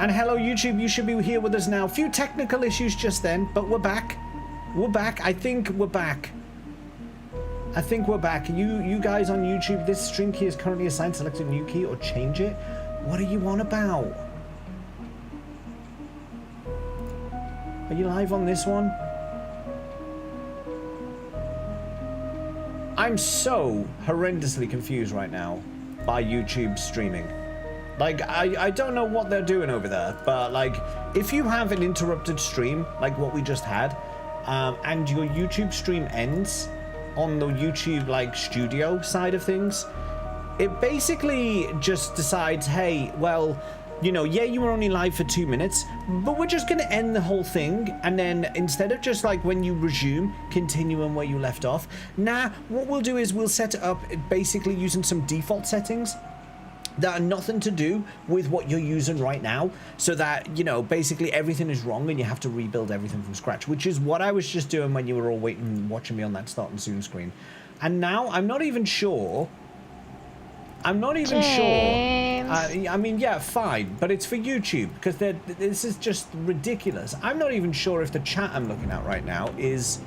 And hello, YouTube. You should be here with us now. Few technical issues just then, but we're back. We're back. I think we're back. I think we're back. You guys on YouTube, this stream key is currently assigned. Select a new key or change it. What are you on about? Are you live on this one? I'm so horrendously confused right now by YouTube streaming. Like, I don't know what they're doing over there, but like, if you have an interrupted stream, like what we just had, and your YouTube stream ends on the YouTube, like, studio side of things, it basically just decides, hey, well, you know, yeah, you were only live for 2 minutes, but we're just gonna end the whole thing, and then instead of just like when you resume, continuing where you left off, nah, what we'll do is we'll set it up basically using some default settings that are nothing to do with what you're using right now, so that, you know, basically everything is wrong and you have to rebuild everything from scratch, which is what I was just doing when you were all waiting, watching me on that starting soon screen. And now I'm not even sure. I mean, yeah, fine, but it's for YouTube, because this is just ridiculous. I'm not even sure if the chat I'm looking at right now is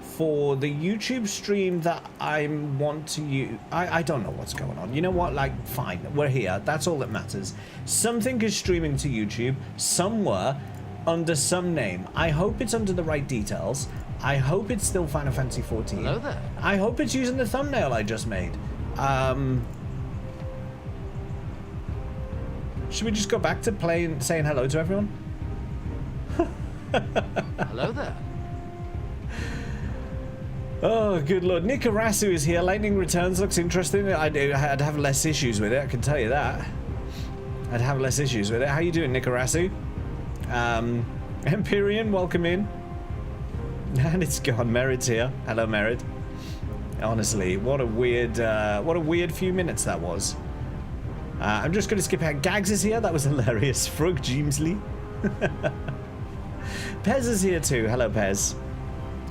for the YouTube stream that I want to use. I don't know what's going on. You know what? Like, fine, we're here. That's all that matters. Something is streaming to YouTube somewhere under some name. I hope it's under the right details. I hope it's still Final Fantasy 14. Hello there. I hope it's using the thumbnail I just made. Should we just go back to playing, saying hello to everyone? Hello there. Oh, good lord. Nikarasu is here. Lightning Returns looks interesting. I'd have less issues with it, I can tell you that. I'd have less issues with it. How you doing, Nikarasu? Empyrean, welcome in. And it's gone. Merid's here. Hello, Merid. Honestly, what a weird few minutes that was. I'm just going to skip ahead. Gags is here. That was hilarious. Frog Jeemsley. Pez is here too. Hello, Pez.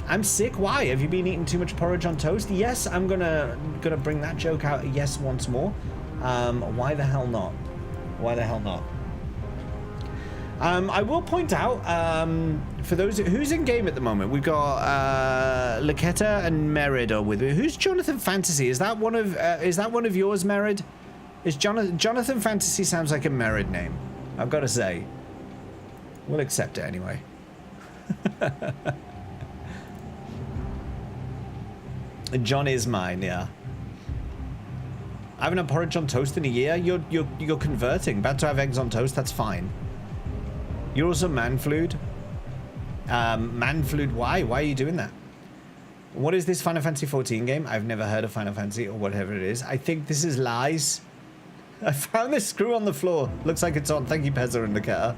I'm sick. Why? Have you been eating too much porridge on toast? Yes, I'm gonna bring that joke out. Yes, once more. Why the hell not? Why the hell not? I will point out, for those who's in game at the moment, we've got Laketa and Merid are with me. Who's Jonathan Fantasy? Is that one of yours, Merid? Is Jonathan Fantasy sounds like a Merid name, I've got to say. We'll accept it anyway. John is mine, yeah. I haven't had porridge on toast in a year. You're converting. About to have eggs on toast. That's fine. You're also manflued. Manflued. Why? Why are you doing that? What is this Final Fantasy 14 game? I've never heard of Final Fantasy or whatever it is. I think this is lies. I found this screw on the floor. Looks like it's on. Thank you, Pezza and Nakata.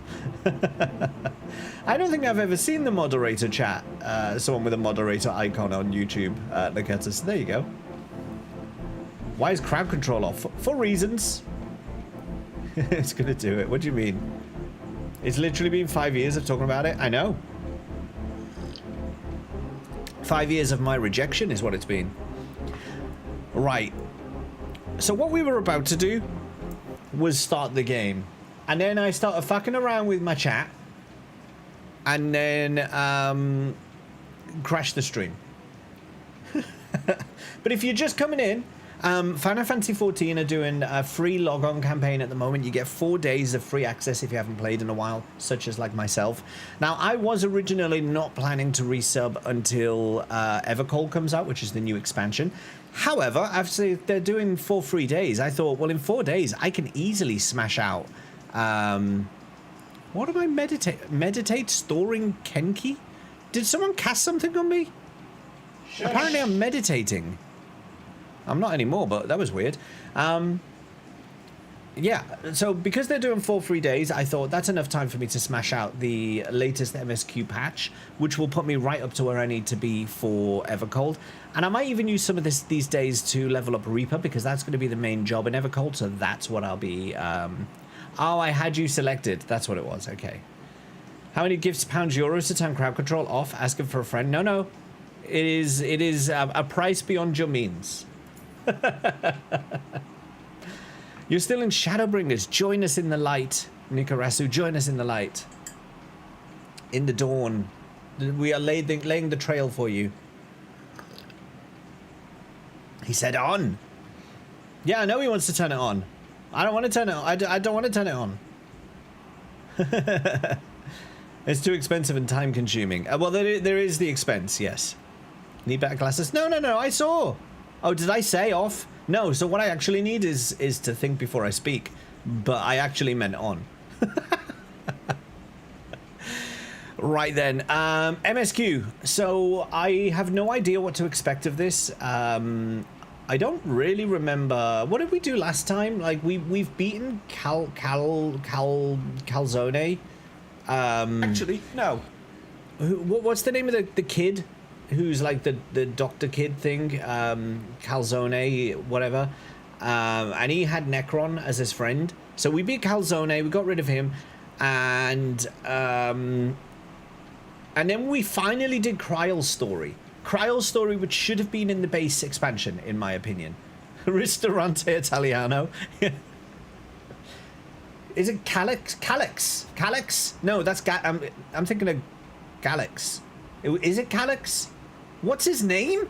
I don't think I've ever seen the moderator chat. Someone with a moderator icon on YouTube. Nakata. So there you go. Why is crowd control off? For reasons. It's gonna do it. What do you mean? It's literally been 5 years of talking about it. I know. 5 years of my rejection is what it's been. Right. So what we were about to do was start the game. And then I started fucking around with my chat. And then crashed the stream. But if you're just coming in, Final Fantasy 14 are doing a free log-on campaign at the moment. You get 4 days of free access if you haven't played in a while, such as like myself. Now, I was originally not planning to resub until Evercold comes out, which is the new expansion. However, after they're doing 4 free days, I thought, well, in 4 days, I can easily smash out. What am I meditate storing Kenki? Did someone cast something on me? Shush. Apparently I'm meditating. I'm not anymore, but that was weird. Yeah, so because they're doing 4 free days, I thought that's enough time for me to smash out the latest MSQ patch, which will put me right up to where I need to be for Evercold. And I might even use some of these days to level up Reaper, because that's going to be the main job in Evercold, so that's what I'll be... Oh, I had you selected. That's what it was. Okay. How many gifts, pounds, euros to turn crowd control off? Asking for a friend. No, no. It is a price beyond your means. You're still in Shadowbringers. Join us in the light. Nikarasu, join us in the light. In the dawn. We are laying the trail for you. He said on. Yeah, I know he wants to turn it on. I don't want to turn it on. I don't want to turn it on. It's too expensive and time consuming. Well, there is the expense, yes. Need better glasses? No, I saw. Oh, did I say off? No, so what I actually need is to think before I speak. But I actually meant on. Right then, MSQ. So I have no idea what to expect of this. I don't really remember. What did we do last time? Like we've beaten Calzone. Actually, no. What's the name of the kid who's like the doctor kid thing? Calzone, whatever. And he had Necron as his friend. So we beat Calzone. We got rid of him, and then we finally did Cryal's story. Cryal's story, which should have been in the base expansion, in my opinion. Ristorante Italiano. Is it Calyx? Calyx? No, that's I'm thinking of Calyx. Is it Calyx? What's his name?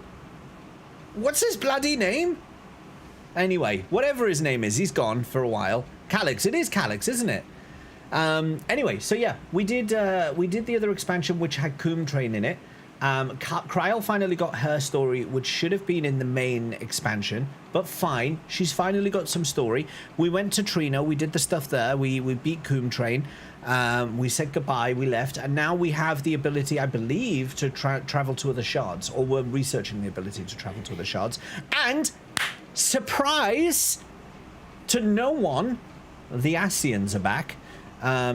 What's his bloody name? Anyway, whatever his name is, he's gone for a while. Calyx. It is Calyx, isn't it? Anyway, so yeah, we did the other expansion, which had Coom Train in it. Cryal finally got her story, which should have been in the main expansion, but fine, she's finally got some story. We went to Trino, we did the stuff there, we beat Coom Train, we said goodbye, we left, and now we have the ability, I believe, to travel to other shards, or we're researching the ability to travel to other shards, and surprise to no one, the Asians are back,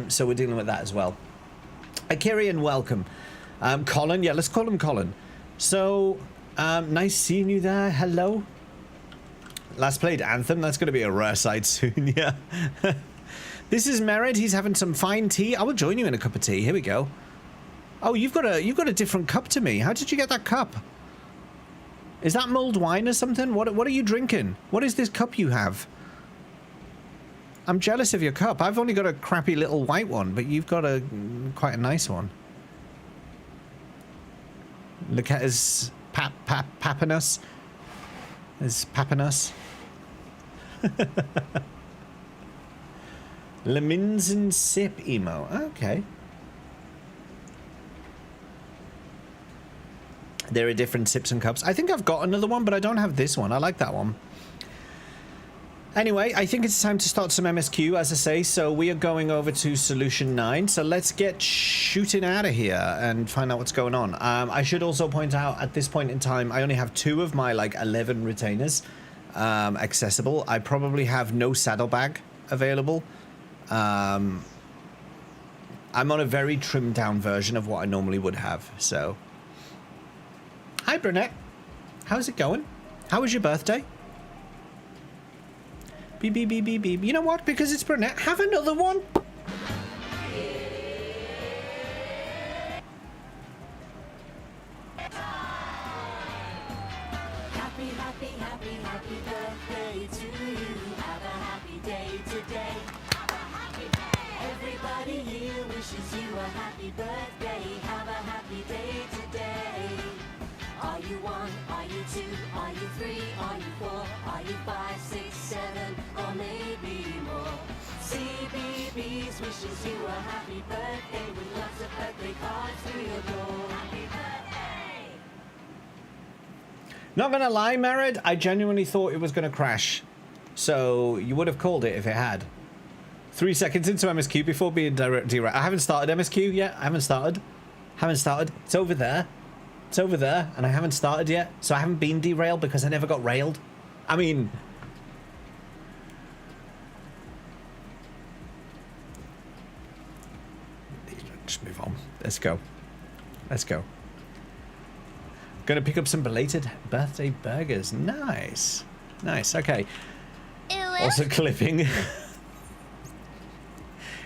so we're dealing with that as well. Akirian, welcome. Colin, yeah, let's call him Colin. So, nice seeing you there. Hello. Last played Anthem. That's going to be a rare sight soon, yeah. This is Merid. He's having some fine tea. I will join you in a cup of tea. Here we go. Oh, you've got a different cup to me. How did you get that cup? Is that mulled wine or something? What are you drinking? What is this cup you have? I'm jealous of your cup. I've only got a crappy little white one, but you've got quite a nice one. Look at his Papinus. His Papinus. Lemons and sip emo. Okay. There are different sips and cups. I think I've got another one, but I don't have this one. I like that one. Anyway, I think it's time to start some MSQ, as I say, so we are going over to Solution 9, so let's get shooting out of here and find out what's going on. I should also point out, at this point in time, I only have 2 of my, 11 retainers accessible. I probably have no saddlebag available. I'm on a very trimmed down version of what I normally would have, so... Hi, Brunette. How's it going? How was your birthday? Beep, beep, beep, beep, beep. You know what? Because it's Brunette, have another one. Happy, happy, happy, happy birthday to you. Have a happy day today. Have a happy day. Everybody here wishes you a happy birthday. Have a happy day today. Are you 1? Are you 2? Are you 3? Are you 4? Are you 5, 6, 7, or maybe more? CBBS wishes you a happy birthday with lots of birthday cards through your door. Happy birthday! Not gonna lie, Merid, I genuinely thought it was gonna crash. So you would have called it if it had. 3 seconds into MSQ before being derailed. I haven't started MSQ yet. I haven't started. It's over there. It's over there, and I haven't started yet, so I haven't been derailed because I never got railed. I mean... Just move on. Let's go. Let's go. Gonna pick up some belated birthday burgers. Nice. Nice, okay. Also clipping.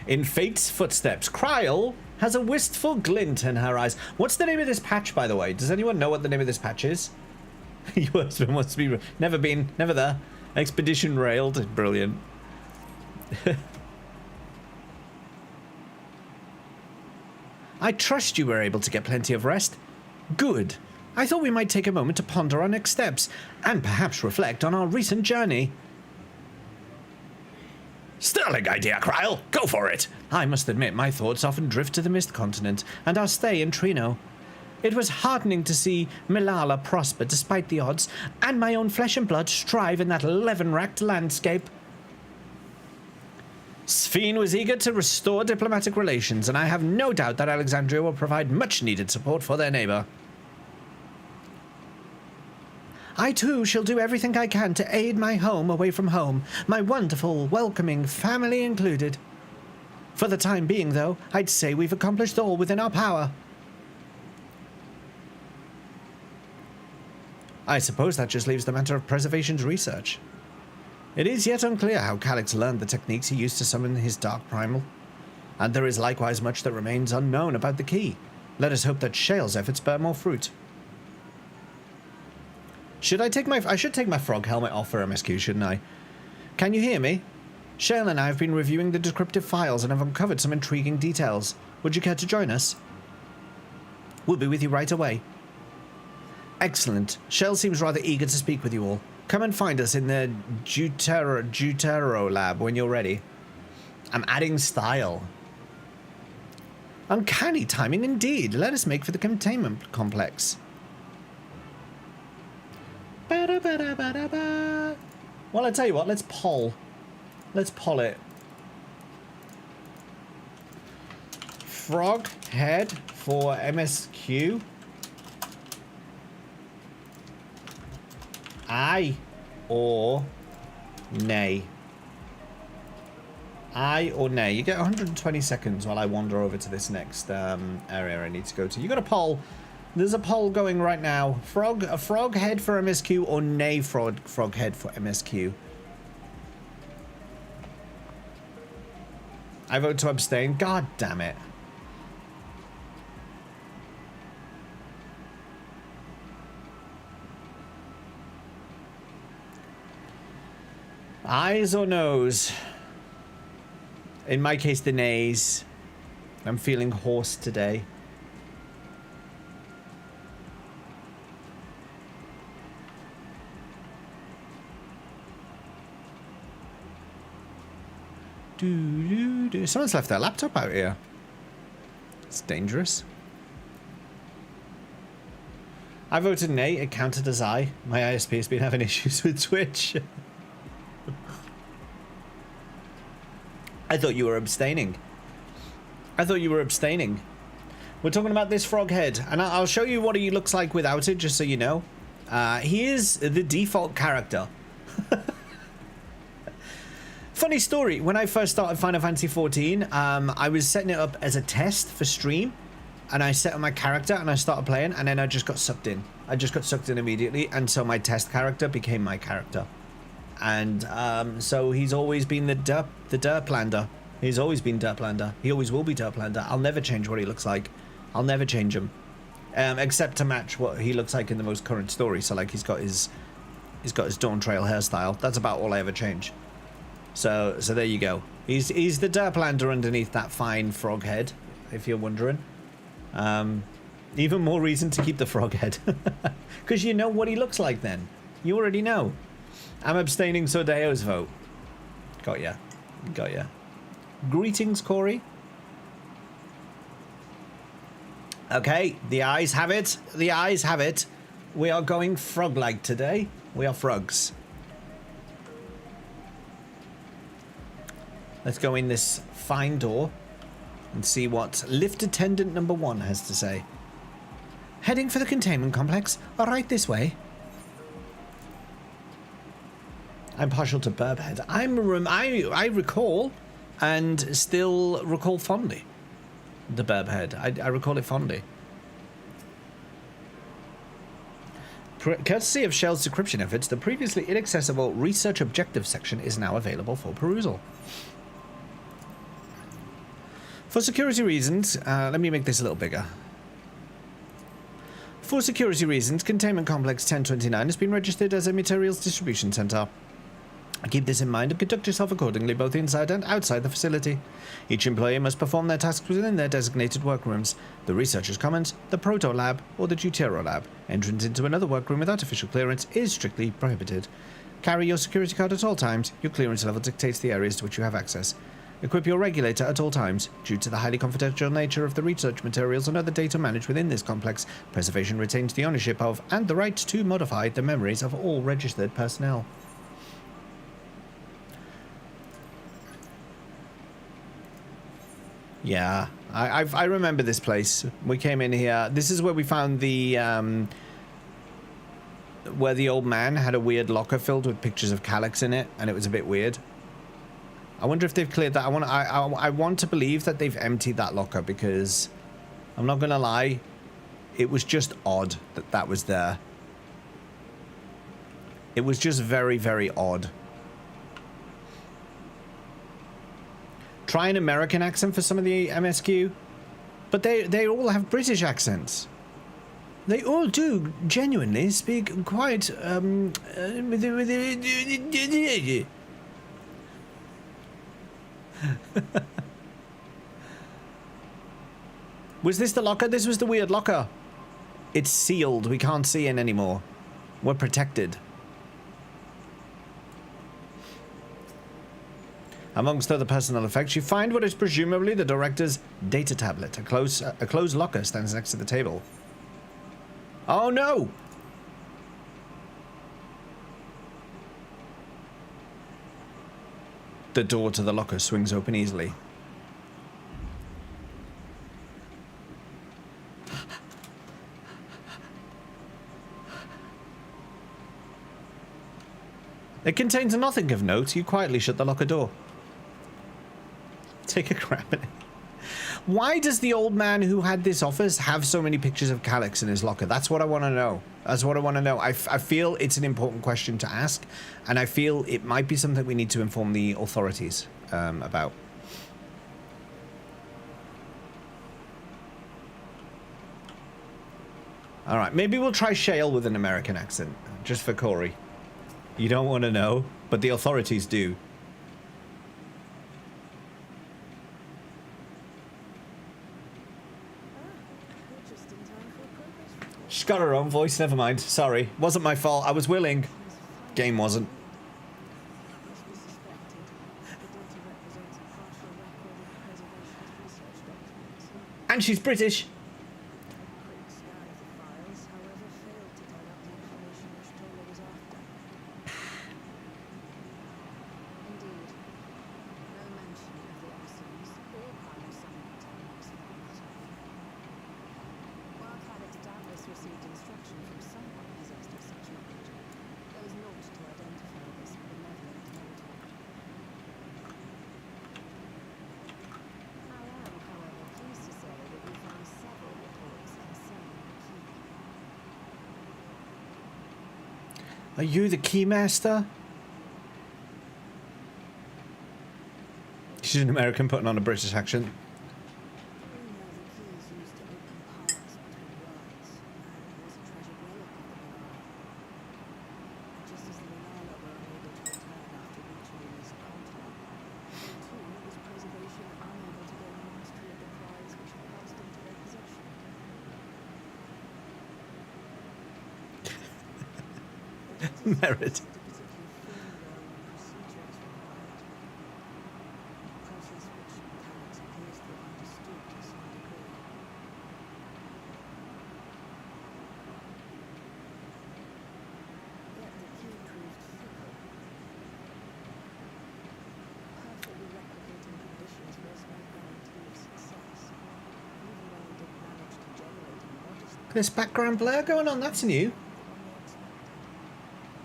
In Fate's footsteps, Cryal has a wistful glint in her eyes. What's the name of this patch, by the way? Does anyone know what the name of this patch is? Your husband wants to be... Never been. Never there. Expedition railed. Brilliant. I trust you were able to get plenty of rest. Good. I thought we might take a moment to ponder our next steps, and perhaps reflect on our recent journey. Sterling idea, Kryle. Go for it. I must admit, my thoughts often drift to the Mist Continent and our stay in Trino. It was heartening to see Milala prosper despite the odds, and my own flesh and blood strive in that leaven-racked landscape. Sphene was eager to restore diplomatic relations, and I have no doubt that Alexandria will provide much-needed support for their neighbor. I too shall do everything I can to aid my home away from home, my wonderful, welcoming family included. For the time being, though, I'd say we've accomplished all within our power. I suppose that just leaves the matter of preservation's research. It is yet unclear how Calyx learned the techniques he used to summon his Dark Primal, and there is likewise much that remains unknown about the key. Let us hope that Shale's efforts bear more fruit. I should take my frog helmet off for MSQ, shouldn't I? Can you hear me? Shale and I have been reviewing the descriptive files and have uncovered some intriguing details. Would you care to join us? We'll be with you right away. Excellent. Shale seems rather eager to speak with you all. Come and find us in the Jutero lab when you're ready. I'm adding style. Uncanny timing indeed. Let us make for the containment complex. Ba-da-ba-da-ba-da-ba. Well, I tell you what, let's poll. Let's poll it. Frog head for MSQ. Aye or nay? Aye or nay? You get 120 seconds while I wander over to this next area I need to go to. You got a poll. There's a poll going right now. A frog head for MSQ or nay frog head for MSQ? I vote to abstain. God damn it. Ayes or noes? In my case, the nays. I'm feeling hoarse today. Someone's left their laptop out here. It's dangerous. I voted nay. It counted as aye. My ISP has been having issues with Twitch. I thought you were abstaining. We're talking about this frog head, and I'll show you what he looks like without it, just so you know. He is the default character. Funny story, when I first started Final Fantasy XIV, I was setting it up as a test for stream, and I set up my character, and I started playing, and then I just got sucked in. I just got sucked in immediately, and so my test character became my character. And so he's always been the Derplander. He's always been Derplander. He always will be Derplander. I'll never change what he looks like. I'll never change him. Except to match what he looks like in the most current story. So like he's got his Dawntrail hairstyle. That's about all I ever change. So there you go. He's the Derplander underneath that fine frog head, if you're wondering. Even more reason to keep the frog head. Because you know what he looks like then. You already know. I'm abstaining so Deo's vote. Got ya. Greetings, Corey. Okay, the eyes have it. We are going frog-like today. We are frogs. Let's go in this fine door and see what lift attendant number 1 has to say. Heading for the containment complex. Right this way. I'm partial to Burbhead. I recall and still recall fondly the Burbhead. I recall it fondly. Courtesy of Shell's decryption efforts, the previously inaccessible research objective section is now available for perusal. For security reasons, let me make this a little bigger. For security reasons, Containment Complex 1029 has been registered as a materials distribution center. Keep this in mind and conduct yourself accordingly both inside and outside the facility. Each employee must perform their tasks within their designated workrooms, the Researchers' Commons, the Proto Lab, or the Deutero Lab. Entrance into another workroom without official clearance is strictly prohibited. Carry your security card at all times. Your clearance level dictates the areas to which you have access. Equip your regulator at all times. Due to the highly confidential nature of the research materials and other data managed within this complex, preservation retains the ownership of and the right to modify the memories of all registered personnel. Yeah, I remember this place. We came in here. This is where we found the where the old man had a weird locker filled with pictures of Calyx in it, and it was a bit weird. I wonder if they've cleared that. I want to believe that they've emptied that locker, because I'm not gonna lie, it was just odd that that was there. It was just very, very odd. Try an American accent for some of the MSQ, but they all have British accents. They all do genuinely speak quite Was this the locker? This was the weird locker. It's sealed. We can't see in anymore. We're protected. Amongst other personal effects, you find what is presumably the director's data tablet. A closed locker stands next to the table. Oh no! The door to the locker swings open easily. It contains nothing of note. You quietly shut the locker door. Take a crap at it. Why does the old man who had this office have so many pictures of Calyx in his locker? That's what I want to know. That's what I want to know. I feel it's an important question to ask, and I feel it might be something we need to inform the authorities about. All right, maybe we'll try Shale with an American accent, just for Corey. You don't want to know, but the authorities do. She's got her own voice, never mind. Sorry. Wasn't my fault. I was willing. Game wasn't. And she's British. Are you the keymaster? She's an American putting on a British accent. Merit. This background blur going on, that's new.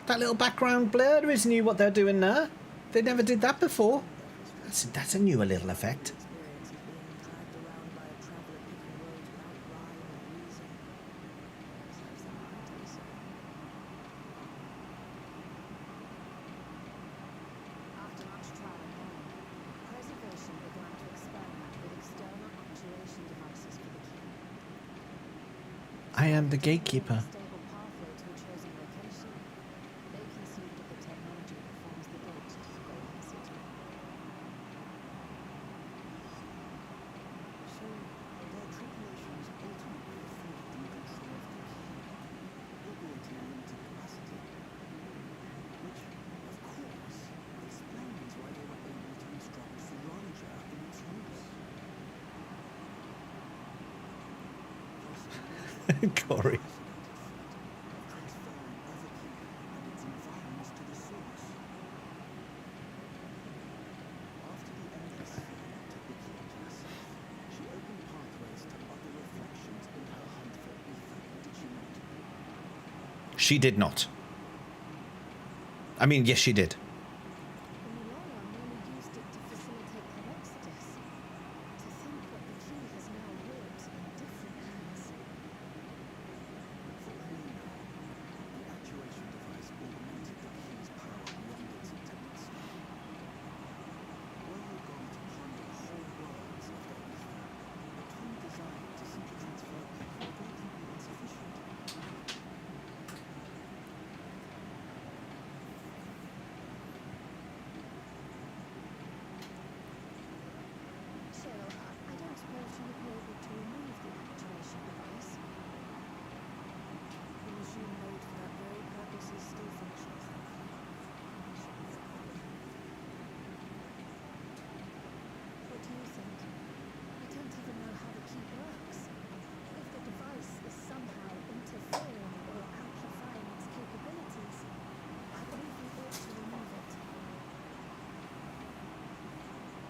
That little background blur is new, what they're doing there. They never did that before. That's a newer little effect. I am the gatekeeper. Corey. She did not. I mean, yes, she did.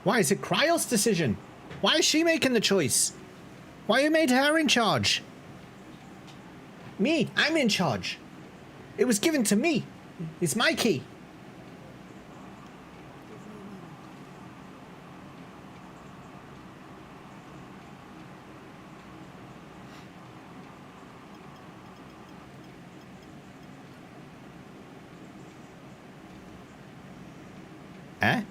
Why is it Cryle's decision? Why is she making the choice? Why you made her in charge? Me, I'm in charge. It was given to me. It's my key. Eh?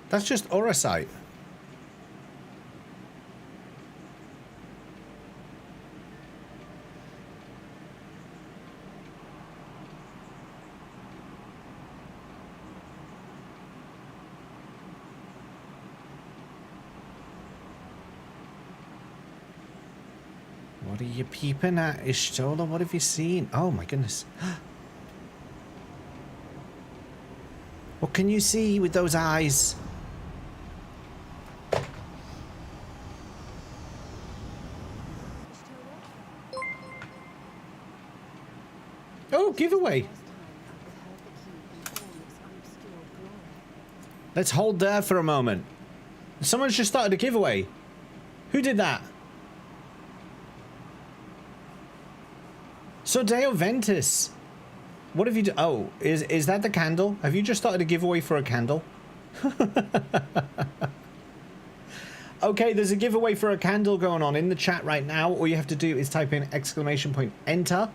That's just Orosite. What are you peeping at, Ishtola? What have you seen? Oh my goodness. What can you see with those eyes? Oh, giveaway. Let's hold there for a moment. Someone's just started a giveaway. Who did that? Sodeo Ventus. What have you done? Oh, is that the candle? Have you just started a giveaway for a candle? Okay, there's a giveaway for a candle going on in the chat right now. All you have to do is type in !enter,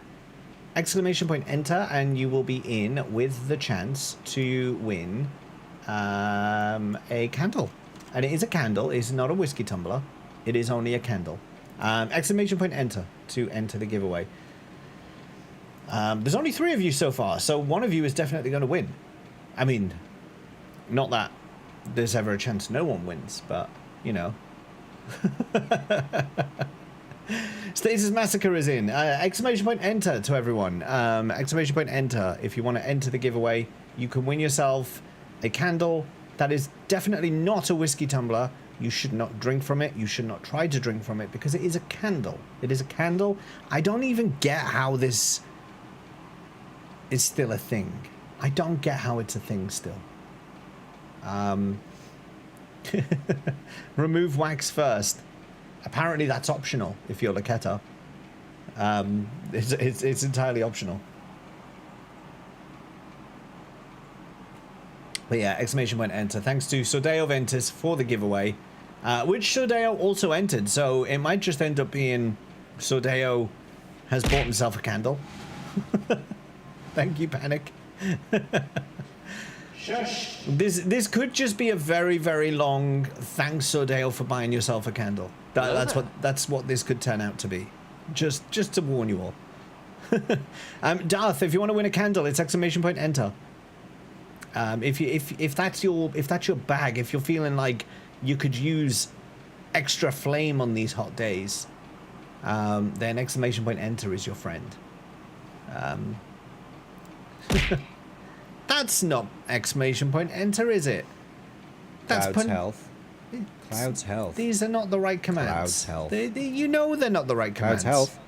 !enter, and you will be in with the chance to win a candle. And it is a candle. It's not a whiskey tumbler. It is only a candle. ! Enter to enter the giveaway. There's only 3 of you so far, so one of you is definitely going to win. I mean, not that there's ever a chance no one wins, but, you know. Stasis Massacre is in. ! Enter to everyone. ! Enter. If you want to enter the giveaway, you can win yourself a candle that is definitely not a whiskey tumbler. You should not drink from it. You should not try to drink from it because it is a candle. It is a candle. I don't even get how this is still a thing. I don't get how it's a thing still. Remove wax first. Apparently that's optional if you're Laketa. It's entirely optional. But yeah, ! Enter. Thanks to Sodeo Ventus for the giveaway, which Sodeo also entered. So it might just end up being Sodeo has bought himself a candle. Thank you, Panic. Shush. This could just be a very, very long thanks, Sodale, for buying yourself a candle. That's what this could turn out to be. Just to warn you all. Darth, if you want to win a candle, it's ! Enter. If that's your bag, if you're feeling like you could use extra flame on these hot days, then exclamation point enter is your friend. That's not exclamation point enter, is it? That's Cloud's health. Cloud's health. These are not the right commands. Cloud's health. You know they're not the right commands. Cloud's health.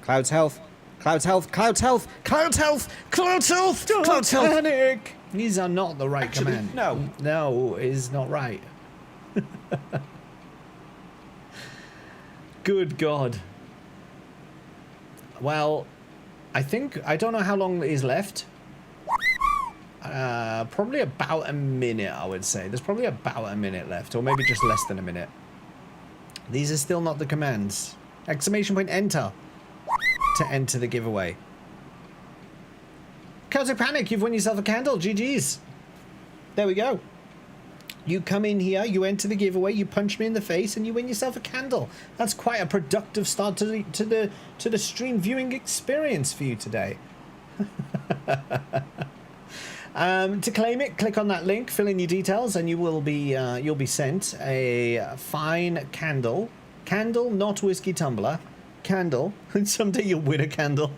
Cloud's health. Cloud's health. Cloud's health. Cloud's health. Cloud's health. Cloud's health. Panic! These are not the right Actually, command. no. No, is not right. Good God. Well, I don't know how long is left. Probably about a minute, I would say. There's probably about a minute left, or maybe just less than a minute. These are still not the commands. Exclamation point enter to enter the giveaway. Chaotic Panic, you've won yourself a candle. GG's. There we go. You come in here, you enter the giveaway, you punch me in the face, and you win yourself a candle. That's quite a productive start to the stream viewing experience for you today. To claim it, click on that link, fill in your details, and you'll be sent a fine candle. Candle, not whiskey tumbler. Candle. Someday you'll win a candle.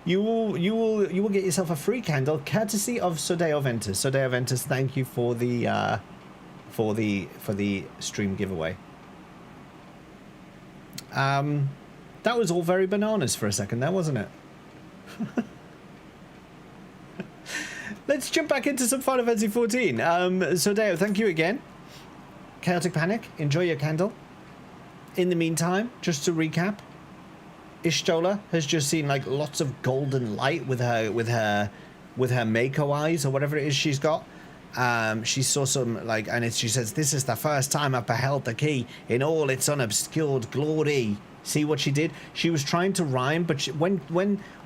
You will get yourself a free candle, courtesy of Sodeo Ventus. Sodeo Ventus, thank you for the stream giveaway. That was all very bananas for a second there, wasn't it? Let's jump back into some Final Fantasy 14. Sodeo, thank you again. Chaotic Panic, enjoy your candle. In the meantime, just to recap, Ishtola has just seen like lots of golden light with her Mako eyes or whatever it is she's got. She saw some like, and she says, "This is the first time I've beheld the key in all its unobscured glory." See what she did? She was trying to rhyme, but when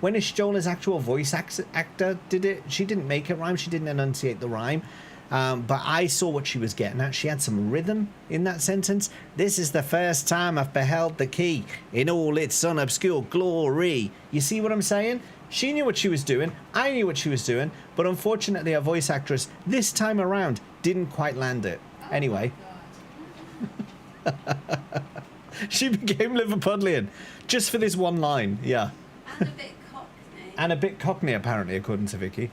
Ishtola's actual voice actor did it, she didn't make it rhyme. She didn't enunciate the rhyme. But I saw what she was getting at. She had some rhythm in that sentence. This is the first time I've beheld the key in all its unobscured glory. You see what I'm saying? She knew what she was doing. I knew what she was doing. But unfortunately, our voice actress this time around didn't quite land it. Anyway. She became Liverpudlian just for this one line. Yeah. And a bit cockney. And a bit cockney, apparently, according to Vicky.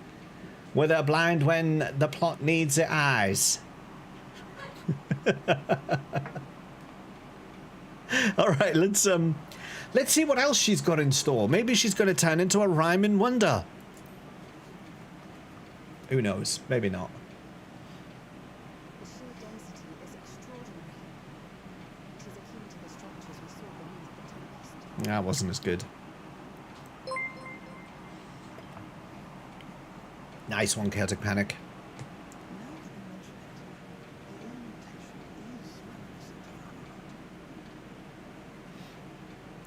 Whether blind when the plot needs the eyes. All right, let's see what else she's got in store. Maybe she's going to turn into a rhyming wonder. Who knows? Maybe not. The sheer density is extraordinary. It is akin to the structures we saw beneath the tempest. That wasn't as good. Nice one, Chaotic Panic.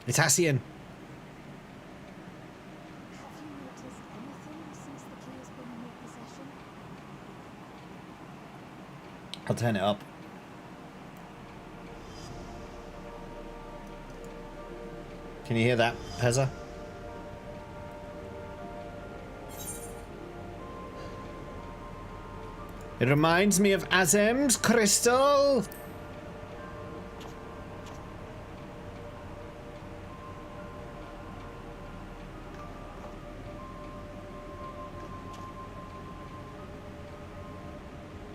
It's Hassian. Have you noticed anything since the key has been in your possession? I'll turn it up. Can you hear that, Pezza? It reminds me of Azem's crystal.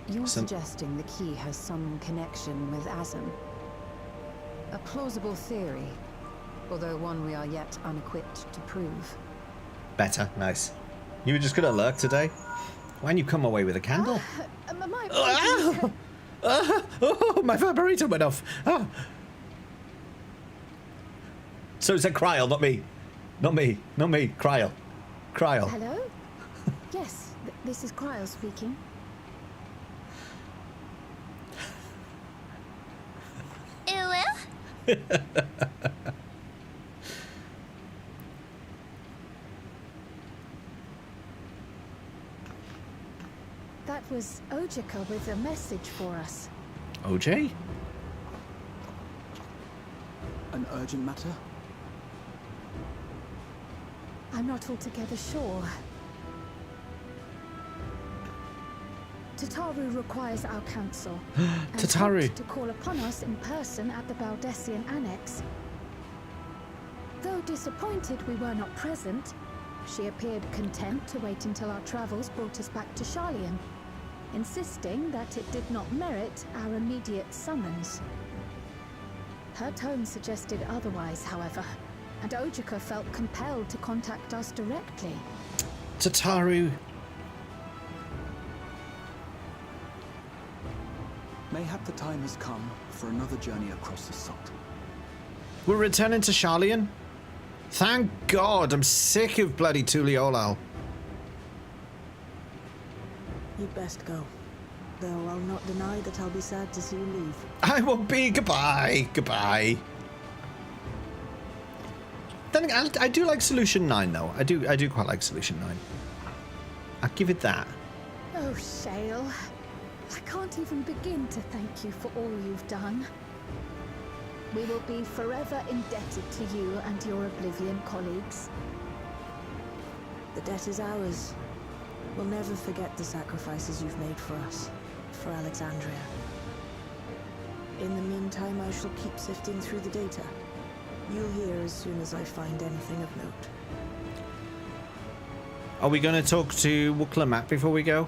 You're suggesting the key has some connection with Azem. A plausible theory, although one we are yet unequipped to prove. Better, nice. You were just gonna lurk today? Why didn't you come away with a candle? My apologies. Oh, my vibrator went off. Oh. So it said Kryl, not me. Not me. Not me. Kryl. Kryl. Hello? Yes, this is Kryl speaking. That was Ojika with a message for us. OJ? An urgent matter? I'm not altogether sure. Tataru requires our counsel. and Tataru. hoped to call upon us in person at the Baldessian Annex. Though disappointed we were not present, she appeared content to wait until our travels brought us back to Sharlayan, insisting that it did not merit our immediate summons. Her tone suggested otherwise, however, and Ojika felt compelled to contact us directly. Tataru. Mayhap the time has come for another journey across the salt. We're returning to Sharlayan? Thank God, I'm sick of bloody Tuliolal. You'd best go. Though I'll not deny that I'll be sad to see you leave. I will be. Goodbye. Goodbye. Then again, I do like Solution 9, though. I do quite like Solution 9. I'll give it that. Oh, Shale. I can't even begin to thank you for all you've done. We will be forever indebted to you and your Oblivion colleagues. The debt is ours. We'll never forget the sacrifices you've made for us, for Alexandria. In the meantime, I shall keep sifting through the data. You'll hear as soon as I find anything of note. Are we going to talk to Lamat before we go?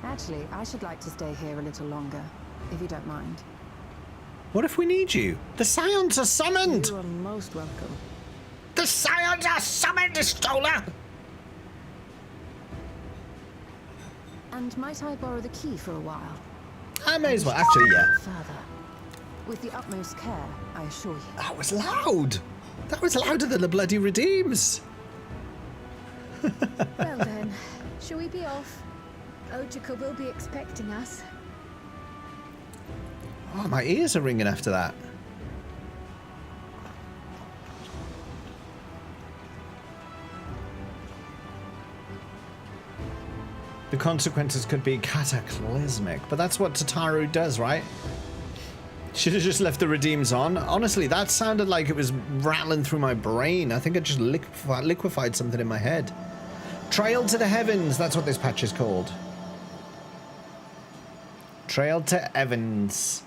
Actually, I should like to stay here a little longer, if you don't mind. What if we need you? The Scions are summoned! You are most welcome. The Scions are summoned, Stola! And might I borrow the key for a while? I may as well. Actually, yeah. Further. With the utmost care, I assure you. That was loud! That was louder than the bloody Redeems! Well then, shall we be off? Ojika will be expecting us. Oh, my ears are ringing after that. The consequences could be cataclysmic, but that's what Tataru does, right? Should have just left the Redeems on. Honestly, that sounded like it was rattling through my brain. I think it just liquefied something in my head. Trail to the Heavens, that's what this patch is called. Trail to Evans.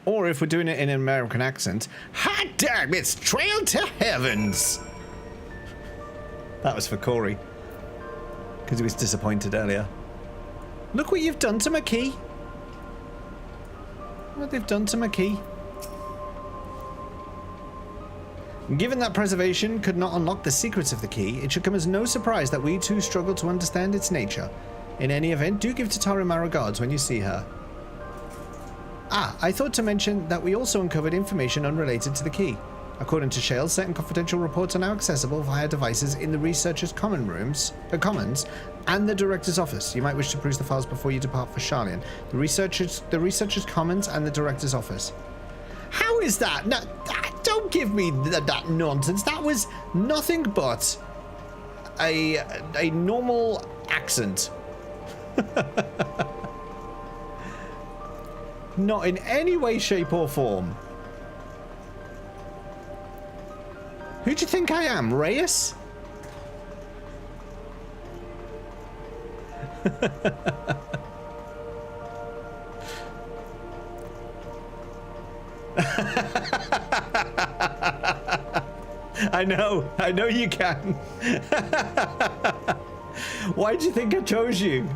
Or if we're doing it in an American accent, hot damn, it's Trail to Heavens. That was for Corey, because he was disappointed earlier. Look what you've done to my key. What they've done to my key. Given that preservation could not unlock the secrets of the key, it should come as no surprise that we too struggle to understand its nature. In any event, do give Tataru my regards when you see her. Ah, I thought to mention that we also uncovered information unrelated to the key. According to Shale, certain confidential reports are now accessible via devices in the researchers' commons and the director's office. You might wish to peruse the files before you depart for Sharlayan. The researchers' commons and the director's office. How is that? No, don't give me that nonsense. That was nothing but a normal accent. Not in any way, shape, or form. Who do you think I am, Reyes? I know you can. Why do you think I chose you?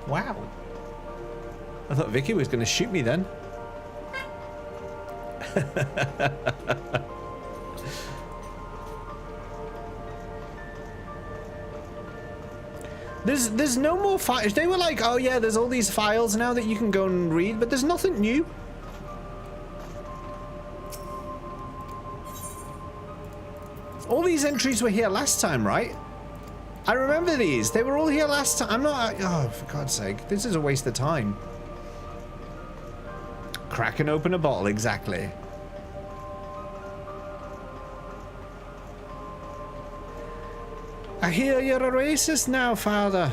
Wow. I thought Vicky was going to shoot me then. There's no more files. They were like, oh yeah, there's all these files now that you can go and read, but there's nothing new. All these entries were here last time, right? I remember these. They were all here last time. I'm not... Oh, for God's sake. This is a waste of time. Crack and open a bottle, exactly. I hear you're a racist now, father.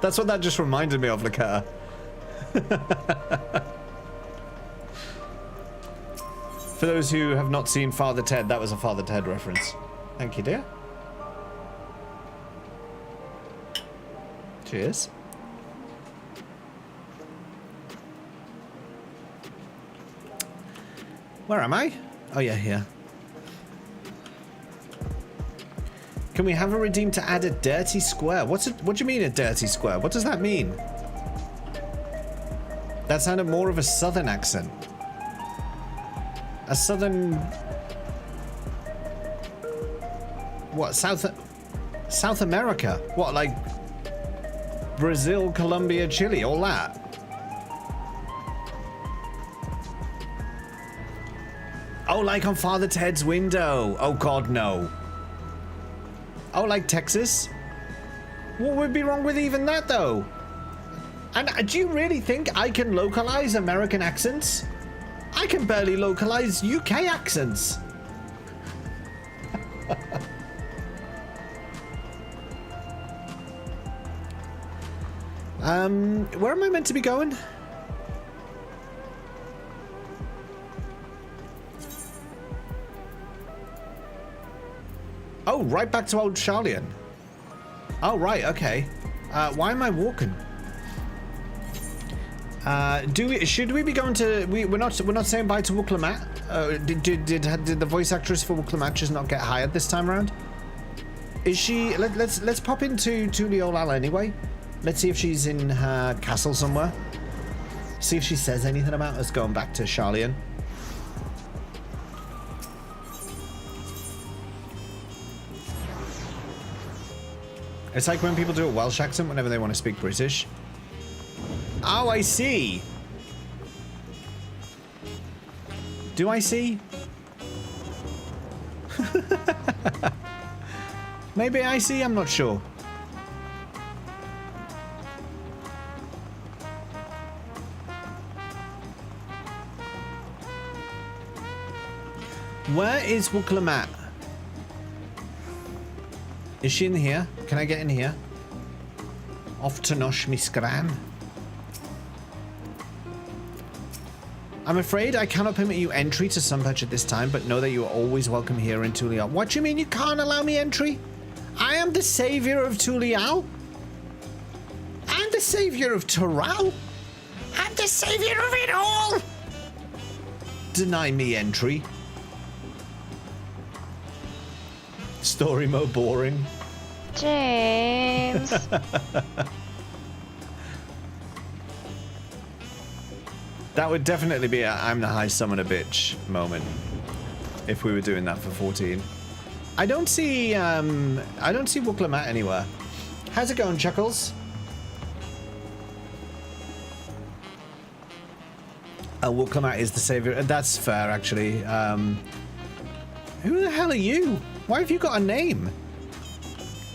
That's what that just reminded me of, Lakar. For those who have not seen Father Ted, that was a Father Ted reference. Thank you, dear. Cheers. Where am I? Oh yeah, here. Can we have a redeem to add a dirty square? What do you mean a dirty square? What does that mean? That sounded more of a southern accent. A southern... What, South America? What, like Brazil, Colombia, Chile, all that? Oh, like on Father Ted's window. Oh God, no. Oh, like Texas? What would be wrong with even that, though? And do you really think I can localize American accents? I can barely localize UK accents. Where am I meant to be going? Oh, right back to old Charlian. Oh, right, okay. Why am I walking? Should we be going to? We're not saying bye to Lamat. Did the voice actress for Lamat just not get hired this time around? Is she? Let's pop into Tuliolal anyway. Let's see if she's in her castle somewhere. See if she says anything about us going back to Charlian. It's like when people do a Welsh accent whenever they want to speak British. Oh, I see. Do I see? Maybe I see, I'm not sure. Where is Lamat? Is she in here? Can I get in here? Off to Nosh Miskran. I'm afraid I cannot permit you entry to Sunpatch at this time, but know that you are always welcome here in Tulial. What do you mean you can't allow me entry? I am the savior of Tulial. I'm the savior of Toral. I'm the savior of it all. Deny me entry. Story mode boring. James. That would definitely be a I'm the high summoner bitch moment if we were doing that for 14. I don't see Lamat anywhere. How's it going, Chuckles? Lamat is the savior. That's fair, actually. Who the hell are you? Why have you got a name?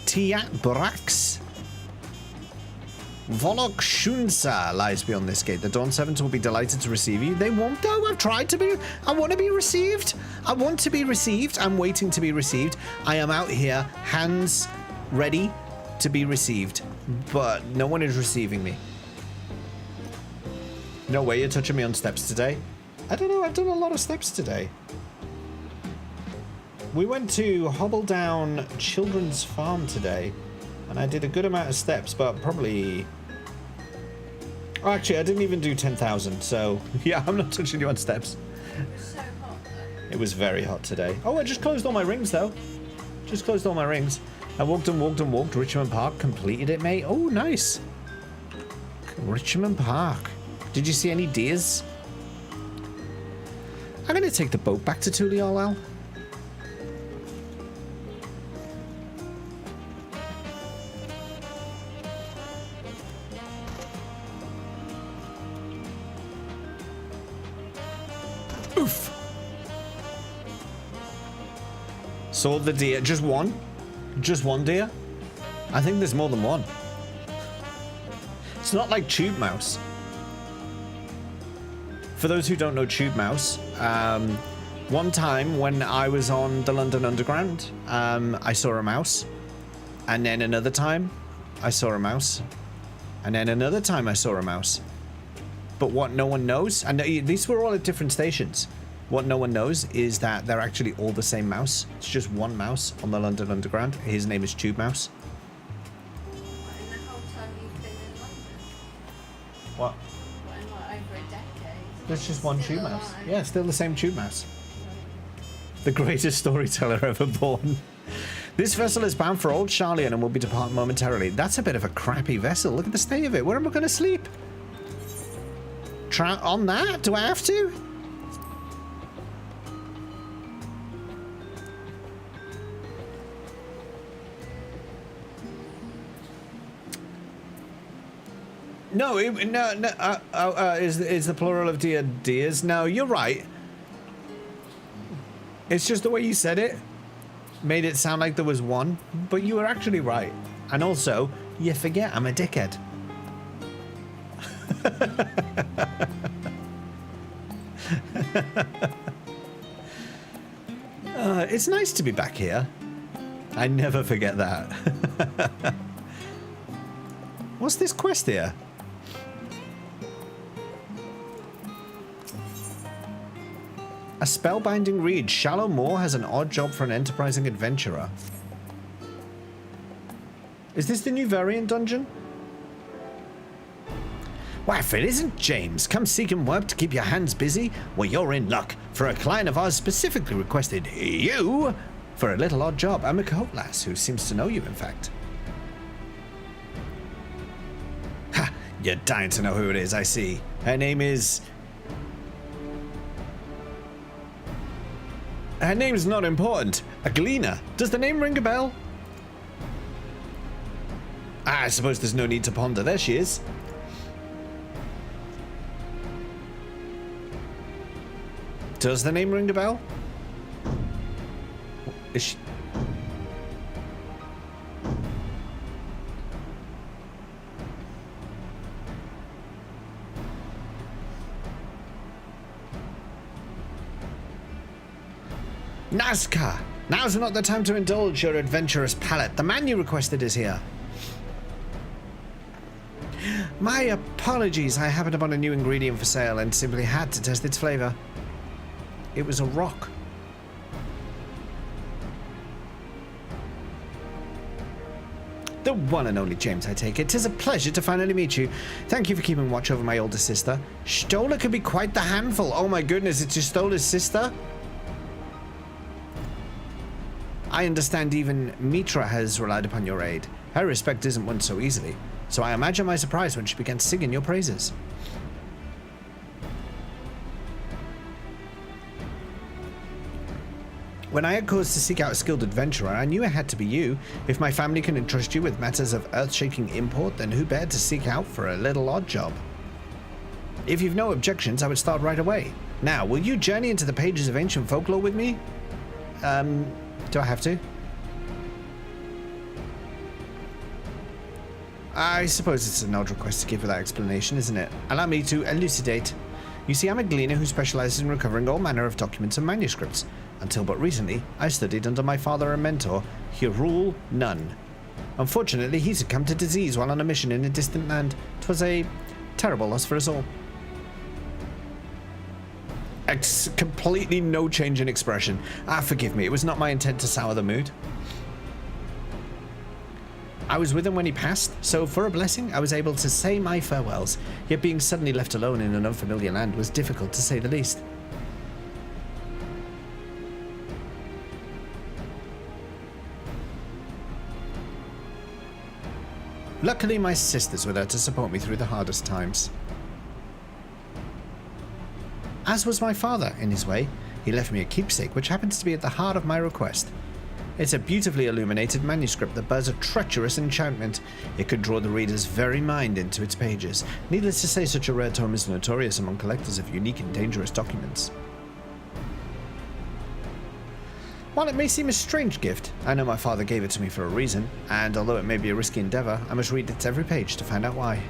Tiat Brax. Volok Shunsa lies beyond this gate. The Dawn Servants will be delighted to receive you. They won't, though. I've tried to be. I want to be received. I want to be received. I'm waiting to be received. I am out here, hands ready to be received. But no one is receiving me. No way you're touching me on steps today. I don't know. I've done a lot of steps today. We went to Hobble Down Children's Farm today, and I did a good amount of steps, but probably... Oh, actually, I didn't even do 10,000, so yeah, I'm not touching you on steps. It was so hot though. It was very hot today. Oh, I just closed all my rings, though. Just closed all my rings. I walked and walked and walked. Richmond Park, completed it, mate. Oh, nice. Richmond Park. Did you see any deers? I'm going to take the boat back to Tuliolal. Oof. Saw the deer. Just one? Just one deer? I think there's more than one. It's not like tube mouse. For those who don't know tube mouse, one time when I was on the London Underground, I saw a mouse. And then another time, I saw a mouse. And then another time I saw a mouse. But what no one knows, and these were all at different stations, what no one knows is that they're actually all the same mouse. It's just one mouse on the London Underground. His name is Tube Mouse. In the whole time you've There's just one tube mouse. Yeah, still the same tube mouse. The greatest storyteller ever born. This vessel is bound for Old Charlian and will be departing momentarily. That's a bit of a crappy vessel. Look at the state of it. Where am I going to sleep? On that? Do I have to? No, is the plural of dears? No, you're right. It's just the way you said it made it sound like there was one, but you were actually right. And also, you forget I'm a dickhead. It's nice to be back here. I never forget that. What's this quest here? A spellbinding read. Shallow Moor has an odd job for an enterprising adventurer. Is this the new variant dungeon? Well, if it isn't James, come seeking work to keep your hands busy, well, you're in luck, for a client of ours specifically requested you for a little odd job. I'm a coat lass who seems to know you, in fact. Ha! You're dying to know who it is, I see. Her name is... Her name's not important. Aglina. Does the name ring a bell? I suppose there's no need to ponder. There she is. Does the name ring a bell? Is she... Nazca! Now's not the time to indulge your adventurous palate. The man you requested is here. My apologies. I happened upon a new ingredient for sale and simply had to test its flavor. It was a rock. The one and only James, I take it. 'Tis a pleasure to finally meet you. Thank you for keeping watch over my older sister. Stola can be quite the handful. Oh my goodness, it's your Stola's sister? I understand even Mitra has relied upon your aid. Her respect isn't won so easily, so I imagine my surprise when she began singing your praises. When I had cause to seek out a skilled adventurer, I knew it had to be you. If my family can entrust you with matters of earth-shaking import, then who better to seek out for a little odd job? If you've no objections, I would start right away. Now, will you journey into the pages of ancient folklore with me? Do I have to? I suppose it's an odd request to give without explanation, isn't it? Allow me to elucidate. You see, I'm a gleaner who specializes in recovering all manner of documents and manuscripts. Until but recently, I studied under my father and mentor, Hirul Nun. Unfortunately, he succumbed to disease while on a mission in a distant land. 'Twas a terrible loss for us all. Completely no change in expression. Forgive me, it was not my intent to sour the mood. I was with him when he passed, so for a blessing, I was able to say my farewells, yet being suddenly left alone in an unfamiliar land was difficult to say the least. Luckily, my sisters were there to support me through the hardest times. As was my father, in his way. He left me a keepsake, which happens to be at the heart of my request. It's a beautifully illuminated manuscript that bears a treacherous enchantment. It could draw the reader's very mind into its pages. Needless to say, such a rare tome is notorious among collectors of unique and dangerous documents. While it may seem a strange gift, I know my father gave it to me for a reason, and although it may be a risky endeavor, I must read its every page to find out why.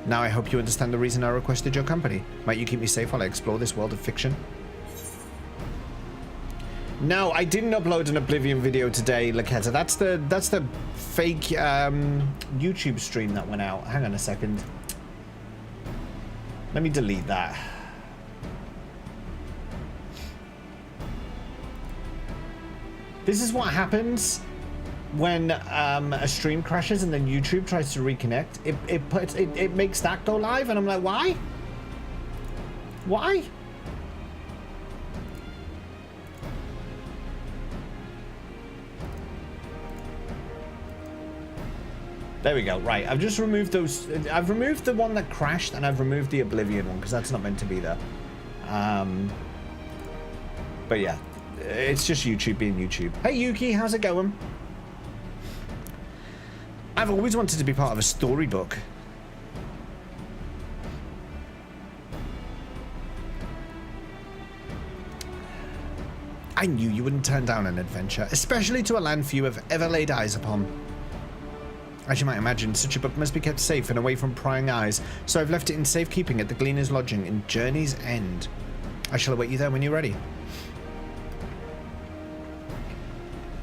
Now I hope you understand the reason I requested your company. Might you keep me safe while I explore this world of fiction? No, I didn't upload an Oblivion video today, Laketa. That's the fake YouTube stream that went out. Hang on a second. Let me delete that. This is what happens when a stream crashes and then YouTube tries to reconnect. It makes that go live, and I'm like, why? Why? There we go. Right, I've just removed those. I've removed the one that crashed, and I've removed the Oblivion one because that's not meant to be there. But yeah, it's just YouTube being YouTube. Hey Yuki, how's it going? I've always wanted to be part of a storybook. I knew you wouldn't turn down an adventure, especially to a land few have ever laid eyes upon. As you might imagine, such a book must be kept safe and away from prying eyes, so I've left it in safekeeping at the Gleaner's Lodging in Journey's End. I shall await you there when you're ready.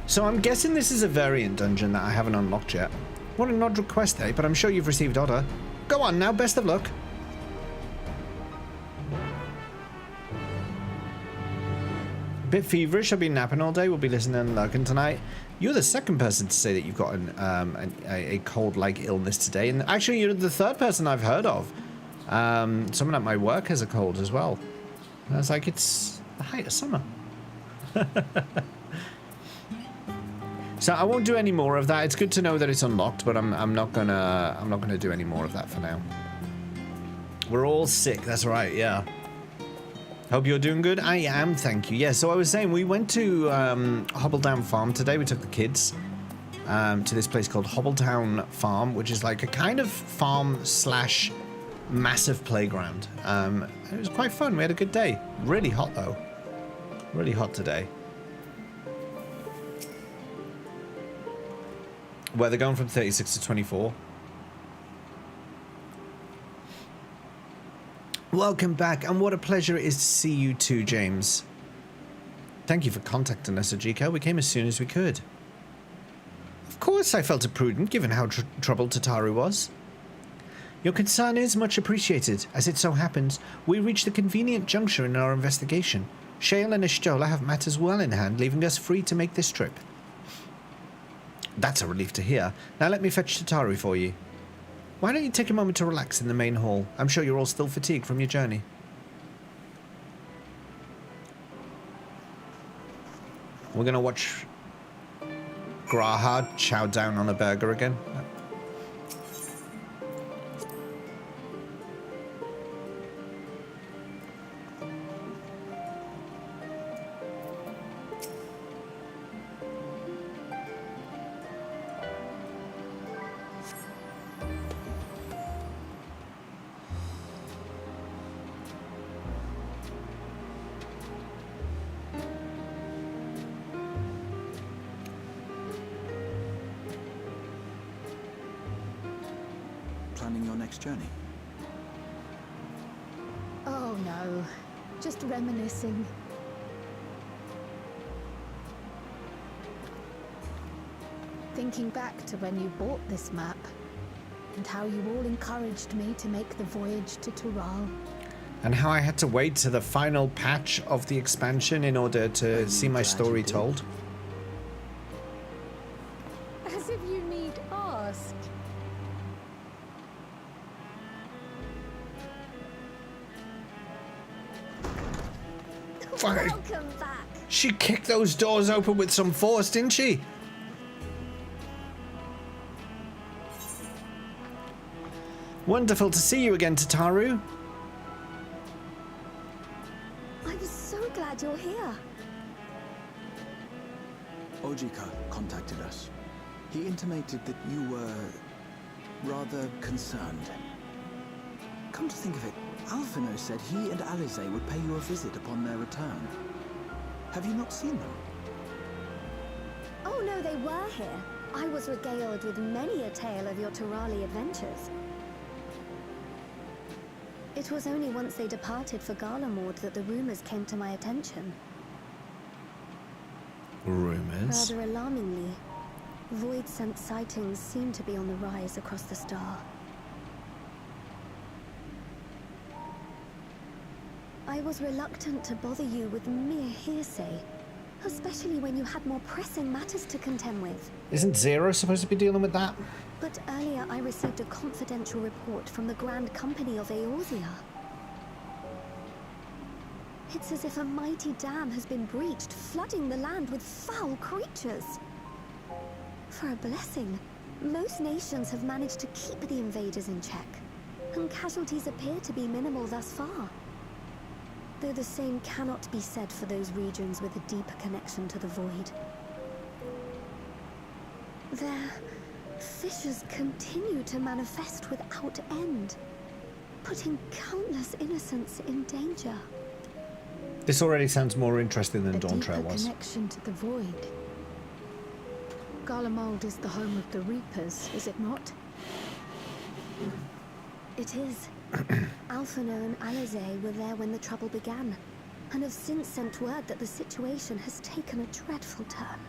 So I'm guessing this is a variant dungeon that I haven't unlocked yet. What an odd request, eh? But I'm sure you've received order. Go on now, best of luck. Bit feverish, I've been napping all day, we'll be listening and lurking tonight. You're the second person to say that you've got a cold-like illness today, and actually you're the third person I've heard of. Someone at my work has a cold as well. And I was like, it's the height of summer. So I won't do any more of that. It's good to know that it's unlocked, but I'm not gonna do any more of that for now. We're all sick, that's right, yeah. Hope you're doing good. I am, thank you. Yeah, so I was saying we went to Hobbletown Farm today. We took the kids to this place called Hobbletown Farm, which is like a kind of farm slash massive playground. It was quite fun. We had a good day. Really hot though. Really hot today. Weather going from 36 to 24. Welcome back, and what a pleasure it is to see you too, James. Thank you for contacting us, Ajiko. We came as soon as we could. Of course I felt it prudent, given how troubled Tataru was. Your concern is much appreciated. As it so happens, we reached a convenient juncture in our investigation. Shale and Ishtola have matters well in hand, leaving us free to make this trip. That's a relief to hear. Now let me fetch Tataru for you. Why don't you take a moment to relax in the main hall? I'm sure you're all still fatigued from your journey. We're gonna watch Graha chow down on a burger again. Planning your next journey? Oh no, just reminiscing. Thinking back to when you bought this map, and how you all encouraged me to make the voyage to Tural. And how I had to wait to the final patch of the expansion in order to see my story told. As if you need ask. Welcome back. She kicked those doors open with some force, didn't she? Wonderful to see you again, Tataru. I'm so glad you're here. Ojika contacted us. He intimated that you were rather concerned. Come to think of it, Alphino said he and Alize would pay you a visit upon their return. Have you not seen them? Oh no, they were here. I was regaled with many a tale of your Turali adventures. It was only once they departed for Garlemord that the rumors came to my attention. Rumors? Rather alarmingly, void-sent sightings seem to be on the rise across the star. I was reluctant to bother you with mere hearsay, especially when you had more pressing matters to contend with. Isn't Zero supposed to be dealing with that? But earlier I received a confidential report from the Grand Company of Eorzea. It's as if a mighty dam has been breached, flooding the land with foul creatures. For a blessing, most nations have managed to keep the invaders in check, and casualties appear to be minimal thus far. Though the same cannot be said for those regions with a deeper connection to the void. Their fissures continue to manifest without end, putting countless innocents in danger. This already sounds more interesting than A Dawntrail deeper was. connection to the void. Garlemald is the home of the Reapers, is it not? It is. Alphino and Alizé were there when the trouble began, and have since sent word that the situation has taken a dreadful turn.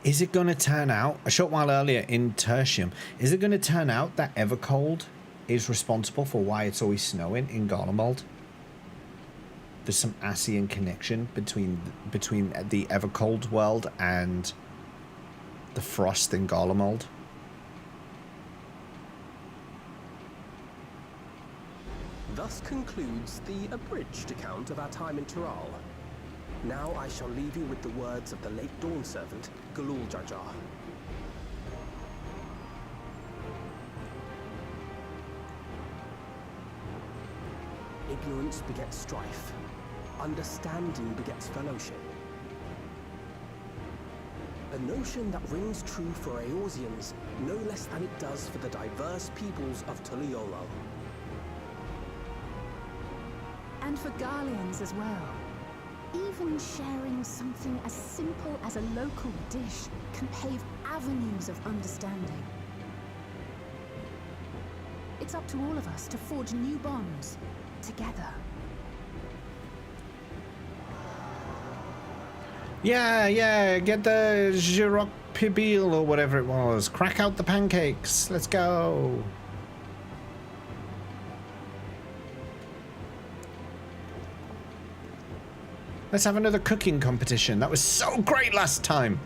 Is it going to turn out, a short while earlier in Tertium, is it going to turn out that Evercold is responsible for why it's always snowing in Garlemald? There's some Ascian connection between the Evercold world and the frost in Garlemald. Thus concludes the abridged account of our time in Tural. Now I shall leave you with the words of the late Dawn servant, Galul Jar. Ignorance begets strife. Understanding begets fellowship. A notion that rings true for Eorzeans no less than it does for the diverse peoples of Tuliolo. And for Garleans as well. Even sharing something as simple as a local dish can pave avenues of understanding. It's up to all of us to forge new bonds together. Yeah, get the Giroc Pibil or whatever it was. Crack out the pancakes. Let's go. Let's have another cooking competition. That was so great last time.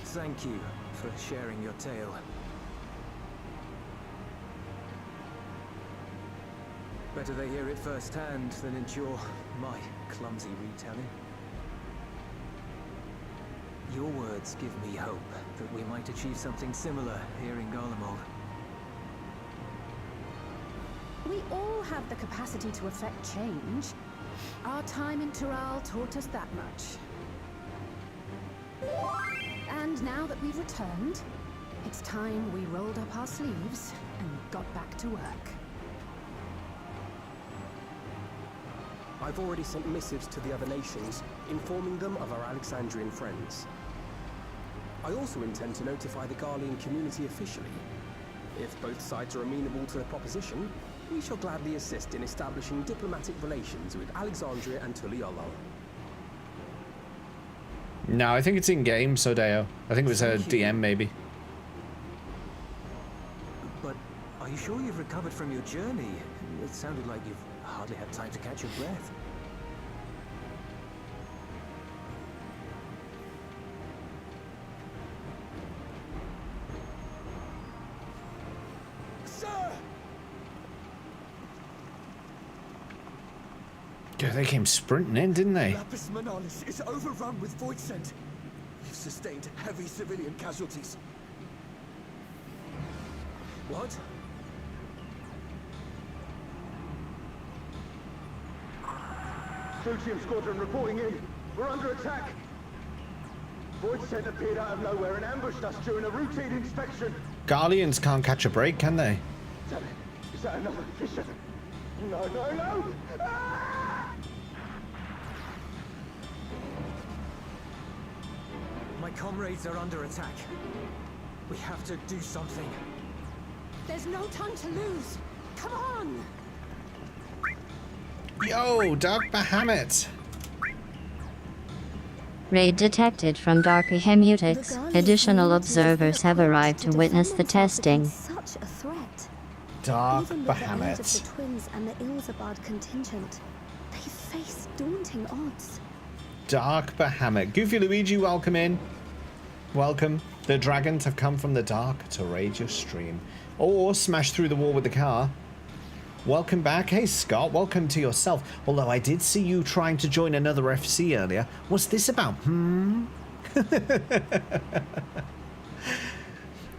Thank you for sharing your tale. Better they hear it firsthand than endure my clumsy retelling. Your words give me hope that we might achieve something similar here in Garlemald. We all have the capacity to affect change. Our time in Tural taught us that much. And now that we've returned, it's time we rolled up our sleeves and got back to work. I've already sent missives to the other nations, informing them of our Alexandrian friends. I also intend to notify the Garlean community officially. If both sides are amenable to the proposition, we shall gladly assist in establishing diplomatic relations with Alexandria and Tuliolo. No, I think it's in-game, Sodeo. I think it was a DM, maybe. But are you sure you've recovered from your journey? It sounded like you've hardly had time to catch your breath. Sir! Yeah, they came sprinting in, didn't they? Lapis Manalis is overrun with void scent. We've sustained heavy civilian casualties. What? Tritium Squadron reporting in. We're under attack. Void scent appeared out of nowhere and ambushed us during a routine inspection. Garleans can't catch a break, can they? Is that another fissure? No! Ah! My comrades are under attack. We have to do something. There's no time to lose. Come on! Yo, Dark Bahamut. Raid detected from Dark Behemutics. Additional observers have arrived to witness the testing. Such a threat. Dark Even with the aid of Bahamut. the twins and the Ilzabad contingent, they face daunting odds. Dark Bahamut. Goofy Luigi, welcome in. Welcome. The dragons have come from the dark to raid your stream. Or smash through the wall with the car. Welcome back. Hey, Scott. Welcome to yourself. Although I did see you trying to join another FC earlier. What's this about?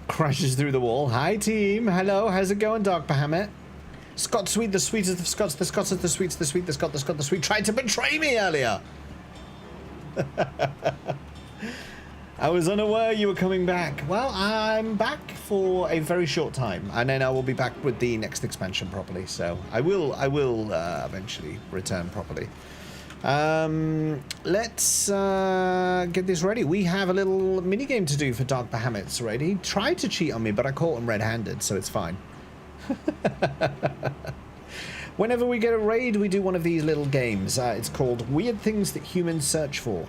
Crashes through the wall. Hi, team. Hello. How's it going, Dark Bahamut? Scott Sweet, the sweetest of Scots. The Scots of the sweets, the sweet, the Scott, the sweet. Tried to betray me earlier. I was unaware you were coming back. Well, I'm back for a very short time, and then I will be back with the next expansion properly. So I will eventually return properly. Let's get this ready. We have a little mini game to do for Dark Bahamut already. He tried to cheat on me, but I caught him red-handed, so it's fine. Whenever we get a raid, we do one of these little games. It's called Weird Things That Humans Search For.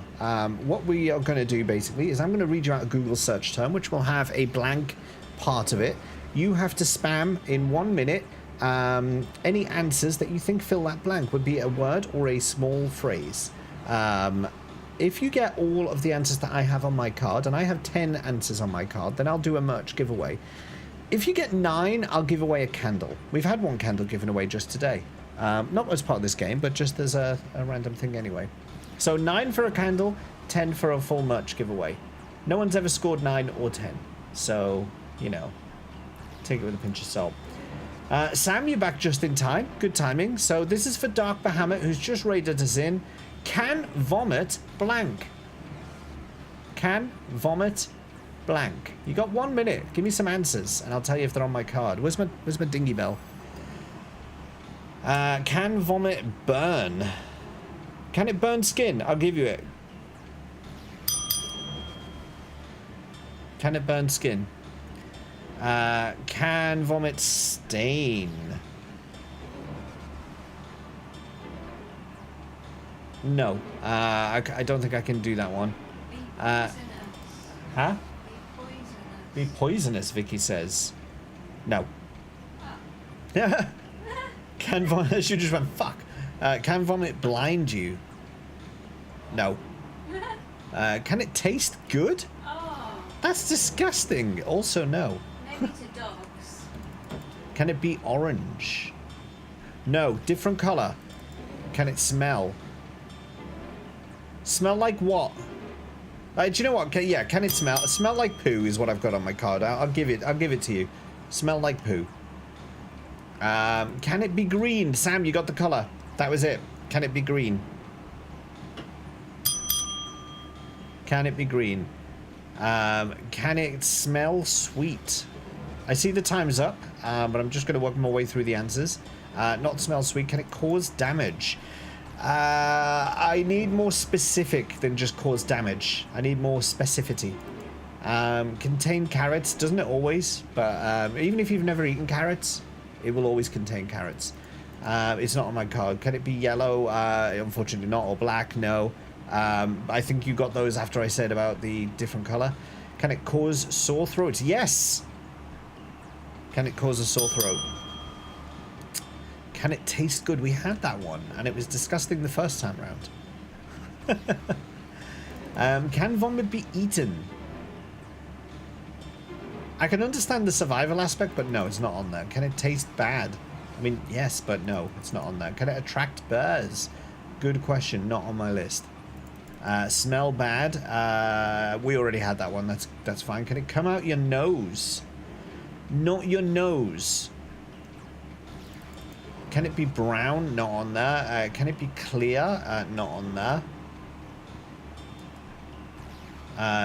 What we are going to do, basically, is I'm going to read you out a Google search term, which will have a blank part of it. You have to spam in 1 minute any answers that you think fill that blank. Would be a word or a small phrase. If you get all of the answers that I have on my card, and I have 10 answers on my card, then I'll do a merch giveaway. If you get 9, I'll give away a candle. We've had 1 candle given away just today. Not as part of this game, but just as a random thing anyway. So 9 for a candle, 10 for a full merch giveaway. No one's ever scored 9 or 10. So, you know, take it with a pinch of salt. Sam, you're back just in time. Good timing. So this is for Dark Bahamut, who's just raided us in. Can vomit blank. Can vomit blank. You got 1 minute. Give me some answers, and I'll tell you if they're on my card. Where's my dingy bell? Can vomit burn? Can it burn skin? I'll give you it. Can it burn skin? Can vomit stain? No. I don't think I can do that one. Huh? Be poisonous, Vicky says. No. Can vomit... She just went, fuck. Can vomit blind you? No. Can it taste good? Oh. That's disgusting. Also, no. Maybe to dogs. Can it be orange? No. Different color. Can it smell? Smell like what? Do you know what? Can it smell? Smell like poo is what I've got on my card. I'll give it to you. Smell like poo. Can it be green? Sam, you got the color. That was it. Can it be green? Can it be green? Can it smell sweet? I see the time's up, but I'm just going to work my way through the answers. Not smell sweet. Can it cause damage? I need more specific than just cause damage. I need more specificity. Contain carrots. Doesn't it always? But even if you've never eaten carrots, it will always contain carrots. It's not on my card. Can it be yellow? Unfortunately not. Or black? No. I think you got those after I said about the different color. Can it cause sore throats? Yes! Can it cause a sore throat? Can it taste good? We had that one, and it was disgusting the first time round. Can vomit be eaten? I can understand the survival aspect, but no, it's not on there. Can it taste bad? I mean, yes, but no, it's not on there. Can it attract bears? Good question, not on my list. Smell bad? We already had that one. That's fine. Can it come out your nose? Not your nose. Can it be brown? Not on there. Can it be clear? Not on there.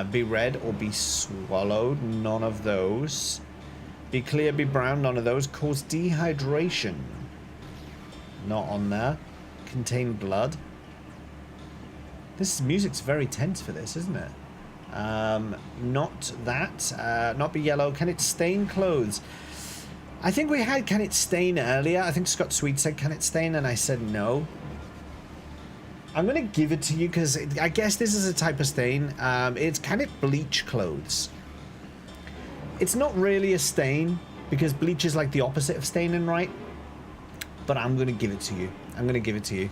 Be red or be swallowed? None of those. Be clear, be brown? None of those. Cause dehydration? Not on there. Contain blood? This music's very tense for this, isn't it? Not that. Not be yellow. Can it stain clothes? I think we had can it stain earlier. I think Scott Sweet said can it stain, and I said no. I'm going to give it to you because I guess this is a type of stain. It's can it bleach clothes? It's not really a stain because bleach is like the opposite of staining, right? But I'm going to give it to you. I'm going to give it to you.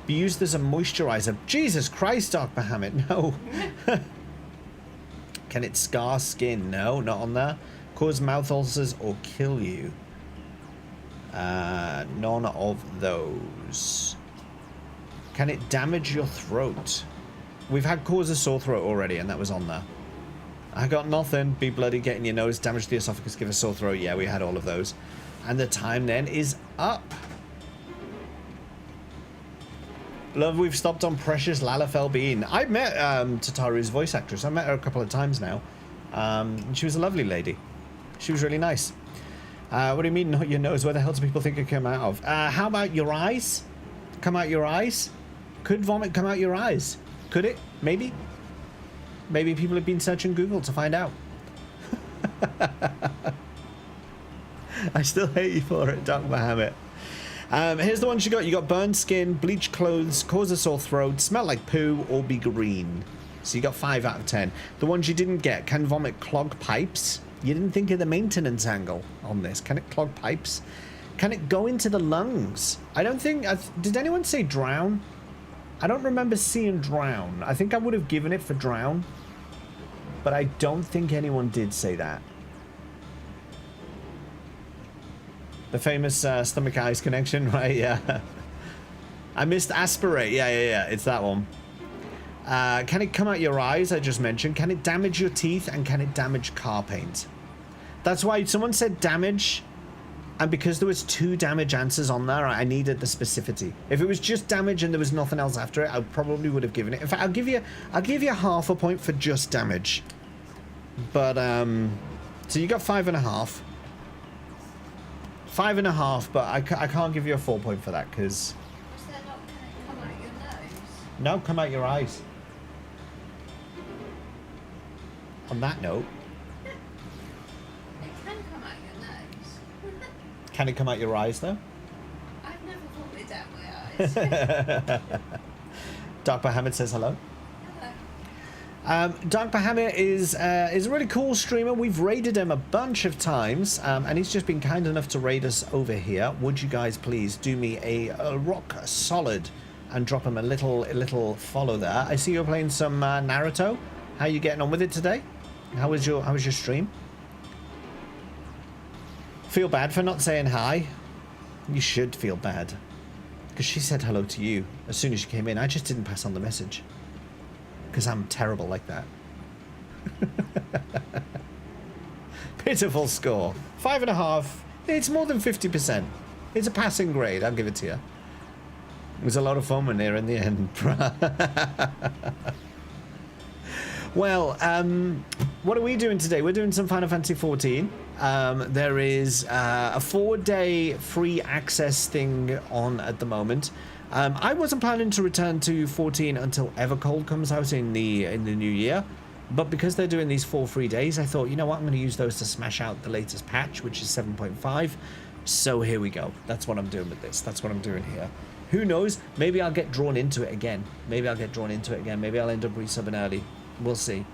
Be used as a moisturizer. Jesus Christ, Dark Bahamut, no. Can it scar skin? No, not on there. Cause mouth ulcers or kill you? None of those. Can it damage your throat? We've had cause a sore throat already, and that was on there. I got nothing. Be bloody, get in your nose, damage the esophagus, give a sore throat. Yeah, we had all of those. And the time then is up. Love, we've stopped on Precious Lalafell Bean. I met Tataru's voice actress. I met her a couple of times now. She was a lovely lady. She was really nice. What do you mean, not your nose? Where the hell do people think it come out of? How about your eyes? Come out your eyes? Could vomit come out your eyes? Could it? Maybe? Maybe people have been searching Google to find out. I still hate you for it, Dark Bahamut. Here's the ones you got. You got burned skin, bleached clothes, cause a sore throat, smell like poo, or be green. So you got 5 out of 10. The ones you didn't get, can vomit clog pipes. You didn't think of the maintenance angle on this. Can it clog pipes? Can it go into the lungs? I don't think... did anyone say drown? I don't remember seeing drown. I think I would have given it for drown. But I don't think anyone did say that. The famous stomach eyes connection, right? Yeah. I missed aspirate. Yeah. It's that one. Can it come out your eyes? I just mentioned. Can it damage your teeth? And can it damage car paint? That's why someone said damage. And because there was 2 damage answers on there, I needed the specificity. If it was just damage and there was nothing else after it, I probably would have given it. In fact, I'll give you half a point for just damage. But so you got 5.5. 5.5, but I can't give you a 4 point for that because. Is that not going to come out your nose? No, come out your eyes. On that note. It can come out your nose. Can it come out your eyes though? I've never vomited out my eyes. Dark Bahamut says hello. Hello. Dark Bahamut is a really cool streamer. We've raided him a bunch of times, and he's just been kind enough to raid us over here. Would you guys please do me a rock solid and drop him a little follow there? I see you're playing some Naruto. How are you getting on with it today? How was your stream? Feel bad for not saying hi? You should feel bad. Because she said hello to you as soon as you came in. I just didn't pass on the message. Because I'm terrible like that. Pitiful score. 5.5. It's more than 50%. It's a passing grade. I'll give it to you. It was a lot of fun when they're in the end. Well, what are we doing today? We're doing some Final Fantasy XIV. There is a 4-day free access thing on at the moment. I wasn't planning to return to 14 until Evercold comes out in the new year, but because they're doing these 4 free days, I thought, you know what, I'm going to use those to smash out the latest patch, which is 7.5. So here we go. That's what I'm doing with this. That's what I'm doing here. Who knows? Maybe I'll get drawn into it again. Maybe I'll end up resubbing early. We'll see.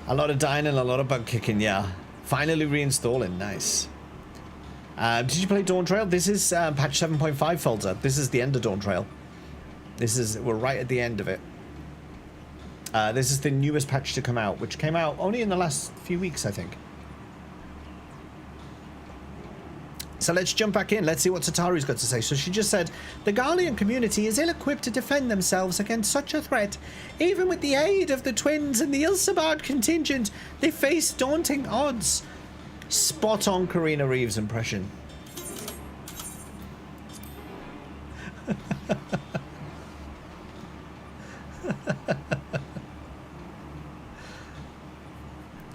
A lot of dying and a lot of bug kicking, yeah. Finally reinstalling, nice. Did you play Dawntrail? This is patch 7.5 folder. This is the end of Dawntrail. We're right at the end of it. This is the newest patch to come out, which came out only in the last few weeks, I think. So let's jump back in. Let's see what Tataru's got to say. So she just said, the Garlean community is ill-equipped to defend themselves against such a threat. Even with the aid of the twins and the Ilsabard contingent, they face daunting odds. Spot on Karina Reeves impression.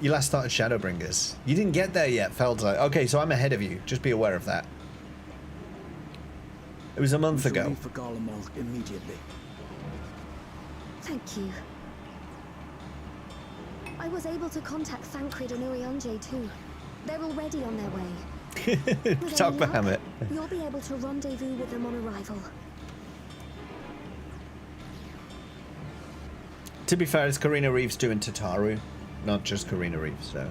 You last started Shadowbringers. You didn't get there yet, Felder. Okay, so I'm ahead of you. Just be aware of that. It was a month ago. Leave for Garlemald immediately. Thank you. I was able to contact Thancred and Urianger too. They're already on their way. Talk Bahamut. You'll be able to rendezvous with them on arrival. To be fair, it's Karina Reeves doing Tataru, not just Karina Reeves, so.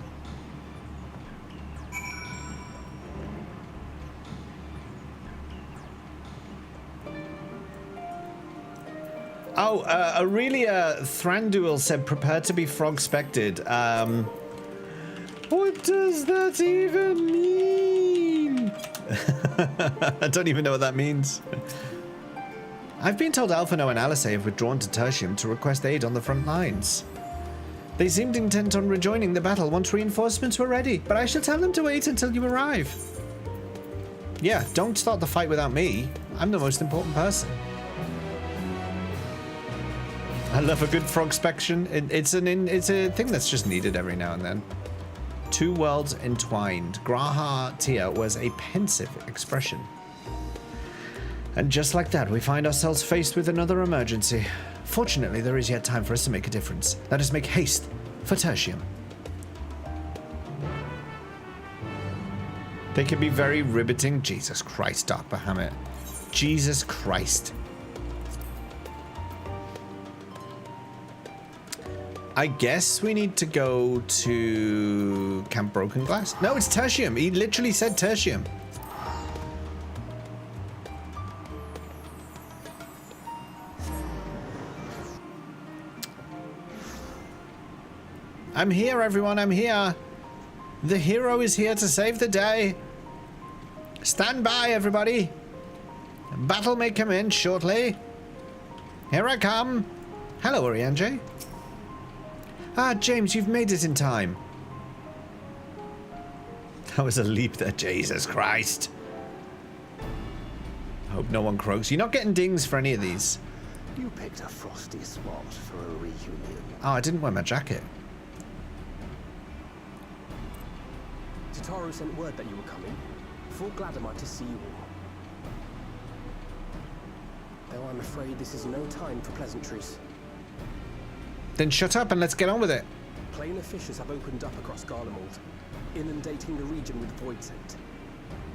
Oh, Aurelia Thranduil said, prepare to be frog-spected. What does that even mean? I don't even know what that means. I've been told Alphino and Alice have withdrawn to Tertium to request aid on the front lines. They seemed intent on rejoining the battle once reinforcements were ready, but I shall tell them to wait until you arrive. Yeah, don't start the fight without me. I'm the most important person. I love a good frog-spection. It's a thing that's just needed every now and then. Two worlds entwined. Graha Tia was a pensive expression. And just like that, we find ourselves faced with another emergency. Fortunately, there is yet time for us to make a difference. Let us make haste for Tertium. They can be very riveting. Jesus Christ, Dark Bahamut. Jesus Christ. I guess we need to go to Camp Broken Glass. No, it's Tertium. He literally said Tertium. I'm here, everyone. I'm here. The hero is here to save the day. Stand by, everybody. Battle may commence shortly. Here I come. Hello, Oriange. Ah, James, you've made it in time. That was a leap there, Jesus Christ. Hope no one croaks. You're not getting dings for any of these. You picked a frosty spot for a reunion. Oh, I didn't wear my jacket. Tataru sent word that you were coming. Full glad am I to see you all. Though I'm afraid this is no time for pleasantries. Then shut up and let's get on with it. Planar fissures have opened up across Garlemald, inundating the region with void scent.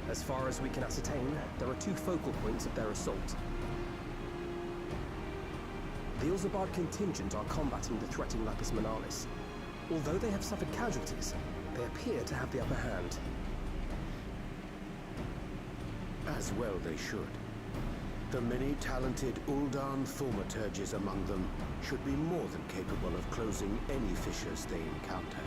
As far as we can ascertain, there are two focal points of their assault. The Ilzabard contingent are combating the threat in Lapis Monalis. Although they have suffered casualties, they appear to have the upper hand. As well they should. The many talented Uldan thaumaturges among them should be more than capable of closing any fissures they encounter.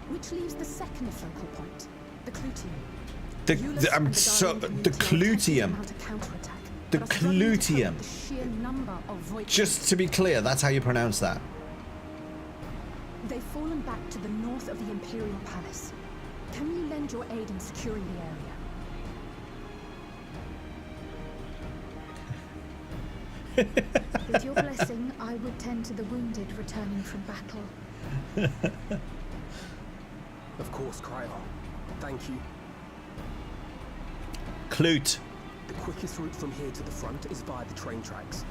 Which leaves the second focal point, the Clutium. The Clutium. The Clutium. Just to be clear, that's how you pronounce that. They've fallen back to the north of the Imperial Palace. Can you lend your aid in securing the area? With your blessing, I would tend to the wounded returning from battle. Of course, Cryon. Thank you. Clute. The quickest route from here to the front is via the train tracks.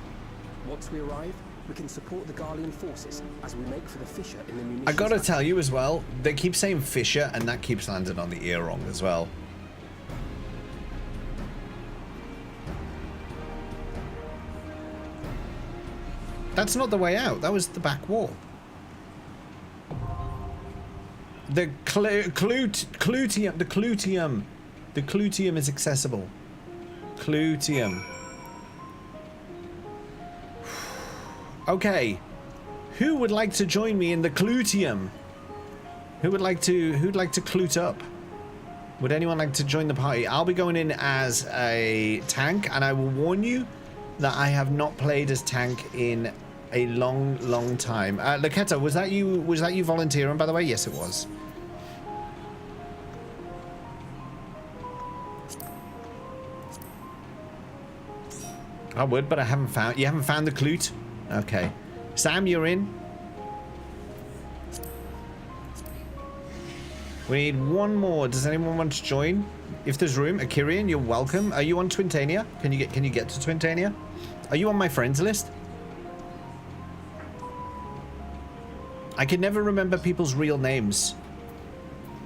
Once we arrive, we can support the Garlean forces as we make for the fissure in the munitions. I gotta tell you as well, they keep saying fissure and that keeps landing on the ear wrong as well. That's not the way out, that was the back wall. The Clutium is accessible. Clutium. Okay. Who would like to join me in the Clutium? Who'd like to clute up? Would anyone like to join the party? I'll be going in as a tank, and I will warn you that I have not played as tank in a long time. Laketa, was that you volunteering, by the way? Yes, it was. I would, but I haven't found. You haven't found the clute? Okay. Sam, you're in. We need one more. Does anyone want to join? If there's room, Akirian, you're welcome. Are you on Twintania? Can you get to Twintania? Are you on my friends list? I can never remember people's real names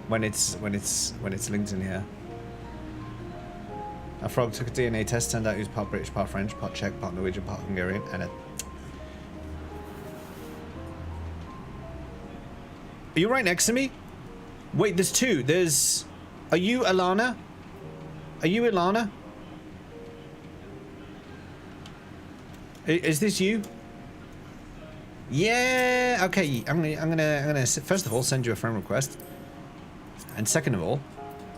when it's linked in here. A frog took a DNA test, turned out he was part British, part French, part Czech, part Norwegian, part Hungarian, and a... Are you right next to me? Wait, there's two. There's... Are you Ilana? Are you Ilana? Is this you? Yeah. Okay. I'm gonna first of all send you a friend request, and second of all,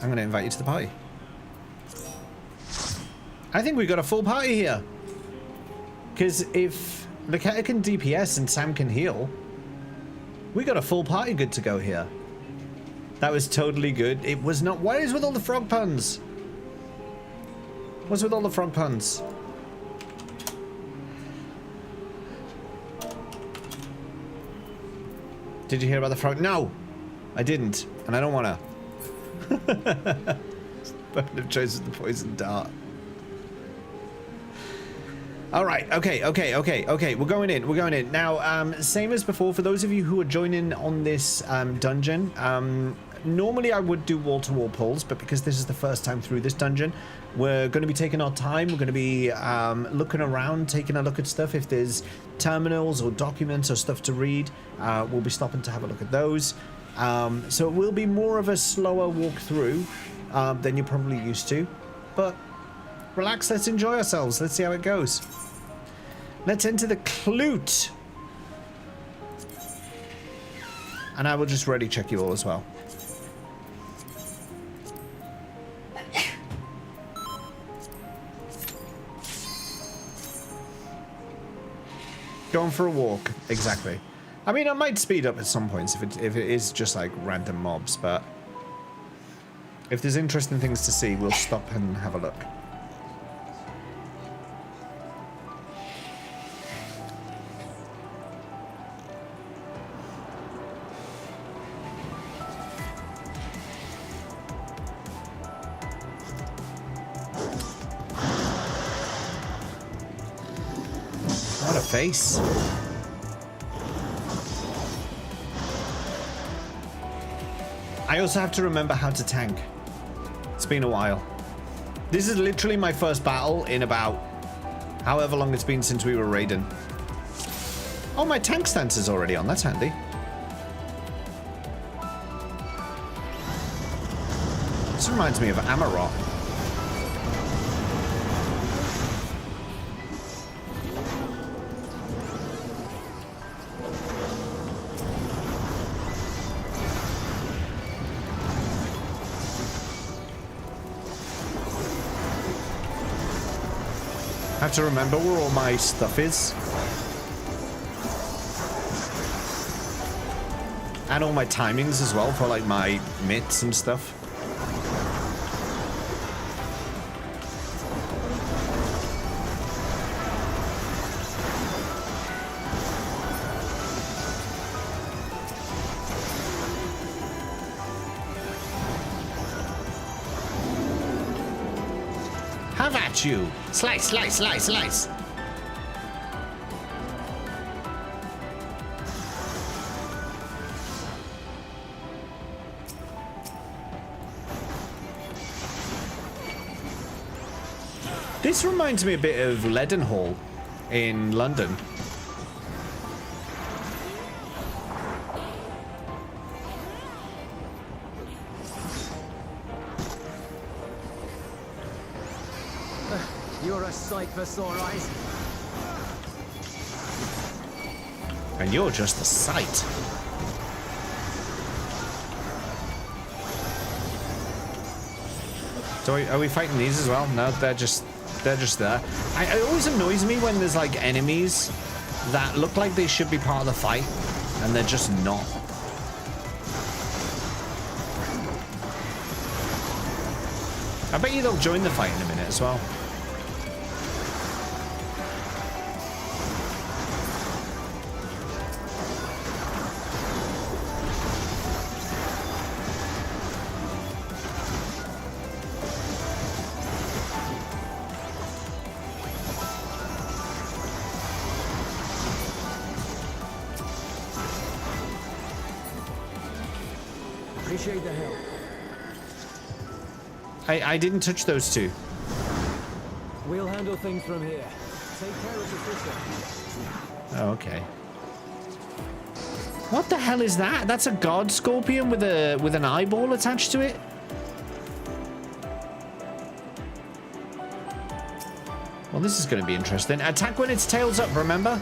I'm gonna invite you to the party. I think we got a full party here. Because if Laketta can DPS and Sam can heal, we got a full party good to go here. That was totally good. It was not. What is with all the frog puns? What's with all the frog puns? Did you hear about the frog? No, I didn't, and I don't want to. But I've chosen the poison dart. All right, okay. We're going in. Now, same as before, for those of you who are joining on this dungeon, normally I would do wall-to-wall pulls, but because this is the first time through this dungeon, we're going to be taking our time. We're going to be looking around, taking a look at stuff. If there's terminals or documents or stuff to read, we'll be stopping to have a look at those. So it will be more of a slower walk through than you're probably used to, but relax, let's enjoy ourselves. Let's see how it goes. Let's enter the Clute. And I will just ready check you all as well. Going for a walk, exactly. I mean, I might speed up at some points if it is just like random mobs, but if there's interesting things to see, we'll stop and have a look. What a face. I also have to remember how to tank. It's been a while. This is literally my first battle in about however long it's been since we were raiding. Oh, my tank stance is already on. That's handy. This reminds me of Amarok. I have to remember where all my stuff is. And all my timings as well for like my mitts and stuff. Have at you! Slice, slice, slice, slice! This reminds me a bit of Leadenhall in London. You're a sight for sore eyes. And you're just a sight. So are we fighting these as well? No, they're just there. It always annoys me when there's like enemies that look like they should be part of the fight and they're just not. I bet you they'll join the fight in a minute as well. Appreciate the help. I didn't touch those two. We'll handle things from here. Take care of the sister. Oh, okay. What the hell is that? That's a god scorpion with an eyeball attached to it? Well, this is going to be interesting. Attack when its tail's up, remember?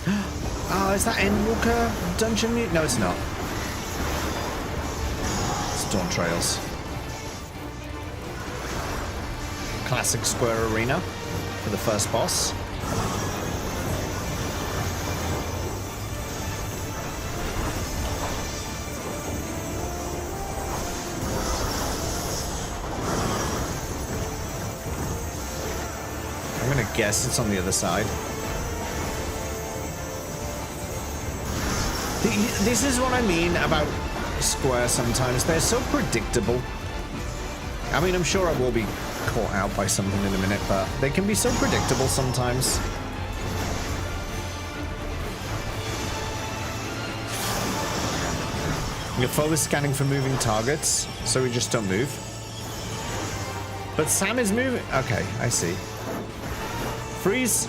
Oh, is that Endwalker dungeon mute? No, it's not. It's Dawntrails. Classic square arena for the first boss. I'm gonna guess it's on the other side. This is what I mean about Square sometimes. They're so predictable. I mean, I'm sure I will be caught out by something in a minute, but they can be so predictable sometimes. Your foe is scanning for moving targets, so we just don't move. But Sam is moving. Okay, I see. Freeze.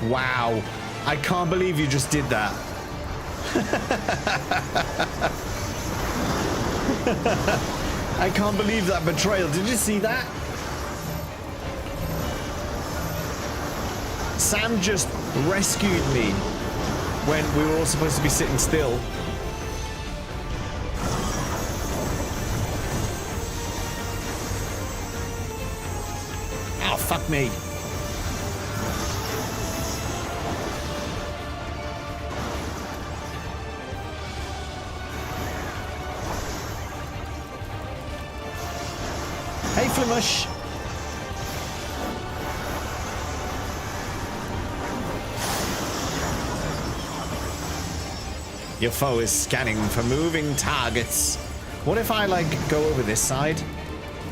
Wow. I can't believe you just did that. I can't believe that betrayal. Did you see that? Sam just rescued me when we were all supposed to be sitting still. Oh, fuck me. Hey, Flimush. Your foe is scanning for moving targets. What if I, like, go over this side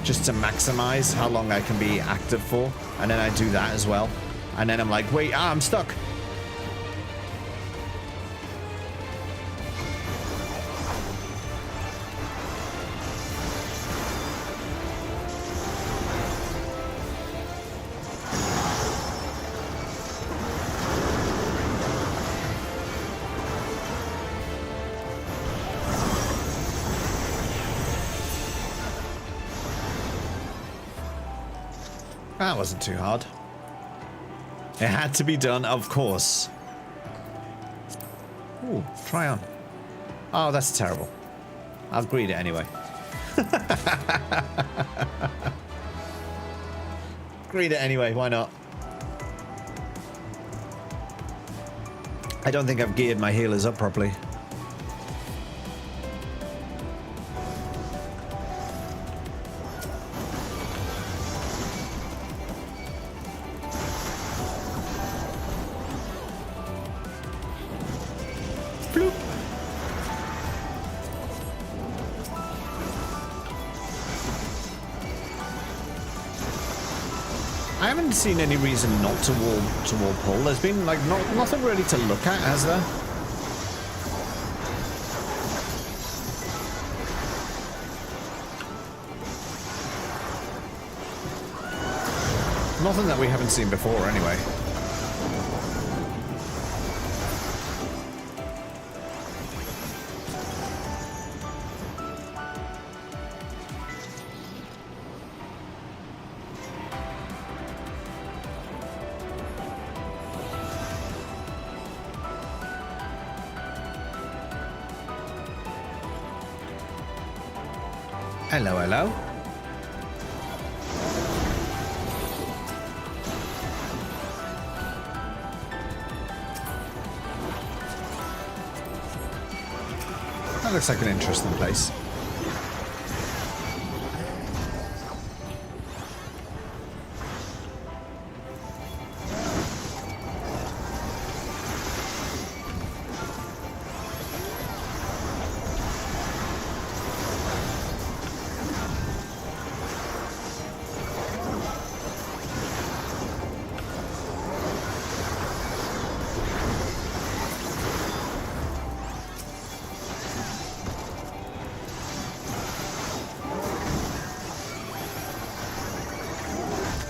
just to maximize how long I can be active for? And then I do that as well. And then I'm like, wait, I'm stuck. That wasn't too hard. It had to be done, of course. Ooh, try on. Oh, that's terrible. I'll greet it anyway. Greet it anyway, why not? I don't think I've geared my healers up properly. I haven't seen any reason not to wall pull. There's been like nothing really to look at, has there? Nothing that we haven't seen before, anyway. Hello, hello. That looks like an interesting place.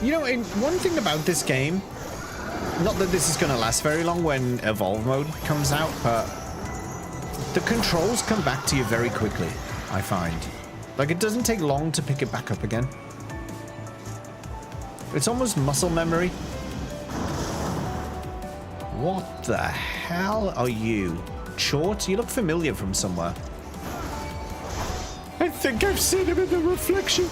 You know, one thing about this game, not that this is going to last very long when Evolve mode comes out, but The controls come back to you very quickly, I find. Like, it doesn't take long to pick it back up again. It's almost muscle memory. What the hell are you? Chort? You look familiar from somewhere. I think I've seen him in the reflection.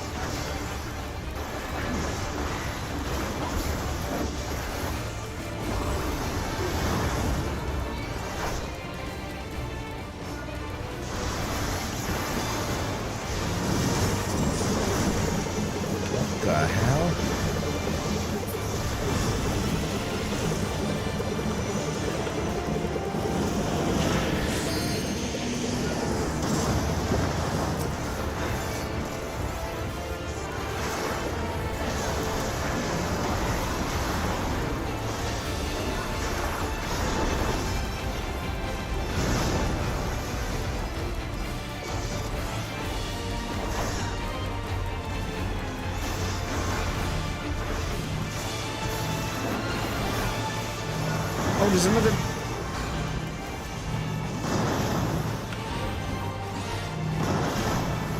What the hell? Oh, there's another...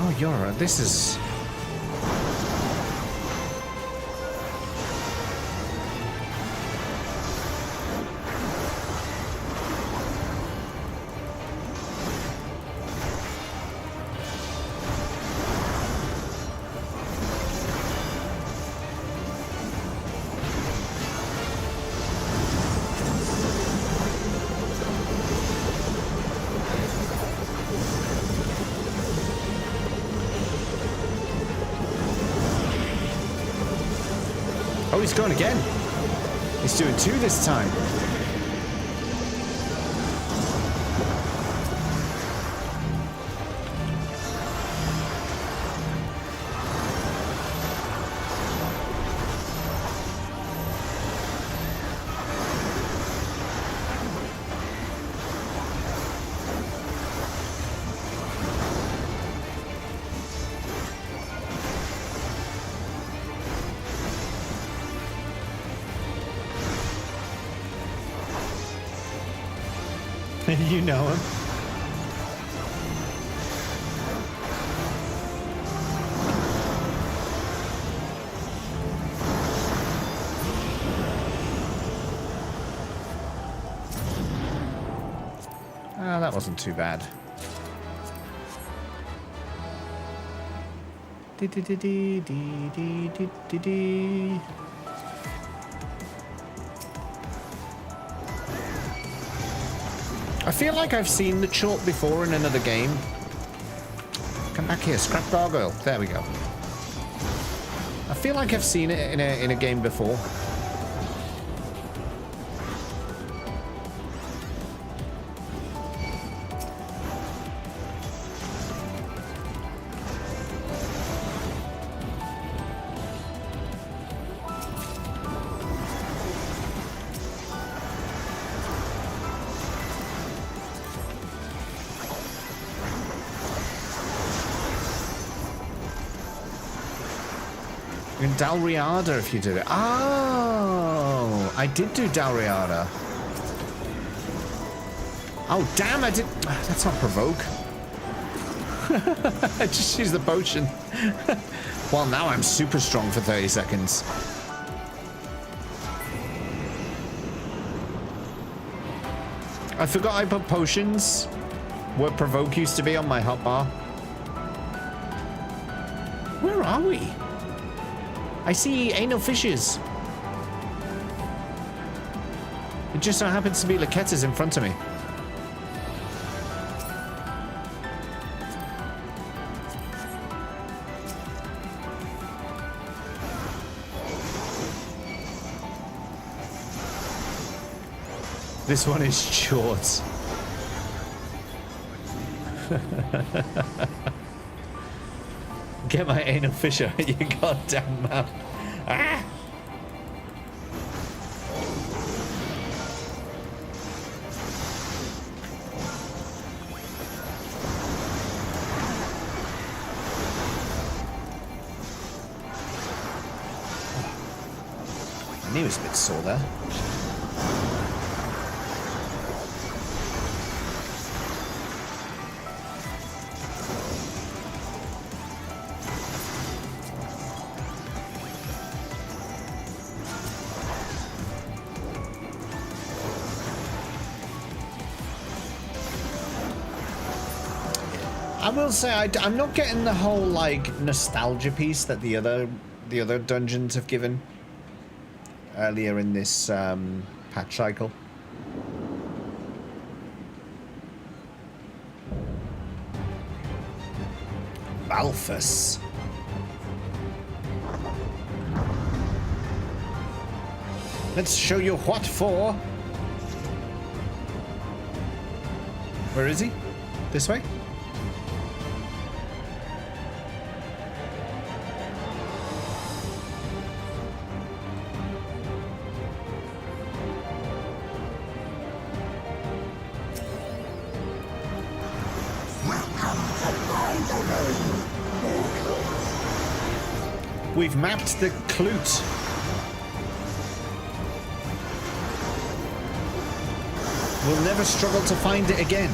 Oh, Yara, this is... Oh, he's going again. He's doing 2 this time. You know him. Ah, that wasn't too bad. I feel like I've seen the Chort before in another game. Come back here, scrap gargoyle. There we go. I feel like I've seen it in a game before. In Dalriada, if you did it. Oh, I did do Dalriada. Oh, damn, I did. That's not provoke. I just used the potion. Well, now I'm super strong for 30 seconds. I forgot I put potions where provoke used to be on my hotbar. Where are we? I see anal fishes. It just so happens to be Laketta's in front of me. This one is short. Get my anal fish out, you goddamn mouth. Ah! I knew he was a bit sore there. I will say I'm not getting the whole like nostalgia piece that the other dungeons have given earlier in this patch cycle. Balfus. Let's show you what for. Where is he? This way? We've mapped the Clute. We'll never struggle to find it again.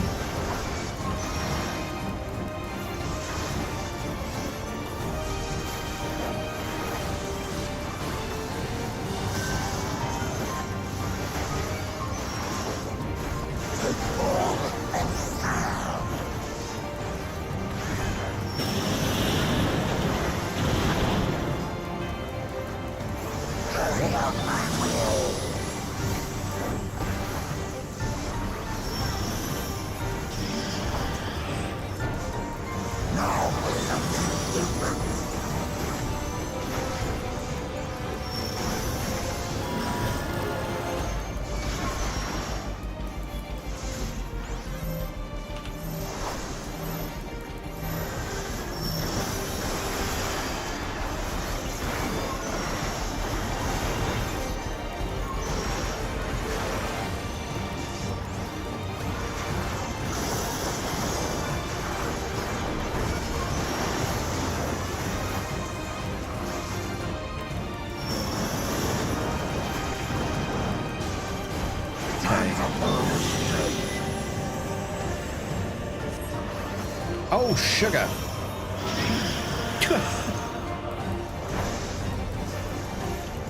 Oh, sugar.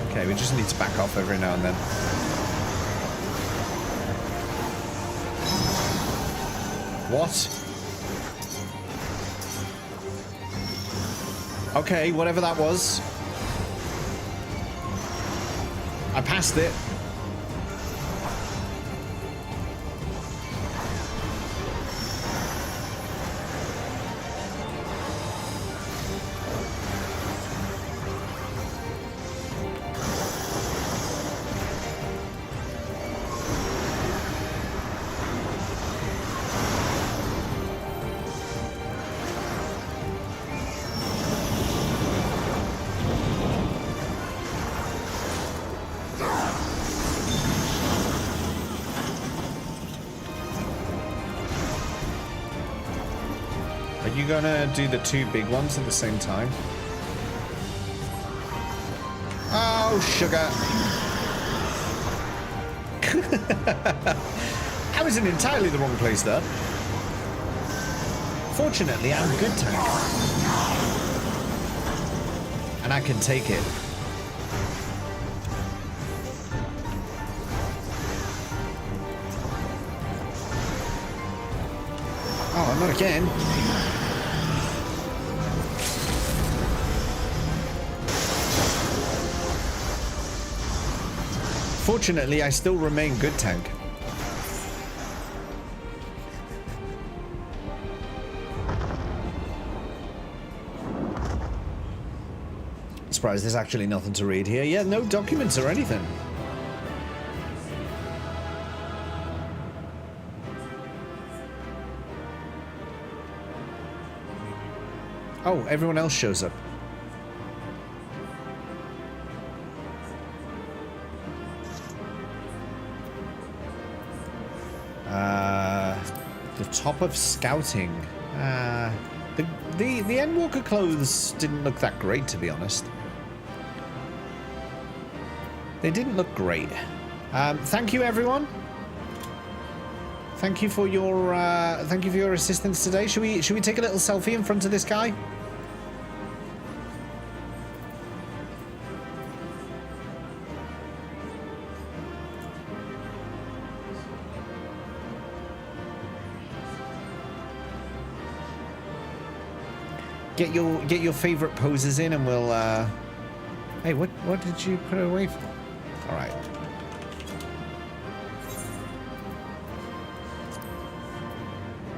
Okay, we just need to back off every now and then. What? Okay, whatever that was. I passed it. Are you gonna do the two big ones at the same time? Oh, sugar. I was in entirely the wrong place there. Fortunately, I'm a good tank. And I can take it. Oh, not again. Fortunately, I still remain good tank. Surprised there's actually nothing to read here. Yeah, no documents or anything. Oh, everyone else shows up. The top of scouting. The Endwalker clothes didn't look that great, to be honest. They didn't look great. Thank you, everyone. Thank you for your assistance today. Should we take a little selfie in front of this guy? Get your favorite poses in, and we'll. Hey, what did you put away for? All right.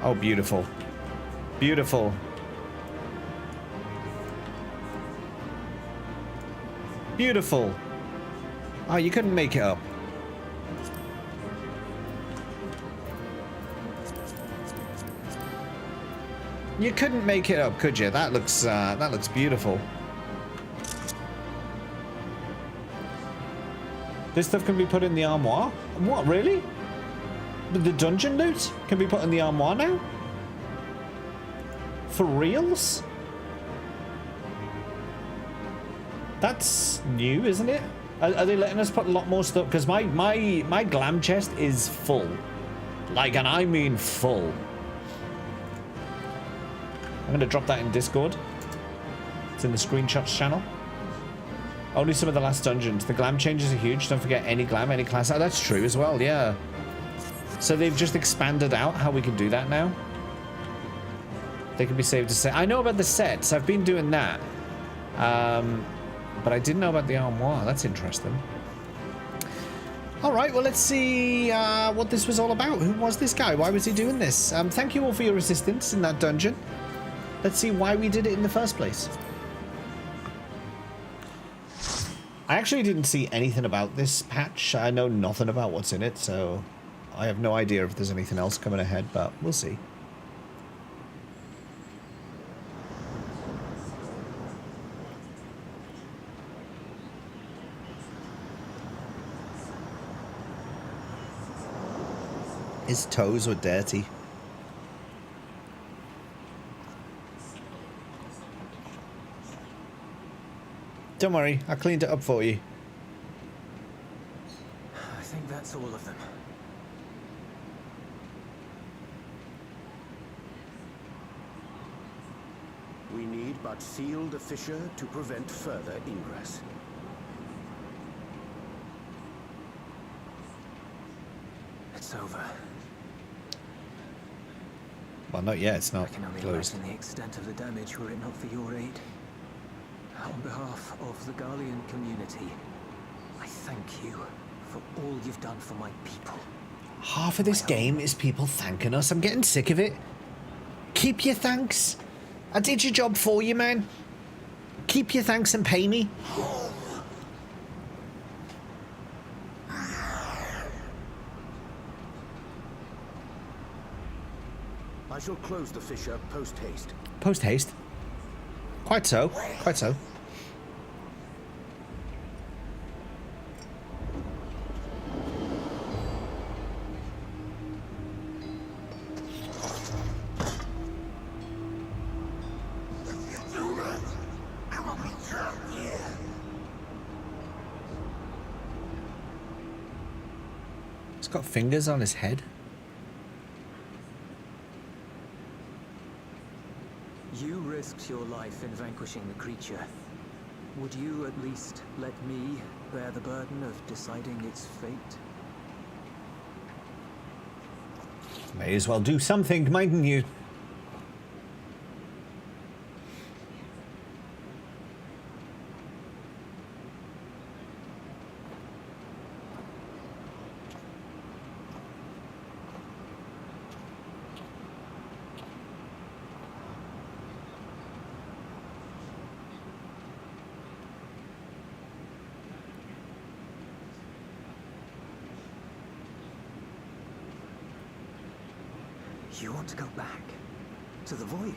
Oh, beautiful, beautiful. Beautiful. Oh, you couldn't make it up. You couldn't make it up, could you? That looks beautiful. This stuff can be put in the armoire? What, really? The dungeon loot can be put in the armoire now? For reals? That's new, isn't it? Are they letting us put a lot more stuff? Because my glam chest is full. Like, and I mean full. I'm going to drop that in Discord. It's in the screenshots channel. Only some of the last dungeons. The glam changes are huge. Don't forget any glam, any class. Oh, that's true as well, yeah. So they've just expanded out how we can do that now. They can be saved to set. I know about the sets. I've been doing that. But I didn't know about the armoire. That's interesting. All right, well, let's see what this was all about. Who was this guy? Why was he doing this? Thank you all for your assistance in that dungeon. Let's see why we did it in the first place. I actually didn't see anything about this patch. I know nothing about what's in it, so I have no idea if there's anything else coming ahead, but we'll see. His toes were dirty. Don't worry, I cleaned it up for you. I think that's all of them. We need but seal the fissure to prevent further ingress. It's over. Well, not yet. It's not I can only closed. imagine the extent of the damage were it not for your aid. On behalf of the Garlean community, I thank you for all you've done for my people. Half of this game is people thanking us. I'm getting sick of it. Keep your thanks. I did your job for you, man. Keep your thanks and pay me. I shall close the fissure post-haste. Post-haste? Quite so. Quite so. He's got fingers on his head. You risked your life in vanquishing the creature. Would you at least let me bear the burden of deciding its fate? May as well do something, mightn't you? You want to go back to the void?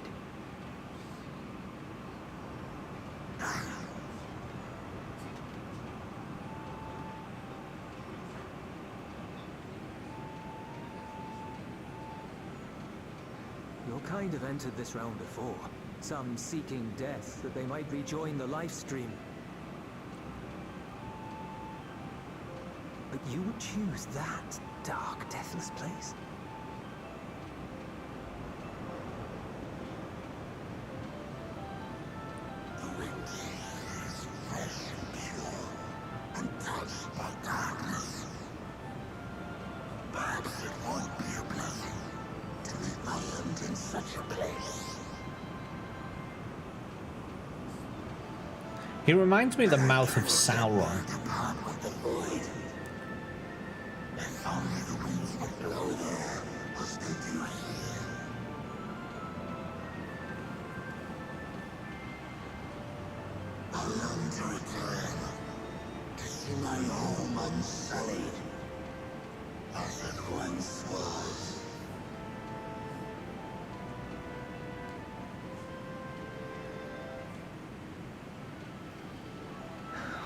Your kind have entered this realm before, some seeking death that they might rejoin the life stream. But you would choose that dark, deathless place? He reminds me of the mouth of Sauron.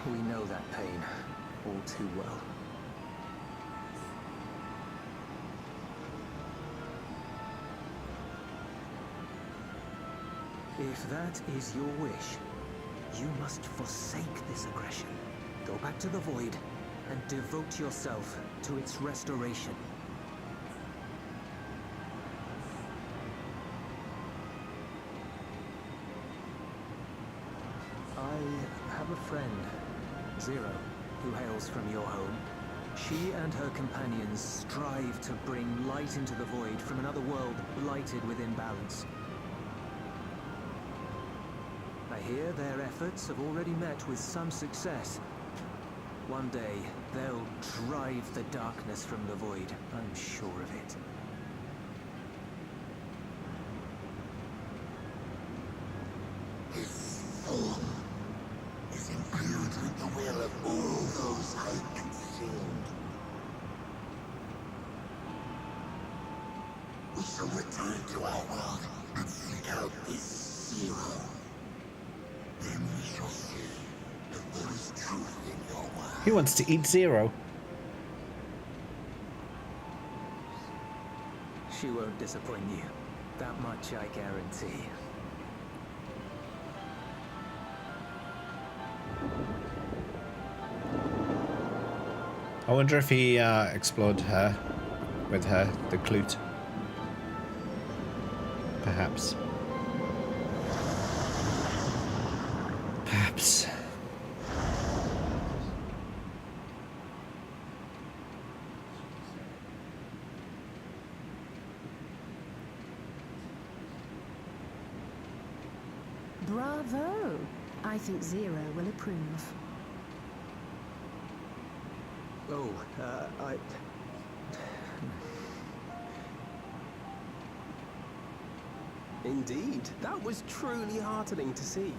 We know that pain all too well. If that is your wish, you must forsake this aggression. Go back to the Void and devote yourself to its restoration. I have a friend, Zero, who hails from your home. She and her companions strive to bring light into the Void from another world blighted with imbalance. I hear their efforts have already met with some success. One day, they'll drive the darkness from the Void, I'm sure of it. His form is imbued with the will of all those I consumed. We shall return to our world and seek out this Zero. Then we shall see if there is truth in your word. He wants to eat Zero. She won't disappoint you. That much I guarantee. I wonder if he explored her with her, the clute. Perhaps. Perhaps. Bravo! I think Zero will approve. Oh, Indeed, that was truly heartening to see.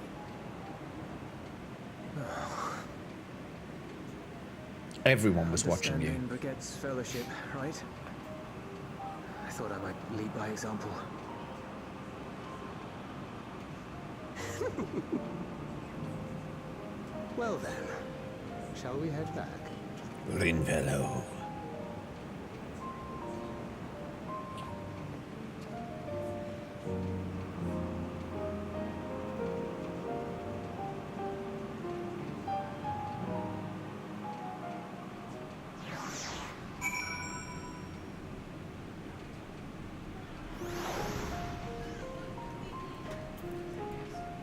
Everyone was watching you. In Brigette's fellowship, right? I thought I might lead by example. Well then, shall we head back? Rinvelo.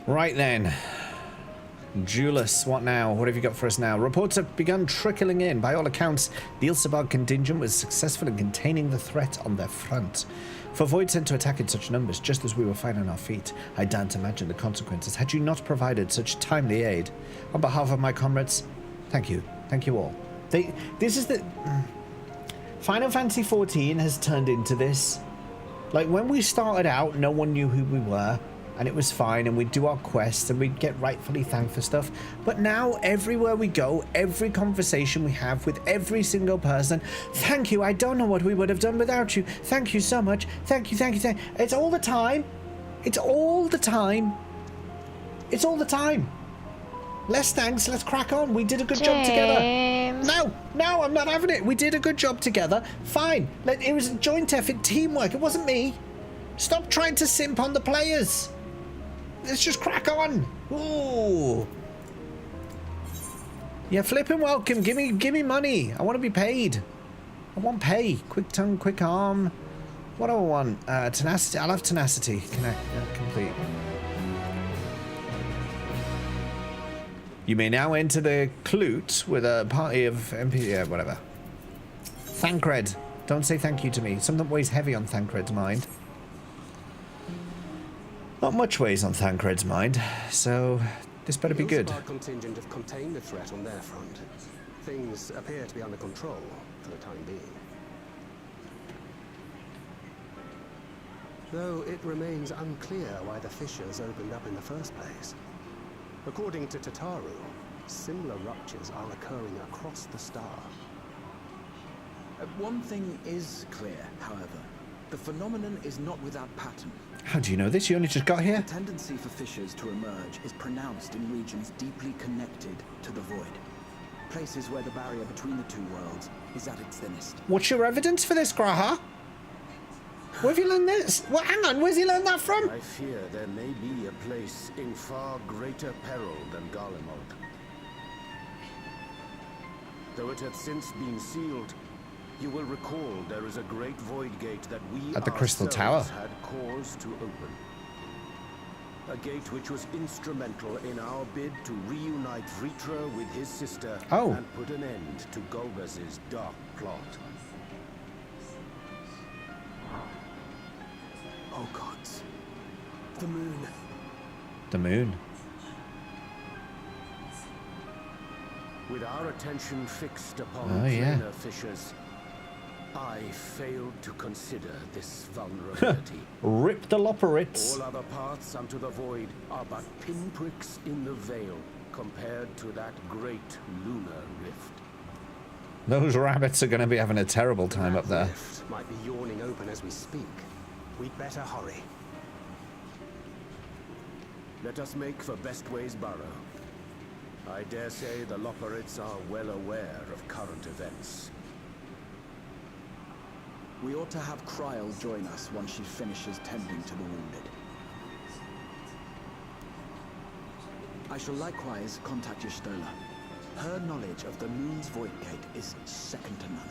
Right then. Julius, what now? What have you got for us now? Reports have begun trickling in. By all accounts, the Ilsabard contingent was successful in containing the threat on their front. For Void sent to attack in such numbers just as we were finding our feet, I daren't imagine the consequences had you not provided such timely aid. On behalf of my comrades, thank you. Thank you all. This is the... Final Fantasy XIV has turned into this. Like, when we started out, no one knew who we were. And it was fine, and we'd do our quests, and we'd get rightfully thanked for stuff. But now, everywhere we go, every conversation we have with every single person, thank you, I don't know what we would have done without you. Thank you so much. Thank you, thank you, thank you. It's all the time. It's all the time. It's all the time. Less thanks, let's crack on. We did a good job together. No, I'm not having it. We did a good job together. Fine. It was a joint effort, teamwork. It wasn't me. Stop trying to simp on the players. Let's just crack on. Ooh. Yeah, flipping welcome. Give me money. I want to be paid. I want pay. Quick tongue, quick arm. What do I want? Tenacity. I'll have tenacity. Connect. Complete. You may now enter the clute with a party of MP. Yeah, whatever. Thancred. Don't say thank you to me. Something weighs heavy on Thancred's mind. Not much weighs on Thancred's mind, so This better be good. The Ilsbar contingent have contained the threat on their front. Things appear to be under control for the time being. Though it remains unclear why the fissures opened up in the first place. According to Tataru, similar ruptures are occurring across the star. One thing is clear, however. The phenomenon is not without pattern. How do you know this? You only just got here? The tendency for fissures to emerge is pronounced in regions deeply connected to the void. Places where the barrier between the two worlds is at its thinnest. What's your evidence for this, Graha? Where have you learned this? What? Hang on, where's he learned that from? I fear there may be a place in far greater peril than Garlemald. Though it hath since been sealed, you will recall there is a great void gate that we At the Crystal Tower had cause to open. A gate which was instrumental in our bid to reunite Vritra with his sister and put an end to Golbez's dark plot. Oh gods. The moon. The moon. With our attention fixed upon planar fissures, I failed to consider this vulnerability. Rip the Loporits. All other paths unto the void are but pinpricks in the veil compared to that great lunar rift. Those rabbits are going to be having a terrible time up there. Rift might be yawning open as we speak. We'd better hurry. Let us make for Bestway's Burrow. I dare say the Loporits are well aware of current events. We ought to have Kryl join us once she finishes tending to the wounded. I shall likewise contact Y'shtola. Her knowledge of the moon's void gate is second to none.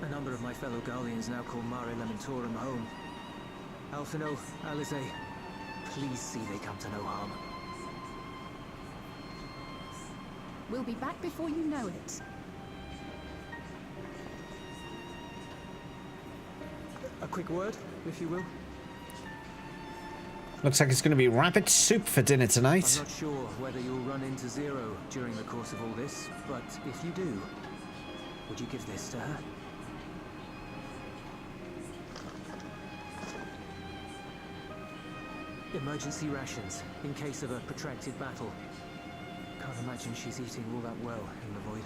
A number of my fellow Garleans now call Mare Lamentorum home. Alphino, Alize, please see they come to no harm. We'll be back before you know it. A quick word, if you will. Looks like it's going to be rabbit soup for dinner tonight. I'm not sure whether you'll run into Zero during the course of all this, but if you do, would you give this to her? Emergency rations, in case of a protracted battle. Can't imagine she's eating all that well in the void.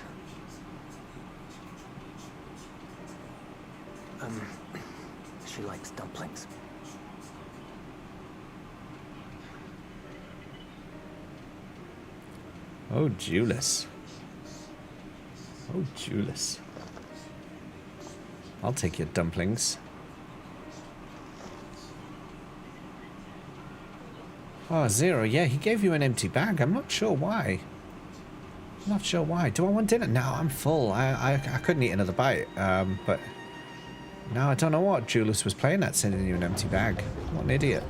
She likes dumplings. Oh, Julius. Oh, Julius. I'll take your dumplings. Oh, Zero, yeah, he gave you an empty bag. I'm not sure why. I'm not sure why. Do I want dinner? No, I'm full. I couldn't eat another bite. But no, I don't know what Julius was playing at, sending you an empty bag. What an idiot.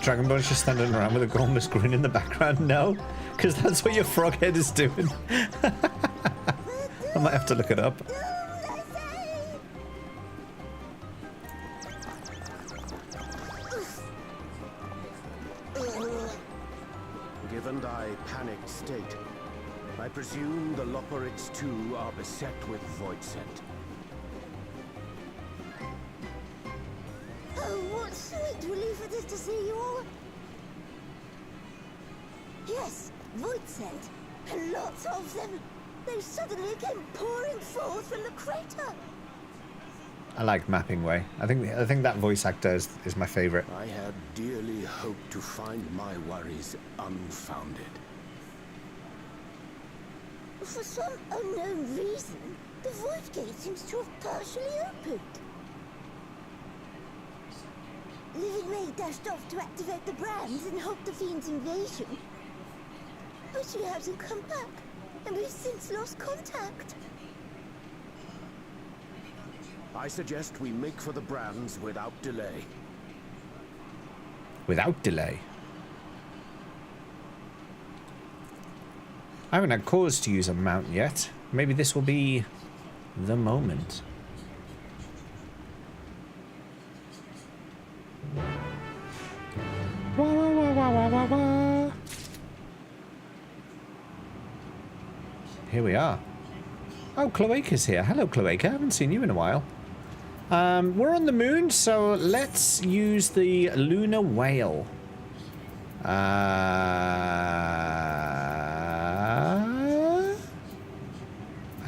Dragonbone's just standing around with a gormless grin in the background. No, because that's what your frog head is doing. I might have to look it up. Given thy panicked state, I presume the Loporits too are beset with void scent. Oh, what sweet relief it is to see you all. Yes, void scent. And lots of them. They suddenly came pouring forth from the crater. I like Mapping Way. I think that voice actor is my favorite. I had dearly hoped to find my worries unfounded. For some unknown reason, the void gate seems to have partially opened. Living May dashed off to activate the brands and halt the fiend's invasion. But she hasn't come back, and we've since lost contact. I suggest we make for the brands without delay. Without delay? I haven't had cause to use a mount yet. Maybe this will be the moment. Wah, wah, wah, wah, wah, wah, wah. Here we are. Oh, Cloaca's here. Hello, Cloaca. I haven't seen you in a while. We're on the moon, so let's use the lunar whale. I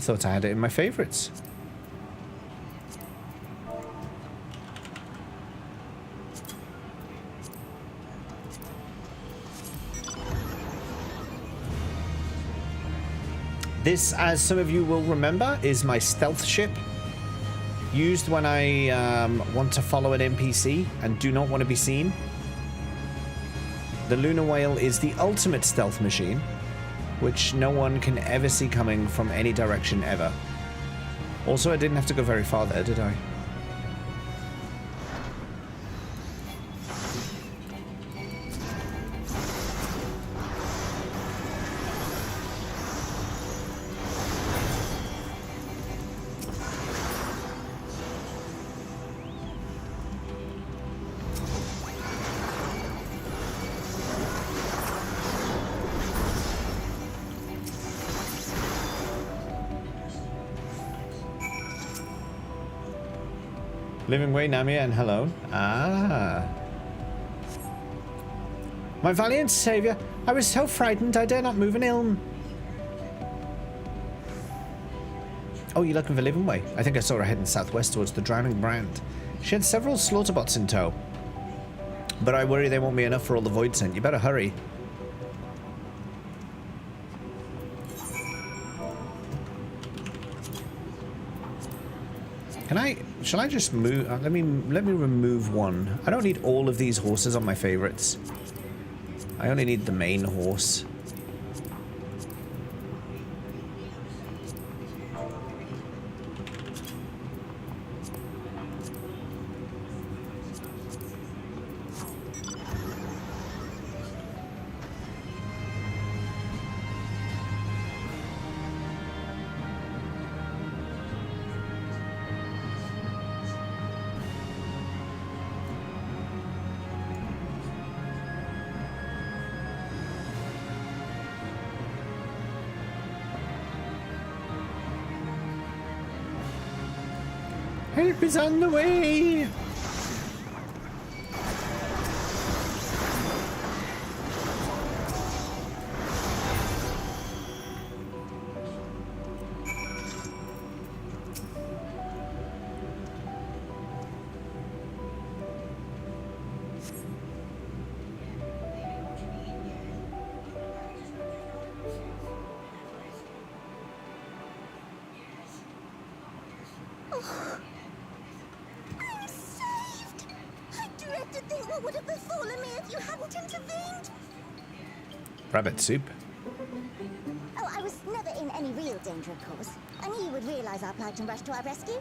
thought I had it in my favorites. This, as some of you will remember, is my stealth ship. Used when I want to follow an NPC and do not want to be seen. The lunar whale is the ultimate stealth machine, which no one can ever see coming from any direction ever. Also, I didn't have to go very far there, did I? Living Way, Namia, and hello. Ah. My valiant saviour, I was so frightened I dare not move an ilm. Oh, you're looking for Living Way? I think I saw her heading southwest towards the Drowning Brand. She had several slaughterbots in tow. But I worry they won't be enough for all the Void Scent. You better hurry. Shall I just move? Let me remove one. I don't need all of these horses on my favorites. I only need the main horse. Help is on the way! Rabbit soup. Oh, I was never in any real danger, of course. I knew you would realize our plight and rush to our rescue.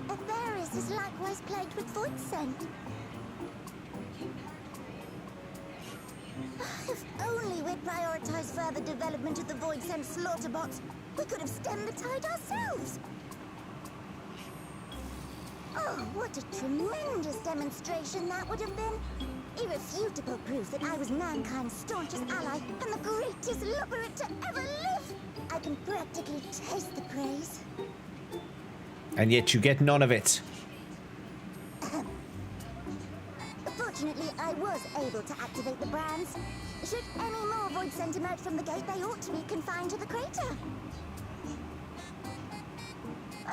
Etheris is likewise plagued with void scent. If only we'd prioritized further development of the void scent slaughterbots, we could have stemmed the tide ourselves. Oh, what a tremendous demonstration that would have been! Irrefutable proof that I was mankind's staunchest ally and the greatest lubberate to ever live! I can practically taste the praise. And yet you get none of it. Fortunately, I was able to activate the brands. Should any more void scent emerge from the gate, they ought to be confined to the crater.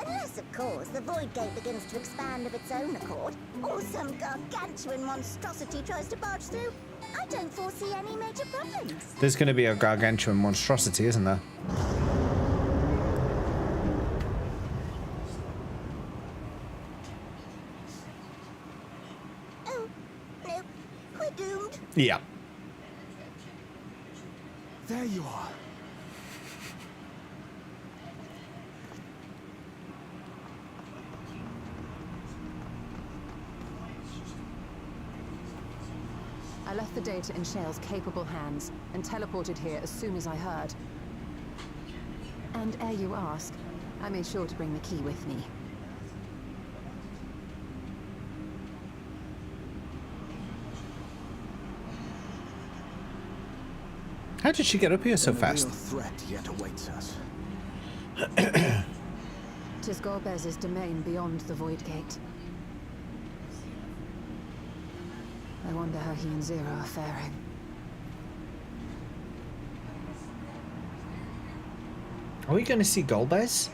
Unless, of course, the Void Gate begins to expand of its own accord, or some gargantuan monstrosity tries to barge through. I don't foresee any major problems. There's going to be a gargantuan monstrosity, isn't there? Oh, no. We're doomed. Yeah. There you are. I left the data in Shale's capable hands and teleported here as soon as I heard. And ere you ask, I made sure to bring the key with me. How did she get up here so fast? A threat yet awaits us. 'Tis Golbez's domain beyond the Void Gate. I wonder how he and Zero are faring. Are we going to see Golbez?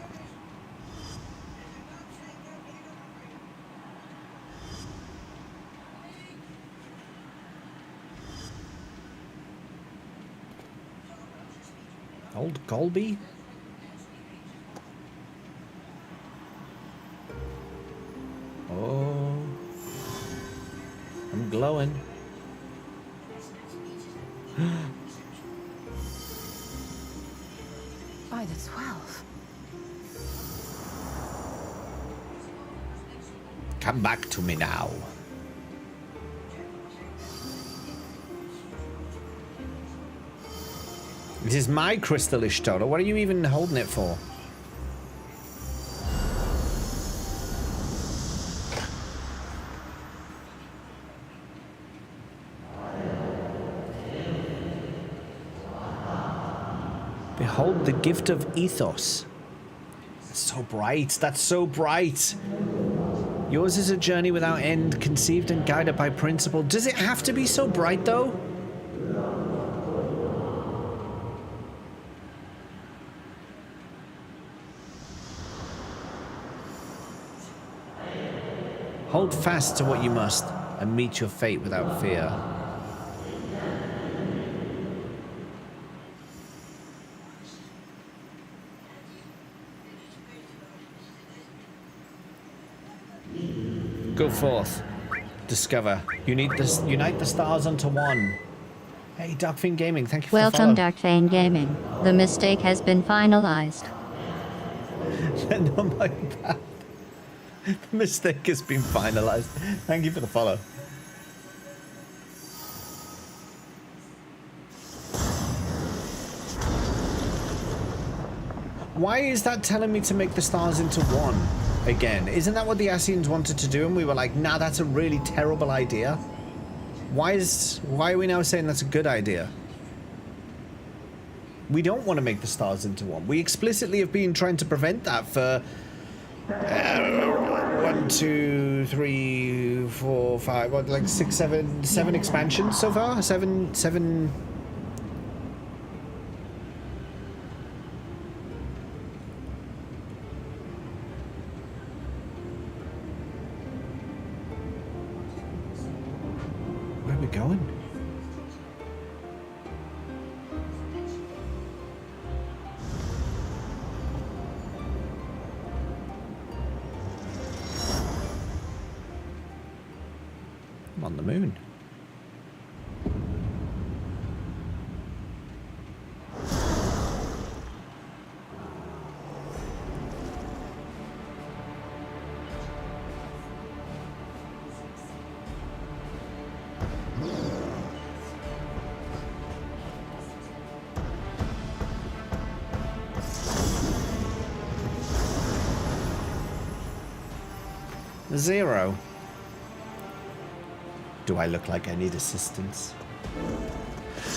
Old Golby? Oh. I'm glowing. By the 12. Come back to me now. This is my crystal, Ishtola. What are you even holding it for? Behold the gift of ethos. That's so bright. That's so bright. Yours is a journey without end, conceived and guided by principle. Does it have to be so bright, though? Hold fast to what you must, and meet your fate without fear. Go forth. Discover. Unite the stars unto one. Hey, Darkfiend Gaming, thank you for the follow. Welcome, Darkfiend Gaming. The mistake has been finalized. Not my bad. The mistake has been finalized. Thank you for the follow. Why is that telling me to make the stars into one again? Isn't that what the Ascians wanted to do? And we were like, nah, that's a really terrible idea. Why are we now saying that's a good idea? We don't want to make the stars into one. We explicitly have been trying to prevent that for 1, 2, 3, 4, 5, what, like 6, 7 expansions so far? Seven. Where are we going? I'm on the moon. Zero. Do I look like I need assistance?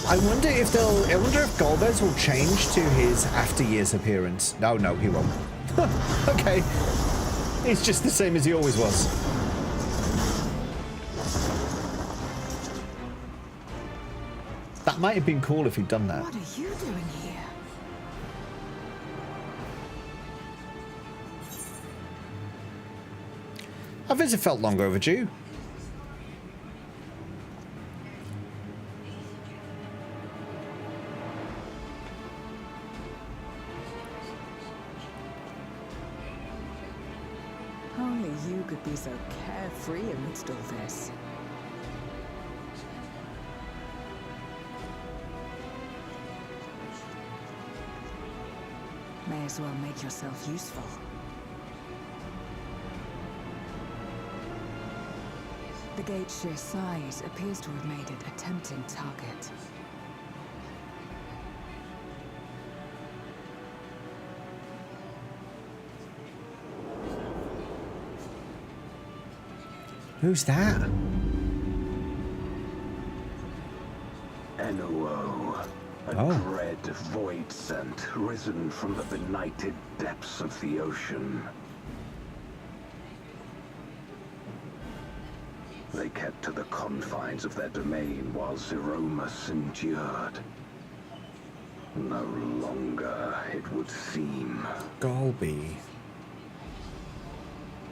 I wonder if Golbez will change to his after years appearance. No, he won't. Okay. He's just the same as he always was. That might have been cool if he'd done that. What are you doing here? A visit felt long overdue. Only you could be so carefree amidst all this. May as well make yourself useful. The gate's sheer size appears to have made it a tempting target. Who's that? NOO, a dread void scent risen from the benighted depths of the ocean. They kept to the confines of their domain while Zeromus endured. No longer, it would seem. Golby.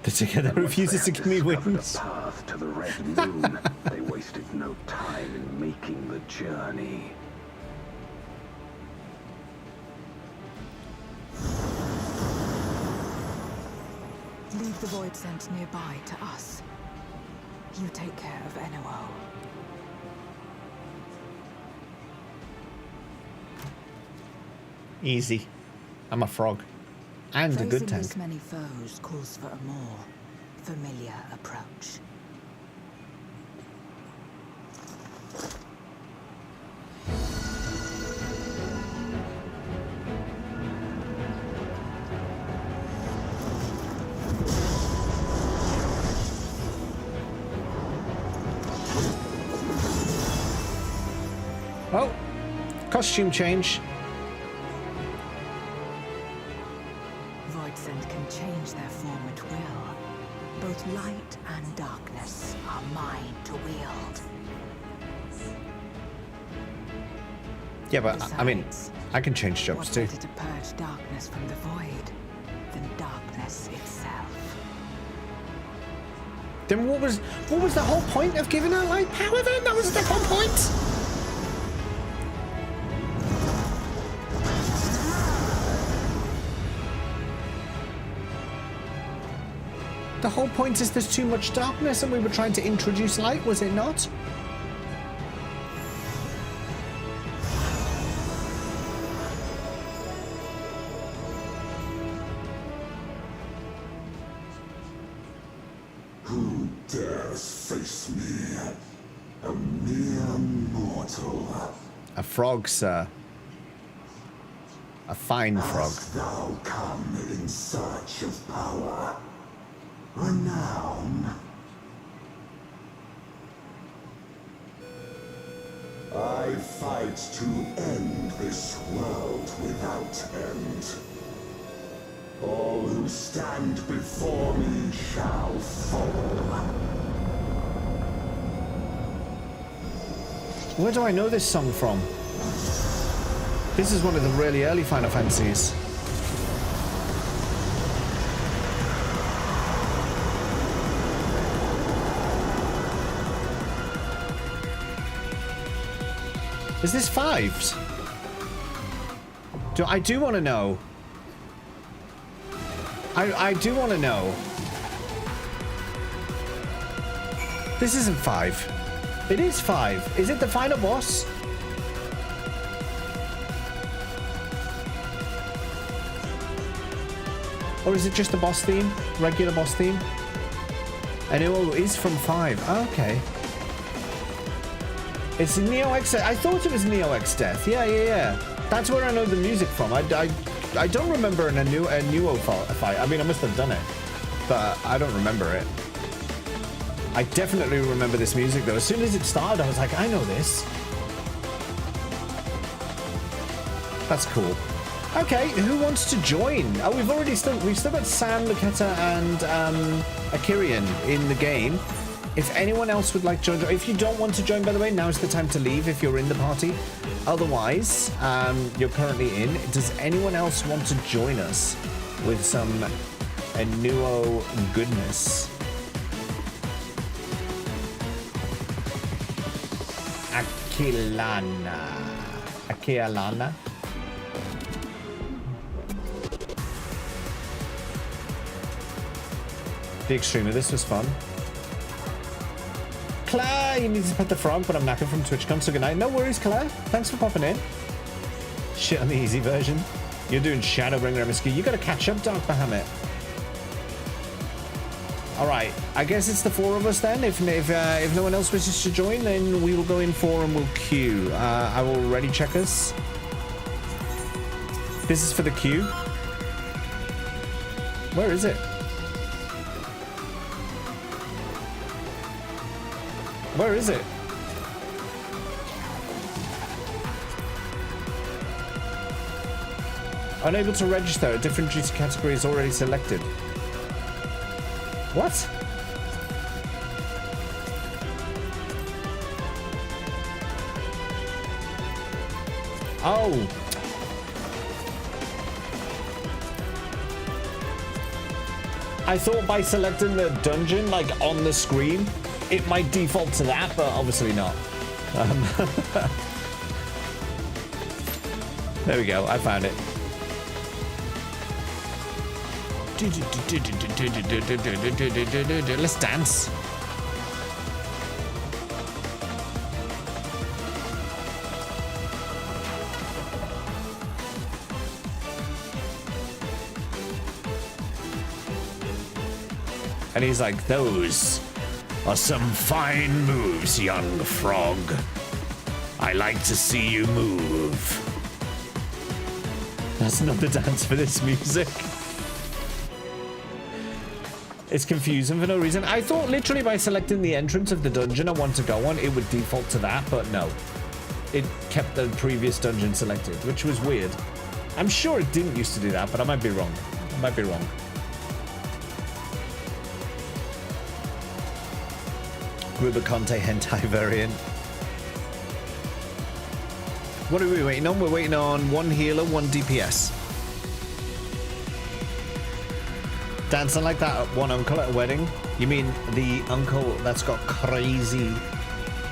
The together refuses to give me wings. The path to the Red Moon. They wasted no time in making the journey. Leave the void scent nearby to us. You take care of NOO. Easy. I'm a frog. And a good tank. Facing this many foes calls for a more familiar approach. Oh, costume change. Void scent can change their form at will. Both light and darkness are mine to wield. Yeah, but I mean, I can change jobs too. What better to purge darkness from the void than darkness itself? Then what was the whole point of giving her light power then? That was the whole point. The whole point is there's too much darkness and we were trying to introduce light, was it not? Who dares face me? A mere mortal. A frog, sir. A fine frog. Hast thou come in search of power? Renown. I fight to end this world without end. All who stand before me shall fall. Where do I know this song from? This is one of the really early Final Fantasies. Is this 5s? I do want to know. I do want to know. This isn't 5. It is 5. Is it the final boss? Or is it just the boss theme? Regular boss theme? And it is from 5. Oh, okay. It's Neo X. I thought it was Neo X Death. Yeah. That's where I know the music from. I don't remember a Nuo fight. I mean, I must have done it, but I don't remember it. I definitely remember this music though. As soon as it started, I was like, I know this. That's cool. Okay, who wants to join? Oh, we've still got Sam, Laketa, and Akirian in the game. If anyone else would like to join, if you don't want to join, by the way, now's the time to leave if you're in the party. Otherwise, you're currently in. Does anyone else want to join us with some Nuo goodness? Akilana. The Extremer, this was fun. Claire, you need to pet the frog, but I'm knackered from TwitchCon, so good night. No worries, Claire. Thanks for popping in. Shit on the easy version. You're doing Shadowbringer MSQ. You gotta catch up, Dark Bahamut. All right, I guess it's the 4 of us then. If no one else wishes to join, then we will go in 4 and we'll queue. I will ready check us. This is for the queue. Where is it? Where is it? Unable to register. A different duty category is already selected. What? Oh. I thought by selecting the dungeon, like, on the screen, it might default to that, but obviously not. There we go. I found it. Let's dance. And he's like, those are some fine moves, young frog. I like to see you move. That's not the dance for this music. It's confusing for no reason. I thought literally by selecting the entrance of the dungeon I want to go on, it would default to that, but no. It kept the previous dungeon selected, which was weird. I'm sure it didn't used to do that, but I might be wrong. I might be wrong. Rubiconte hentai variant. What are we waiting on? We're waiting on 1 healer, 1 DPS. Dancing like that at one uncle at a wedding? You mean the uncle that's got crazy,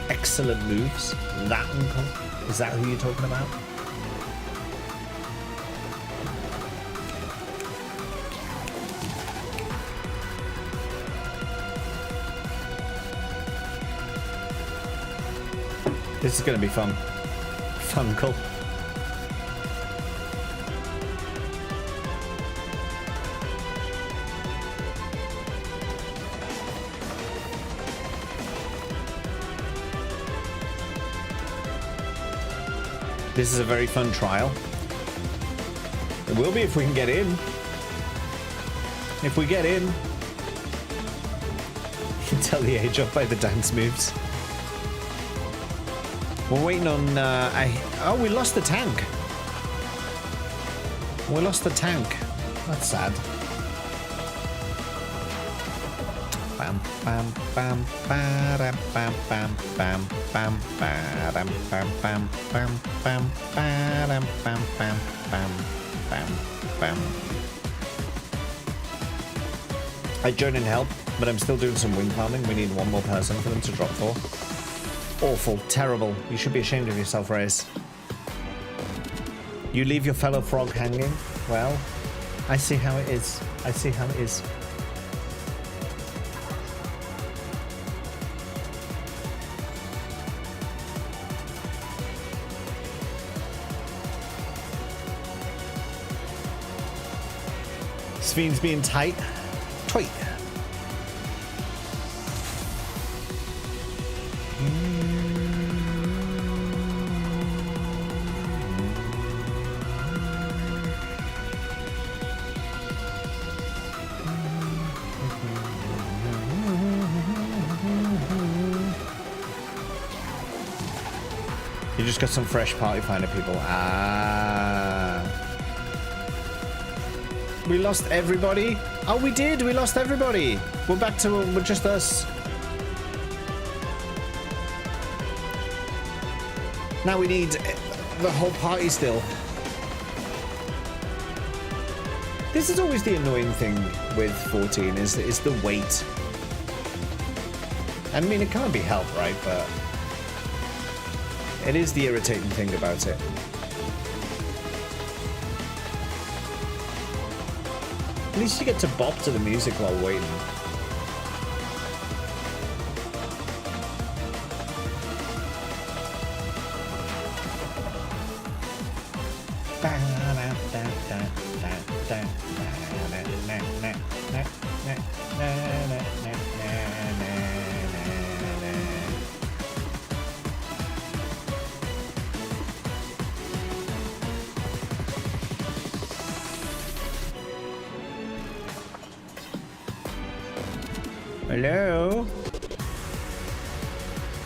excellent moves? That uncle? Is that who you're talking about? This is going to be fun. Funkle. This is a very fun trial. It will be if we can get in. If we get in. You can tell the age off by the dance moves. We're waiting on, oh, we lost the tank. We lost the tank. That's sad. Bam, bam, bam, bam, bam, bam, bam, bam, bam, bam, bam, bam, bam, bam, bam, bam, bam, bam. I join and help, but I'm still doing some wing farming. We need 1 more person for them to drop for. Awful, terrible. You should be ashamed of yourself, Reyes. You leave your fellow frog hanging? Well, I see how it is. I see how it is. Sven's being tight. Tweet. You just got some fresh party finder people. Ah. We lost everybody. Oh, we did. We lost everybody. We're back to we're just us. Now we need the whole party still. This is always the annoying thing with 14 is the wait. I mean, it can't be helped, right? But it is the irritating thing about it. At least you get to bop to the music while waiting. Hello?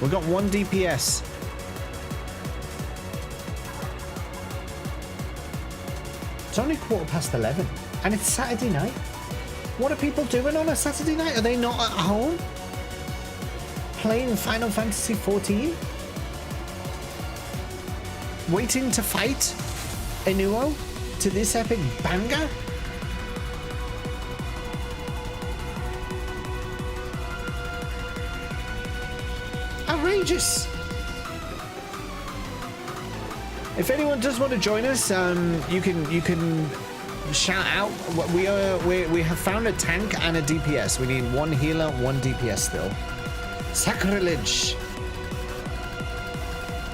We got 1 DPS. It's only 11:15 and it's Saturday night. What are people doing on a Saturday night? Are they not at home? Playing Final Fantasy XIV? Waiting to fight Inuo to this epic banger? Outrageous! If anyone does want to join us, you can shout out. We have found a tank and a DPS. We need 1 healer, 1 DPS still. Sacrilege!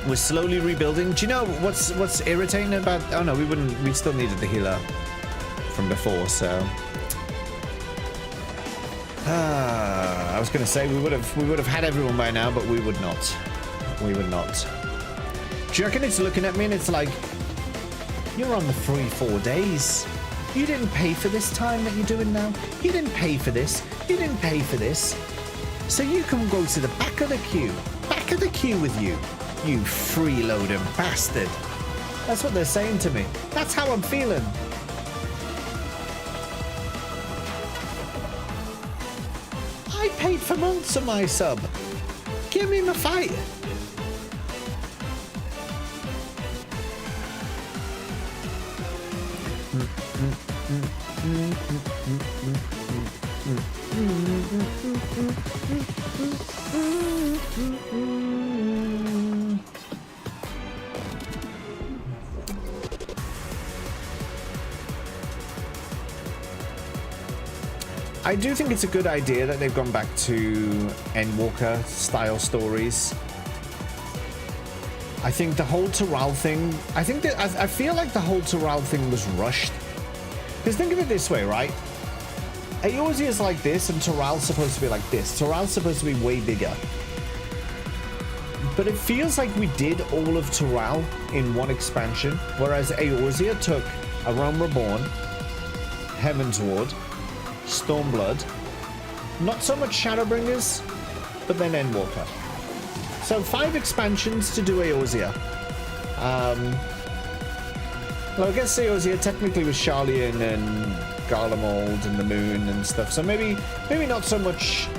We're slowly rebuilding. Do you know what's irritating about? Oh no, we still needed the healer from before, so. I was gonna say we would have had everyone by now, but we would not. We would not. Do you reckon it's looking at me and it's like, you're on the free 4 days. You didn't pay for this time that you're doing now. You didn't pay for this. You didn't pay for this. So you can go to the back of the queue. Back of the queue with you. You freeloading bastard. That's what they're saying to me. That's how I'm feeling. I paid for months of my sub. Give me my fight. I do think it's a good idea that they've gone back to Endwalker style stories. I think the whole Toral thing, I feel like the whole Toral thing was rushed. Because think of it this way, right? Eorzea is like this and Toral's supposed to be like this. Toral's supposed to be way bigger. But it feels like we did all of Toral in one expansion, whereas Eorzea took A Realm Reborn, Heaven's Ward, Stormblood, not so much Shadowbringers, but then Endwalker. So 5 expansions to do Eorzea. Well, I guess Eorzea technically was Sharlayan and Garlemald and the Moon and stuff. So maybe not so much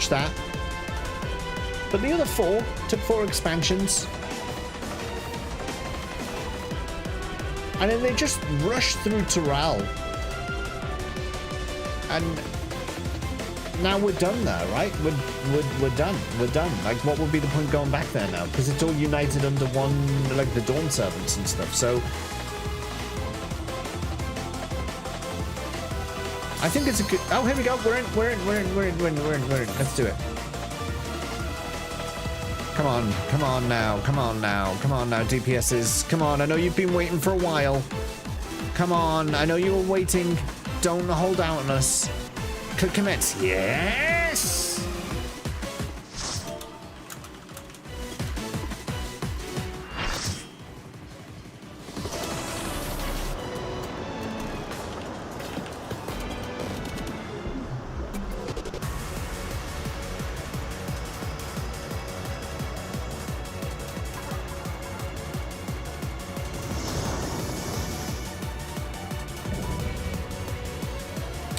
that. But the other 4 took 4 expansions. And then they just rushed through Toral. And now we're done there, right? We're done. We're done. Like, what would be the point going back there now? Because it's all united under one, like the Dawn Servants and stuff. So I think it's a good. Oh, here we go. We're in. Let's do it. Come on now, DPSs. Come on, I know you've been waiting for a while. Come on, I know you were waiting. Don't hold out on us. Click commence. Yes!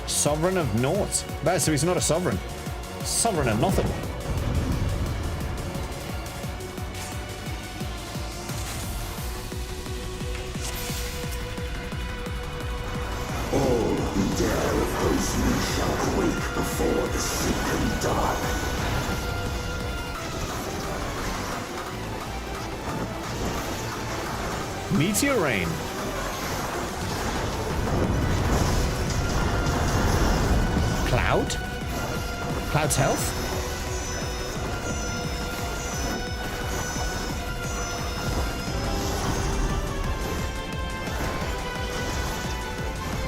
Sovereign of naught. So he's not a sovereign. Sovereign of nothing. All who dare oppose me shall quake before the seeking dark. Meteor rain. Cloud? Cloud's health?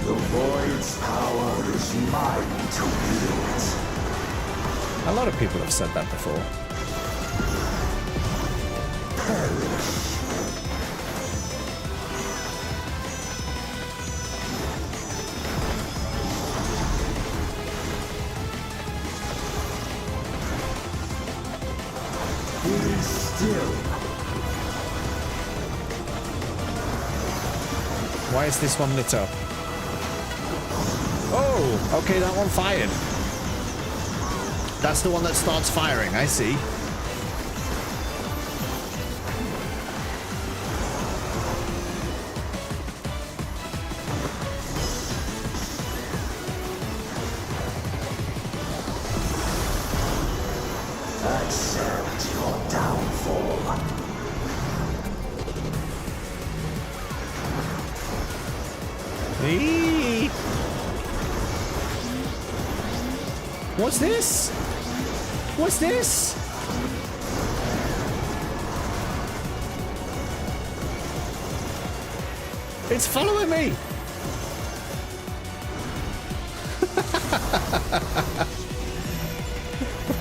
The void's power is mine to wield. A lot of people have said that before. Perish. Why is this one lit up? Oh, okay, that one fired. That's the one that starts firing, I see. Accept your downfall. Eee. What's this? What's this? It's following me.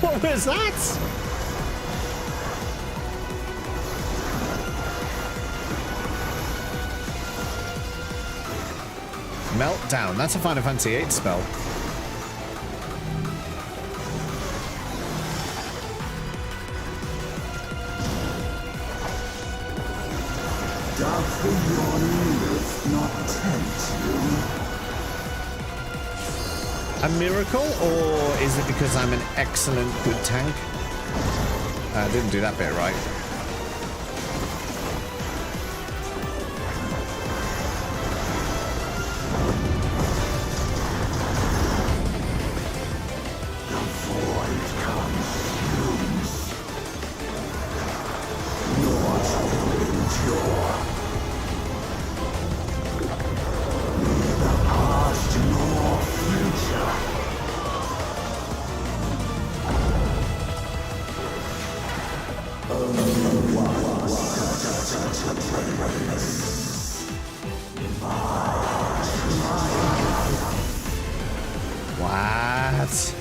What was that? Meltdown. That's a Final Fantasy VIII spell. Doth your youth not tempt you? A miracle, or is it because I'm an excellent good tank? I didn't do that bit right. What?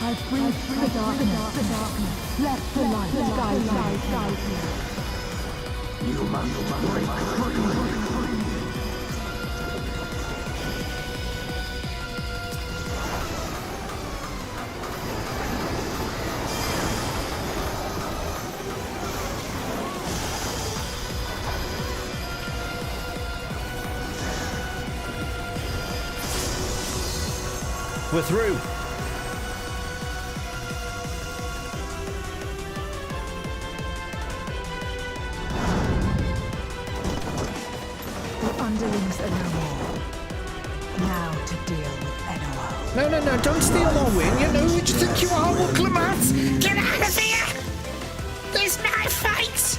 I breathe the darkness, let the light guide me. You must break free. We're through. Underlings are no more. Now to deal with Enowell. No, don't steal my win. You know who you think you are, Lamat? Get out of here! There's no fight!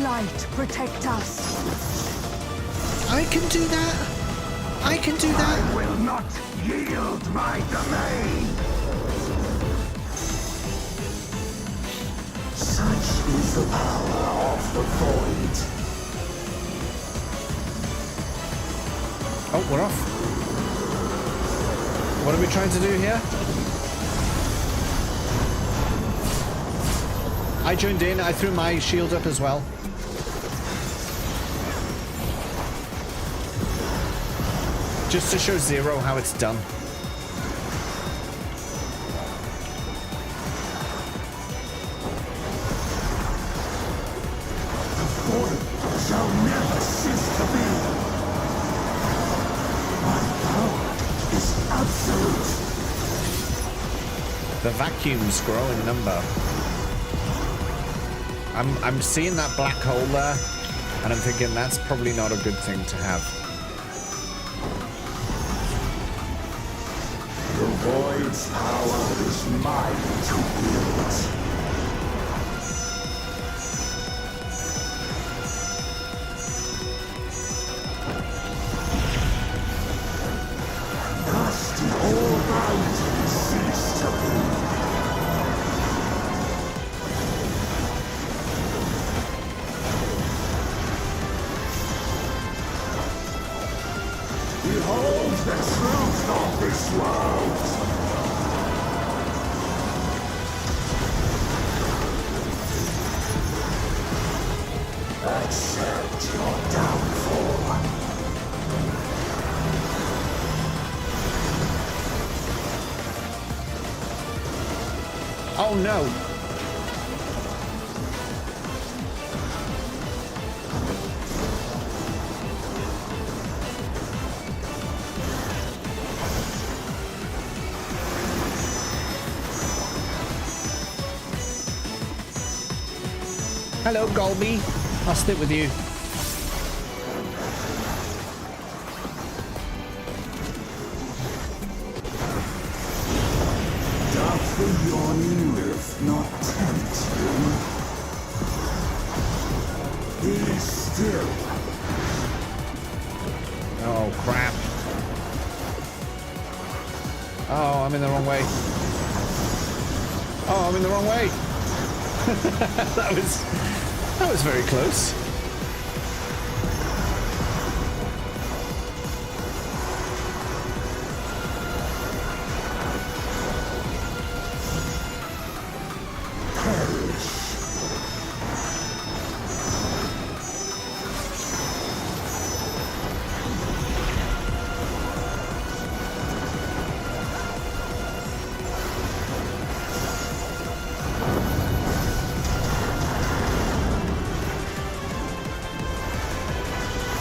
Light, protect us. I can do that. I can do that. I will not yield my domain. Such is the power of the void. Oh, we're off. What are we trying to do here? I joined in. I threw my shield up as well. Just to show Zero how it's done. The void shall never cease to be. My power is absolute. The vacuums grow in number. I'm seeing that black hole there, and I'm thinking that's probably not a good thing to have. The void's power is mine to wield. Behold the truth of this world! Accept your downfall. Oh no! Hello, Golby. I'll stick with you. Doth the yawning wolf not tempt you? Be still. Oh, crap. Oh, I'm in the wrong way. Oh, I'm in the wrong way. That was very close.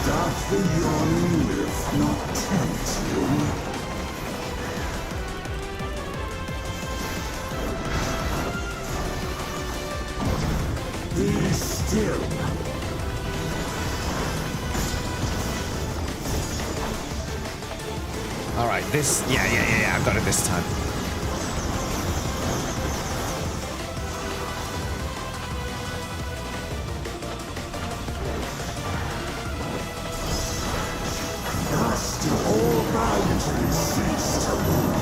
Doth the yawning wolf not tempt you? Be still. All right, this. Yeah. I got it this time. Thus do all boundaries cease to move.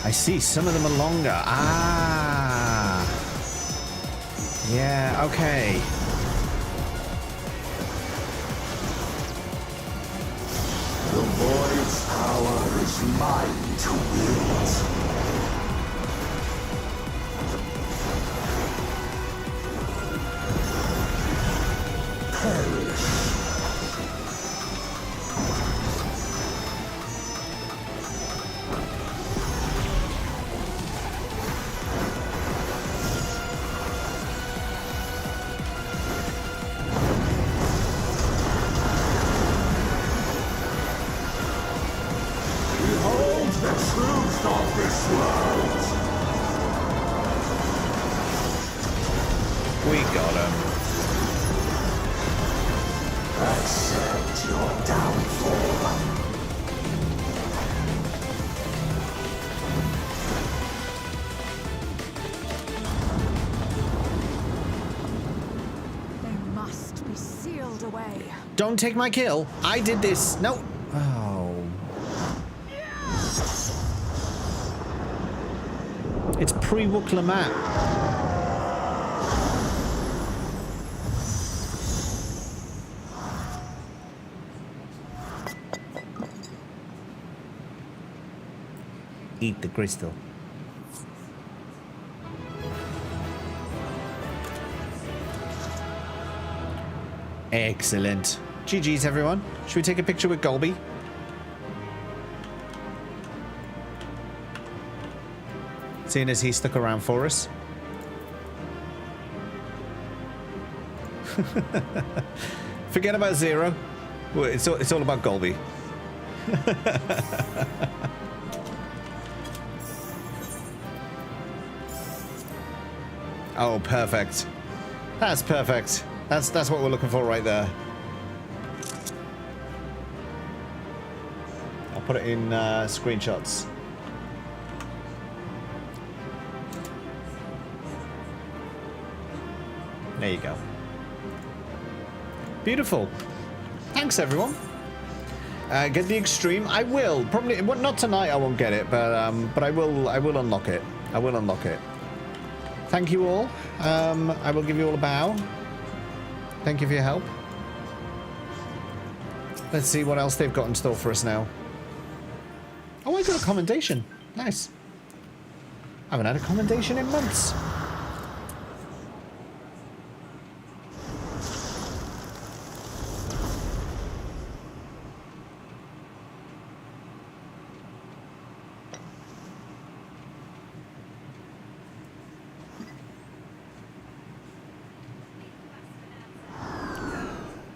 I see, some of them are longer. Ah. Yeah, okay. The void's power is mine to wield. Perish. Behold the truth of this world. We got him. Accept your downfall. They must be sealed away. Don't take my kill. I did this. No. Oh. It's pre-Wook Lamat. Eat the crystal. Excellent. GG's, everyone. Should we take a picture with Golby? Seeing as he stuck around for us. Forget about Zero. Well, it's all about Golby. Oh, perfect. That's perfect. That's what we're looking for right there. put it in screenshots. There you go. Beautiful. Thanks, everyone. Get the extreme. I will probably not tonight. I won't get it, but I will. I will unlock it. I will unlock it. Thank you all. I will give you all a bow. Thank you for your help. Let's see what else they've got in store for us now. Oh, I got a commendation. Nice. I haven't had a commendation in months.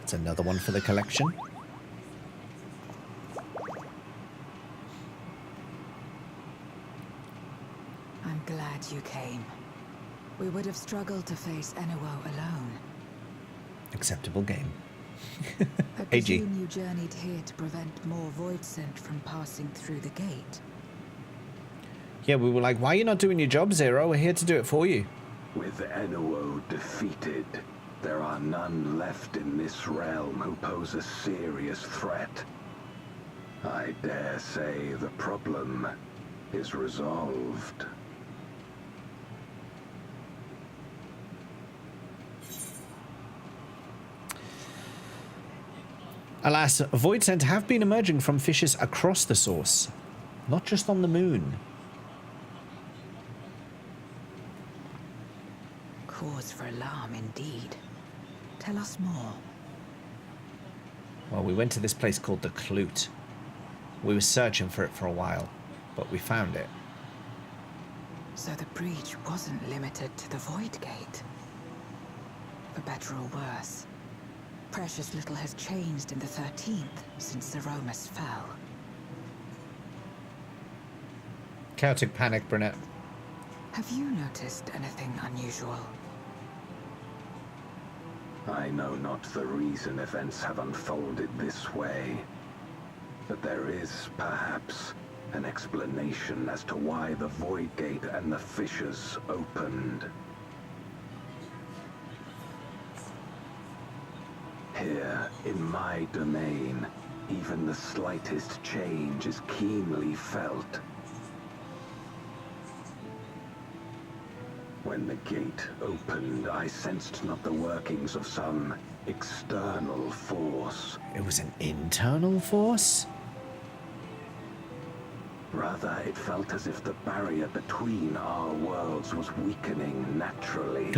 It's another one for the collection. I'm glad you came. We would have struggled to face Enuo alone. Acceptable game. I presume you journeyed here to prevent more Voidsent from passing through the gate. Yeah, we were like, why are you not doing your job, Zero? We're here to do it for you. With Enuo defeated, there are none left in this realm who pose a serious threat. I dare say the problem is resolved. Alas, Voidsent have been emerging from fissures across the source, not just on the moon. Cause for alarm indeed. Tell us more. Well, we went to this place called the Clute. We were searching for it for a while, but we found it. So the breach wasn't limited to the Void Gate. For better or worse, precious little has changed in the 13th since Zeromus fell. Chaotic panic, Brunette. Have you noticed anything unusual? I know not the reason events have unfolded this way, but there is, perhaps, an explanation as to why the Void Gate and the fissures opened. Here, in my domain, even the slightest change is keenly felt. When the gate opened, I sensed not the workings of some external force. It was an internal force? Rather, it felt as if the barrier between our worlds was weakening naturally,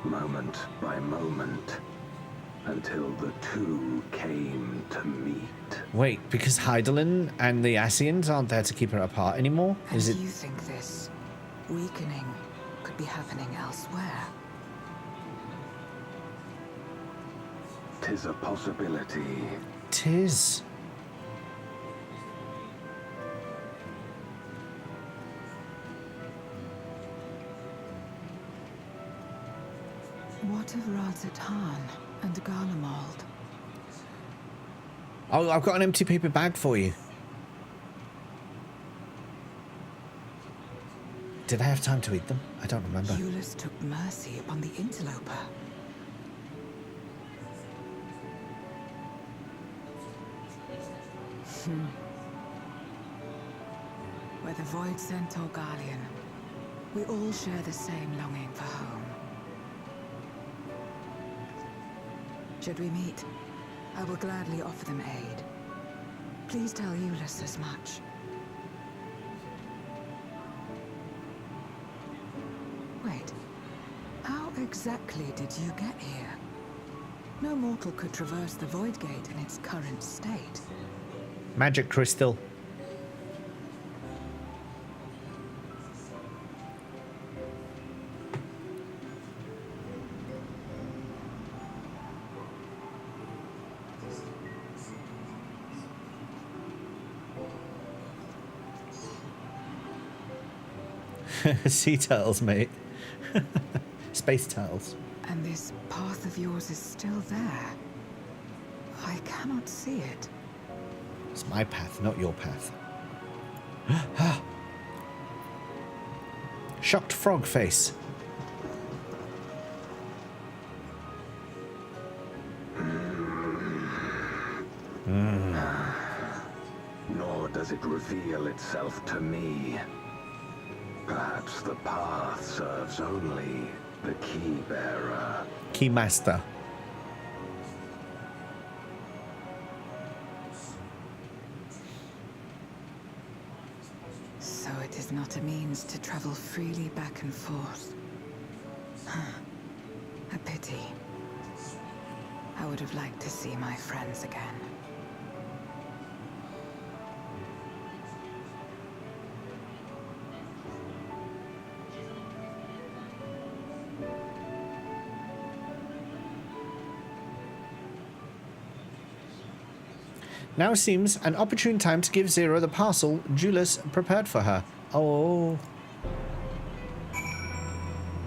moment by moment, until the two came to meet. Wait, because Hydaelyn and the Ascians aren't there to keep her apart anymore? Is it? Do you think this weakening could be happening elsewhere? 'Tis a possibility. 'Tis. What of Razatan and Garlemald? Oh, I've got an empty paper bag for you. Did I have time to eat them? I don't remember. Eulus took mercy upon the interloper. Whether Voidsent or Garlean, we all share the same longing for home. Should we meet, I will gladly offer them aid. Please tell Eulus as much. Wait, how exactly did you get here? No mortal could traverse the Void Gate in its current state. Magic crystal. Sea turtles, mate. Space turtles. And this path of yours is still there. I cannot see it. It's my path, not your path. Shocked frog face. Nor does it reveal itself to me. Perhaps the path serves only the key bearer. Key master. So it is not a means to travel freely back and forth. A pity. I would have liked to see my friends again. Now seems an opportune time to give Zero the parcel Julius prepared for her. Oh.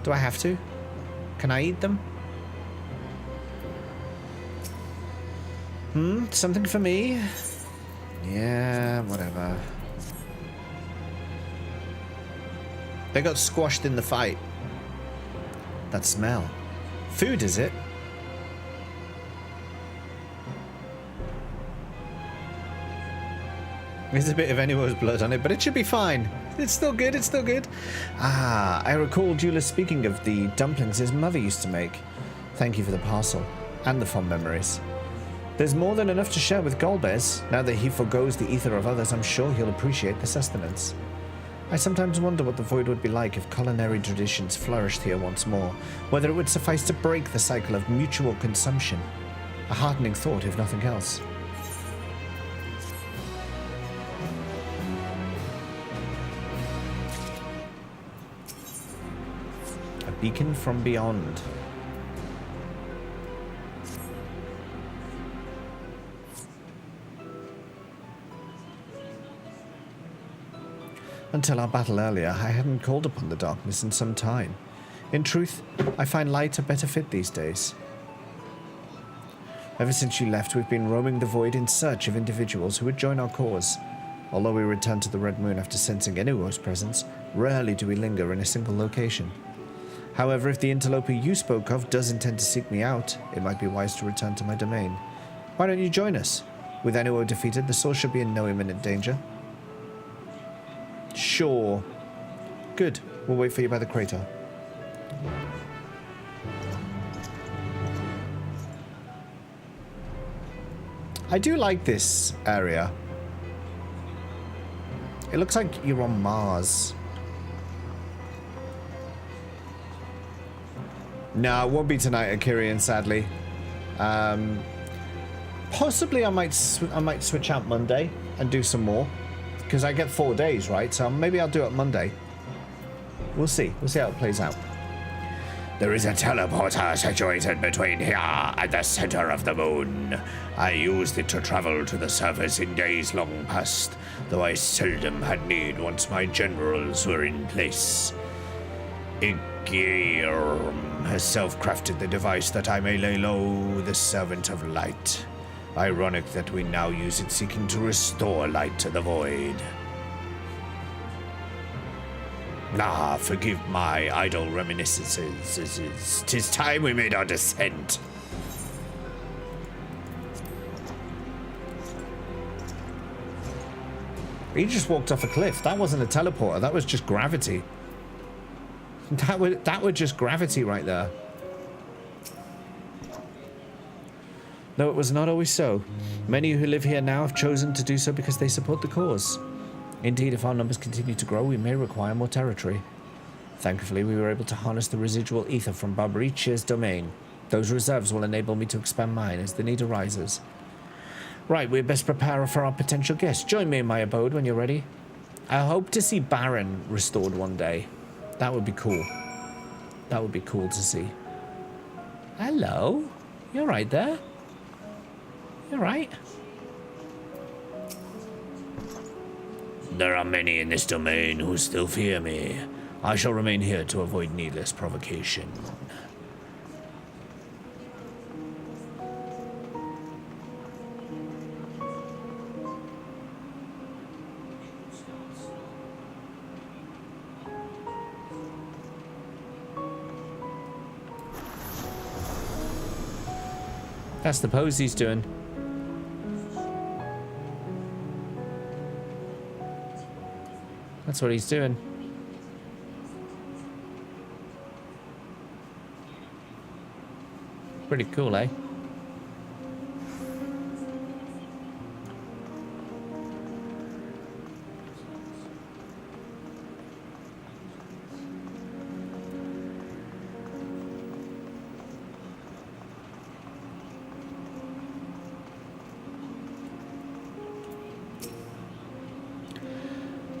Do I have to? Can I eat them? Something for me? Yeah, whatever. They got squashed in the fight. That smell. Food, is it? There's a bit of Anyo's blood on it, but it should be fine. It's still good, it's still good. Ah, I recall Julius speaking of the dumplings his mother used to make. Thank you for the parcel, and the fond memories. There's more than enough to share with Golbez. Now that he forgoes the ether of others, I'm sure he'll appreciate the sustenance. I sometimes wonder what the Void would be like if culinary traditions flourished here once more, whether it would suffice to break the cycle of mutual consumption. A heartening thought, if nothing else. A beacon from beyond. Until our battle earlier, I hadn't called upon the darkness in some time. In truth, I find light a better fit these days. Ever since you left, we've been roaming the void in search of individuals who would join our cause. Although we return to the Red Moon after sensing Enuo's presence, rarely do we linger in a single location. However, if the interloper you spoke of does intend to seek me out, it might be wise to return to my domain. Why don't you join us? With Enuo defeated, the source should be in no imminent danger. Sure. Good. We'll wait for you by the crater. I do like this area. It looks like you're on Mars. No, it won't be tonight, Akirian, sadly. Possibly I might switch out Monday and do some more. Because I get 4 days, right? So maybe I'll do it Monday. We'll see. We'll see how it plays out. There is a teleporter situated between here and the center of the moon. I used it to travel to the surface in days long past, though I seldom had need once my generals were in place. Igirm has self-crafted the device that I may lay low the servant of light. Ironic that we now use it seeking to restore light to the void. Ah, forgive my idle reminiscences. 'Tis time we made our descent. He just walked off a cliff. That wasn't a teleporter. That was just gravity. That was just gravity right there. Though it was not always so. Many who live here now have chosen to do so because they support the cause. Indeed, if our numbers continue to grow, we may require more territory. Thankfully, we were able to harness the residual ether from Barbarichia's domain. Those reserves will enable me to expand mine as the need arises. Right, we'd best prepare for our potential guests. Join me in my abode when you're ready. I hope to see Baron restored one day. That would be cool. That would be cool to see. Hello? You're right there? You're right. There are many in this domain who still fear me. I shall remain here to avoid needless provocation. That's the pose he's doing. That's what he's doing. Pretty cool, eh?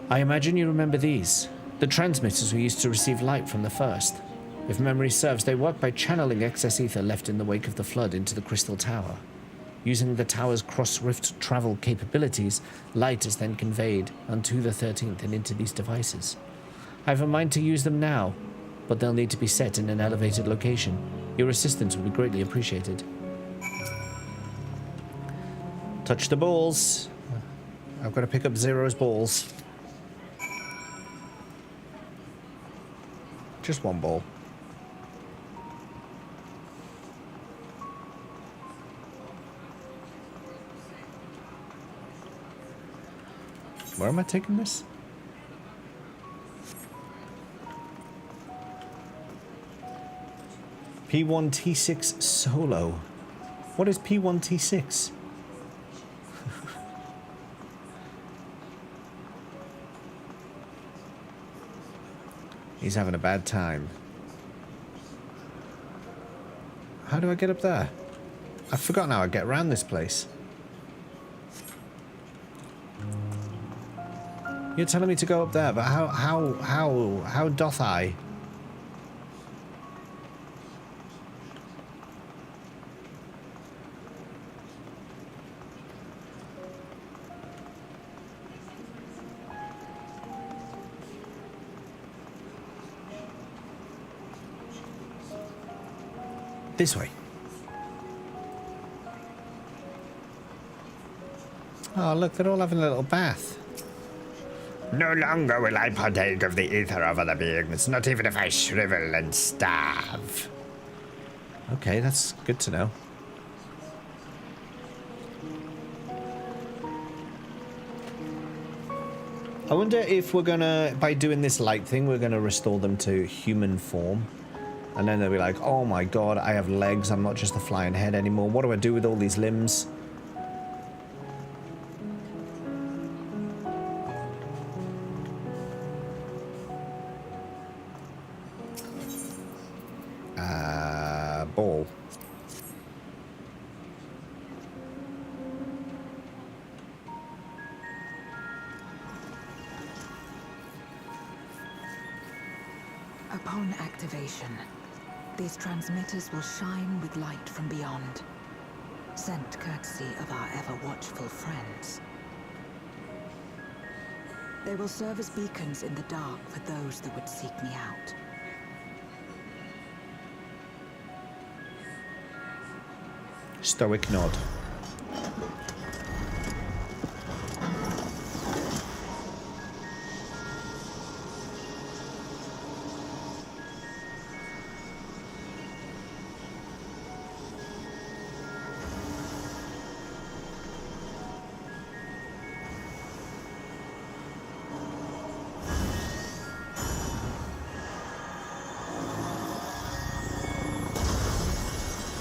I imagine you remember these. The transmitters we used to receive light from the first. If memory serves, they work by channeling excess ether left in the wake of the flood into the Crystal Tower. Using the tower's cross-rift travel capabilities, light is then conveyed onto the 13th and into these devices. I have a mind to use them now, but they'll need to be set in an elevated location. Your assistance will be greatly appreciated. Touch the balls. I've got to pick up Zero's balls. Just one ball. Where am I taking this? P1T6 solo. What is P1T6? He's having a bad time. How do I get up there? I've forgotten how I get around this place. You're telling me to go up there, but how doth I? This way. Oh, look, they're all having a little bath. No longer will I partake of the ether of other beings, not even if I shrivel and starve. Okay, that's good to know. I wonder if we're gonna, by doing this light thing, we're gonna restore them to human form. And then they'll be like, oh my god, I have legs, I'm not just a flying head anymore. What do I do with all these limbs? Ball. Upon activation, these transmitters will shine with light from beyond, sent courtesy of our ever-watchful friends. They will serve as beacons in the dark for those that would seek me out. Stoic nod.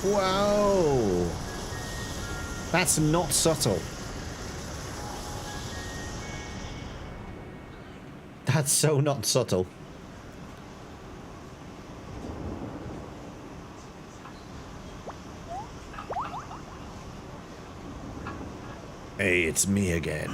Whoa! That's not subtle. That's so not subtle. Hey, it's me again.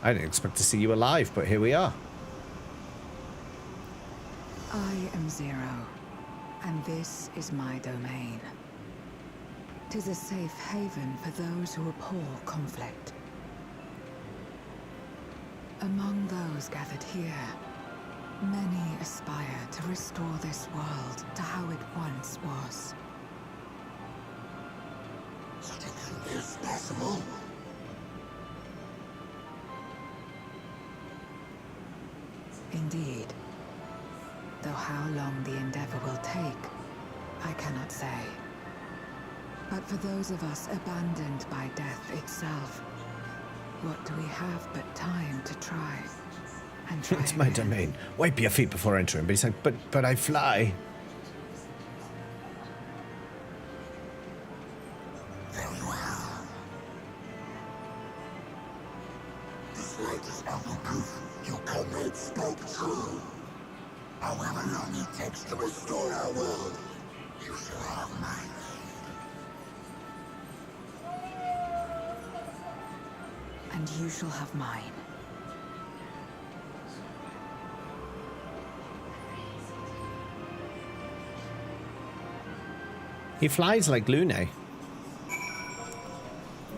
I didn't expect to see you alive, but here we are. I am Zero, and this is my domain. 'Tis a safe haven for those who abhor conflict. Among those gathered here, many aspire to restore this world to how it once was. Is possible? though how long the endeavor will take, I cannot say. But for those of us abandoned by death itself, what do we have but time to try? And try It's my again? domain. Wipe your feet before entering. But he's like, but I fly. Very well. This light is ample proof you cannot stop true. However long it takes to restore our world, you shall have mine. And you shall have mine. He flies like Lune.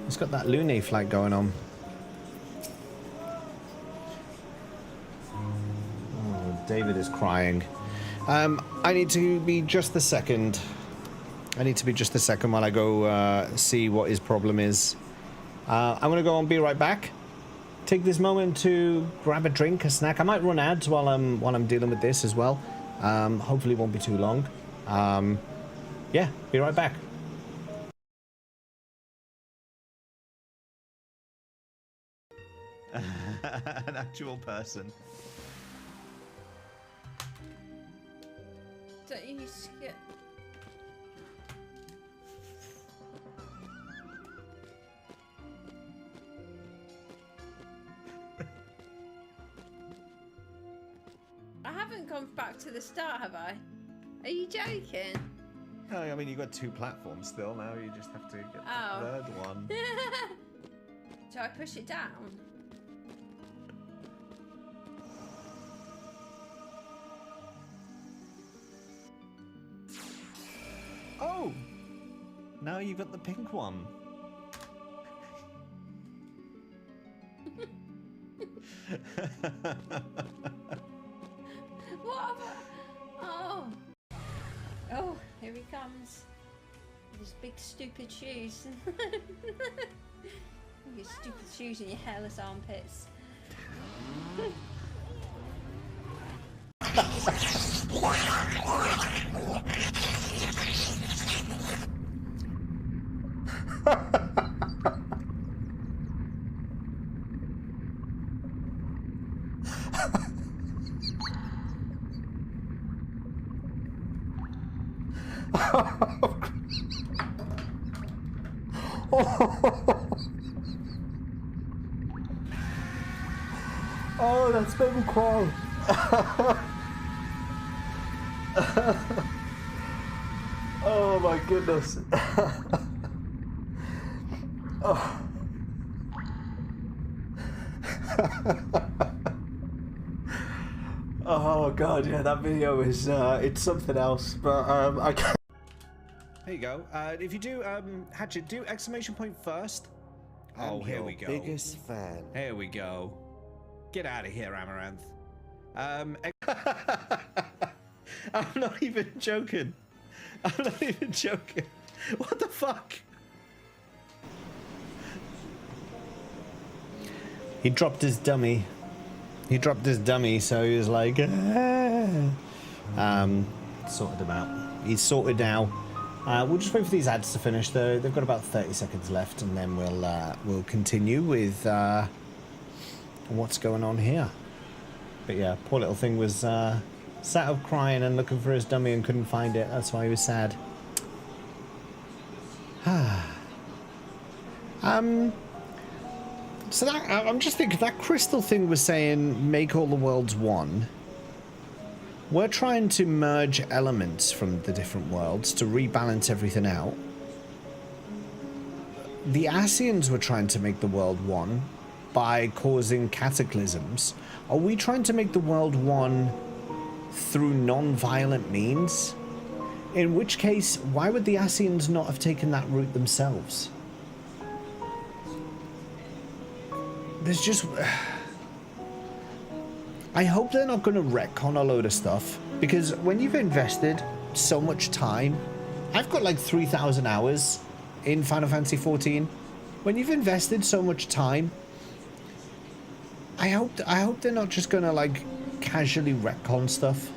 He's got that Lune flight going on. Oh, David is crying. I need to be just a second. I need to be just a second while I go see what his problem is. I'm gonna go and be right back. Take this moment to grab a drink, a snack. I might run ads while I'm dealing with this as well. Hopefully it won't be too long. Yeah, be right back. An actual person. Don't you skip? I haven't gone back to the start, have I? Are you joking? Oh, I mean, you've got 2 platforms still. Now you just have to get Oh. the third one. Do I push it down? Oh! Now you've got the pink one. What? Oh. Oh, here he comes. With his big stupid shoes. Your stupid shoes and your hairless armpits. Oh, that's made me cry. Oh my goodness. Oh. Oh god, yeah, that video is it's something else, but I can't. There you go. If you do Hatchet, do exclamation point first. Oh, here we go. Biggest fan. Here we go. Get out of here, Amaranth. I'm not even joking. I'm not even joking. What the fuck? He dropped his dummy. He dropped his dummy, so he was like, sorted him out. He's sorted now. We'll just wait for these ads to finish, though. They've got about 30 seconds left, and then we'll continue with what's going on here. But yeah, poor little thing was sat up crying and looking for his dummy and couldn't find it. That's why he was sad. So that I'm just thinking that crystal thing was saying make all the worlds one. We're trying to merge elements from the different worlds to rebalance everything out. The Ascians were trying to make the world one by causing cataclysms. Are we trying to make the world one through non-violent means? In which case, why would the Ascians not have taken that route themselves? There's just... I hope they're not going to retcon a load of stuff, because when you've invested so much time... I've got like 3,000 hours in Final Fantasy XIV. When you've invested so much time, I hope they're not just going to like casually retcon stuff.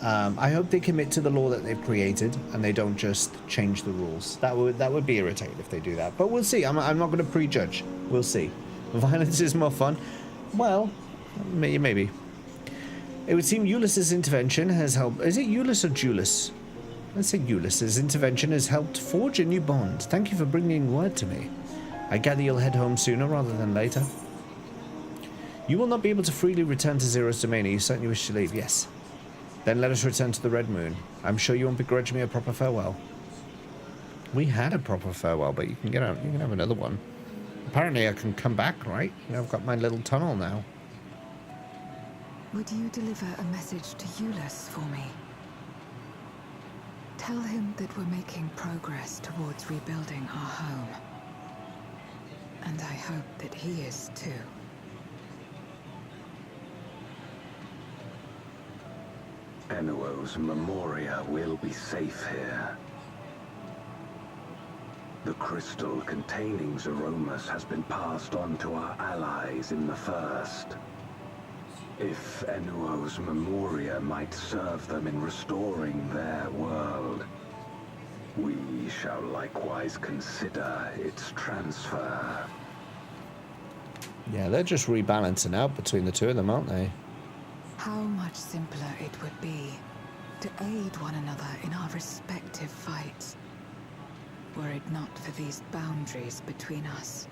I hope they commit to the law that they've created and they don't just change the rules. That would be irritating if they do that. But we'll see. I'm not going to prejudge. We'll see. Violence is more fun. Well, maybe. It would seem Eulis's intervention has helped. Is it Eulis or Julis? Let's say Eulis's intervention has helped forge a new bond. Thank you for bringing word to me. I gather you'll head home sooner rather than later. You will not be able to freely return to Zero's domain. You certainly wish to leave. Yes. Then let us return to the Red Moon. I'm sure you won't begrudge me a proper farewell. We had a proper farewell, but you can get out. You can have another one. Apparently, I can come back, right? I've got my little tunnel now. Would you deliver a message to Eulis for me? Tell him that we're making progress towards rebuilding our home. And I hope that he is too. Enuo's Memoria will be safe here. The crystal containing Zeromus has been passed on to our allies in the First. If Enuo's Memoria might serve them in restoring their world, we shall likewise consider its transfer. Yeah, they're just rebalancing out between the two of them, aren't they? How much simpler it would be to aid one another in our respective fights, were it not for these boundaries between us.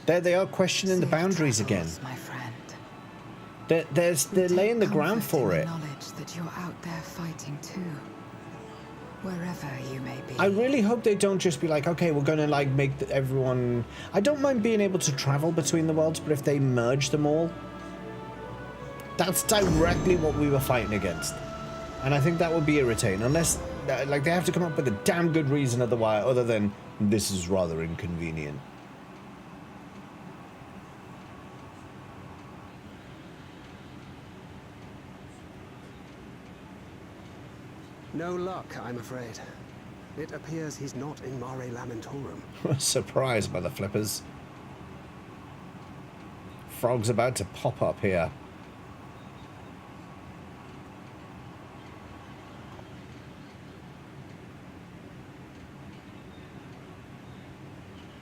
There they are questioning the boundaries again. My friend. They're laying the ground for it. Knowledge that you're out there fighting too, wherever you may be. I really hope they don't just be like, okay, we're gonna like make everyone. I don't mind being able to travel between the worlds, but if they merge them all, that's directly what we were fighting against, and I think that would be irritating. Unless, like, they have to come up with a damn good reason otherwise, other than this is rather inconvenient. No luck, I'm afraid. It appears he's not in Mare Lamentorum. Surprised by the flippers. Frog's about to pop up here.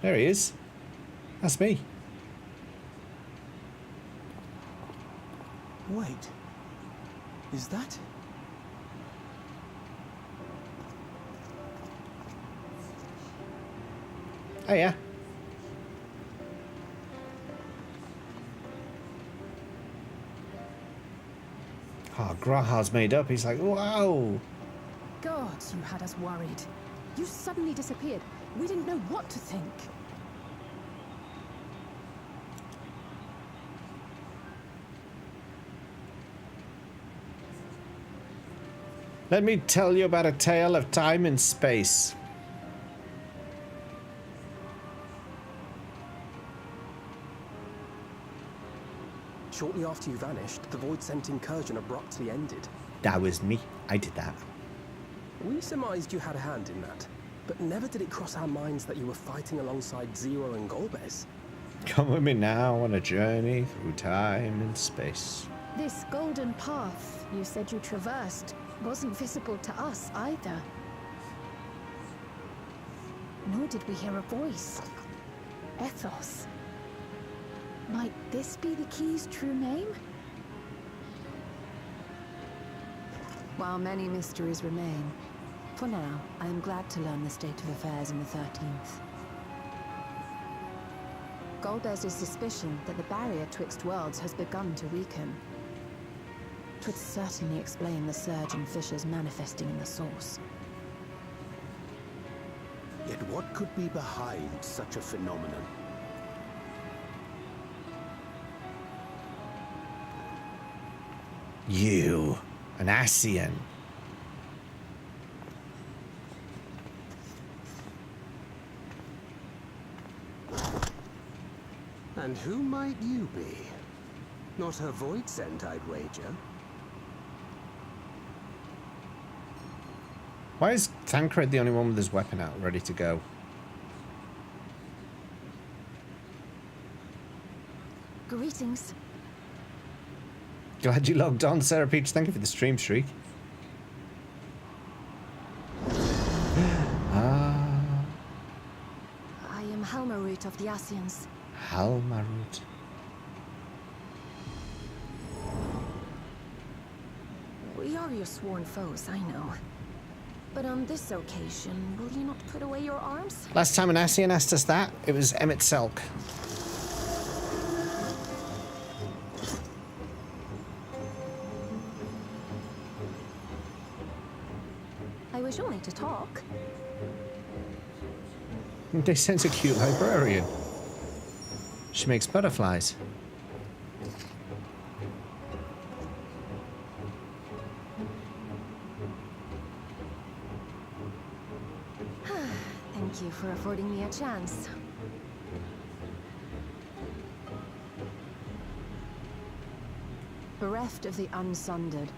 There he is. That's me. Wait. Is that? Oh, yeah. Oh, Graha's made up. He's like, wow. God, you had us worried. You suddenly disappeared. We didn't know what to think. Let me tell you about a tale of time and space. Shortly after you vanished, the Void-sent incursion abruptly ended. That was me. I did that. We surmised you had a hand in that, but never did it cross our minds that you were fighting alongside Zero and Golbez. Come with me now on a journey through time and space. This golden path you said you traversed wasn't visible to us either. Nor did we hear a voice. Ethos. Might this be the key's true name? While many mysteries remain, for now, I am glad to learn the state of affairs in the 13th. Golbez's suspicion that the barrier twixt worlds has begun to weaken. 'Twould certainly explain the surge in fissures manifesting in the source. Yet what could be behind such a phenomenon? You, an Asian. And who might you be? Not her Void-sent, I'd wager. Why is Thancred the only one with his weapon out, ready to go? Greetings. Glad you logged on, Sarah Peach. Thank you for the stream streak. I am Helmarut of the Asians. Helmarut. We are your sworn foes, I know. But on this occasion, will you not put away your arms? Last time an Asian asked us that, it was Emmett Selk. I wish only to talk. They sent a cute librarian. She makes butterflies. Thank you for affording me a chance. Bereft of the unsundered,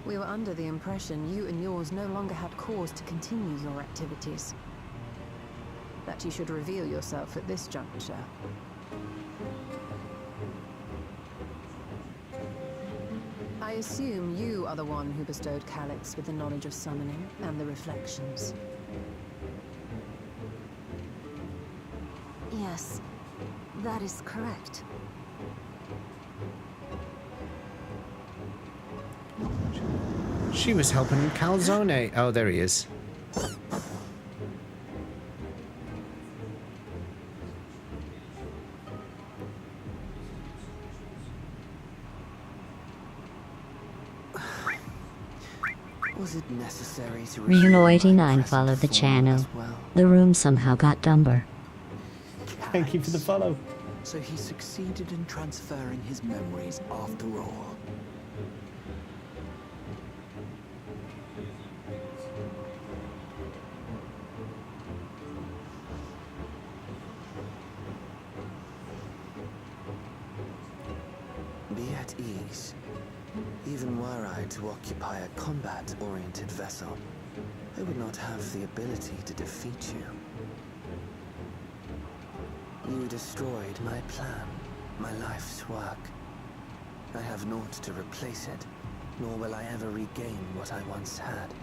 we were under the impression you and yours no longer had cause to continue your activities. That you should reveal yourself at this juncture. I assume you are the one who bestowed Calyx with the knowledge of summoning and the reflections. Yes, that is correct. She was helping Calzone. Oh, there he is. Was it necessary to Reno 89 followed the channel. The room somehow got dumber. Thank you for the follow. So he succeeded in transferring his memories after all. Be at ease. Even were I to occupy a combat-oriented vessel, I would not have the ability to defeat you. You destroyed my plan, my life's work. I have naught to replace it, nor will I ever regain what I once had.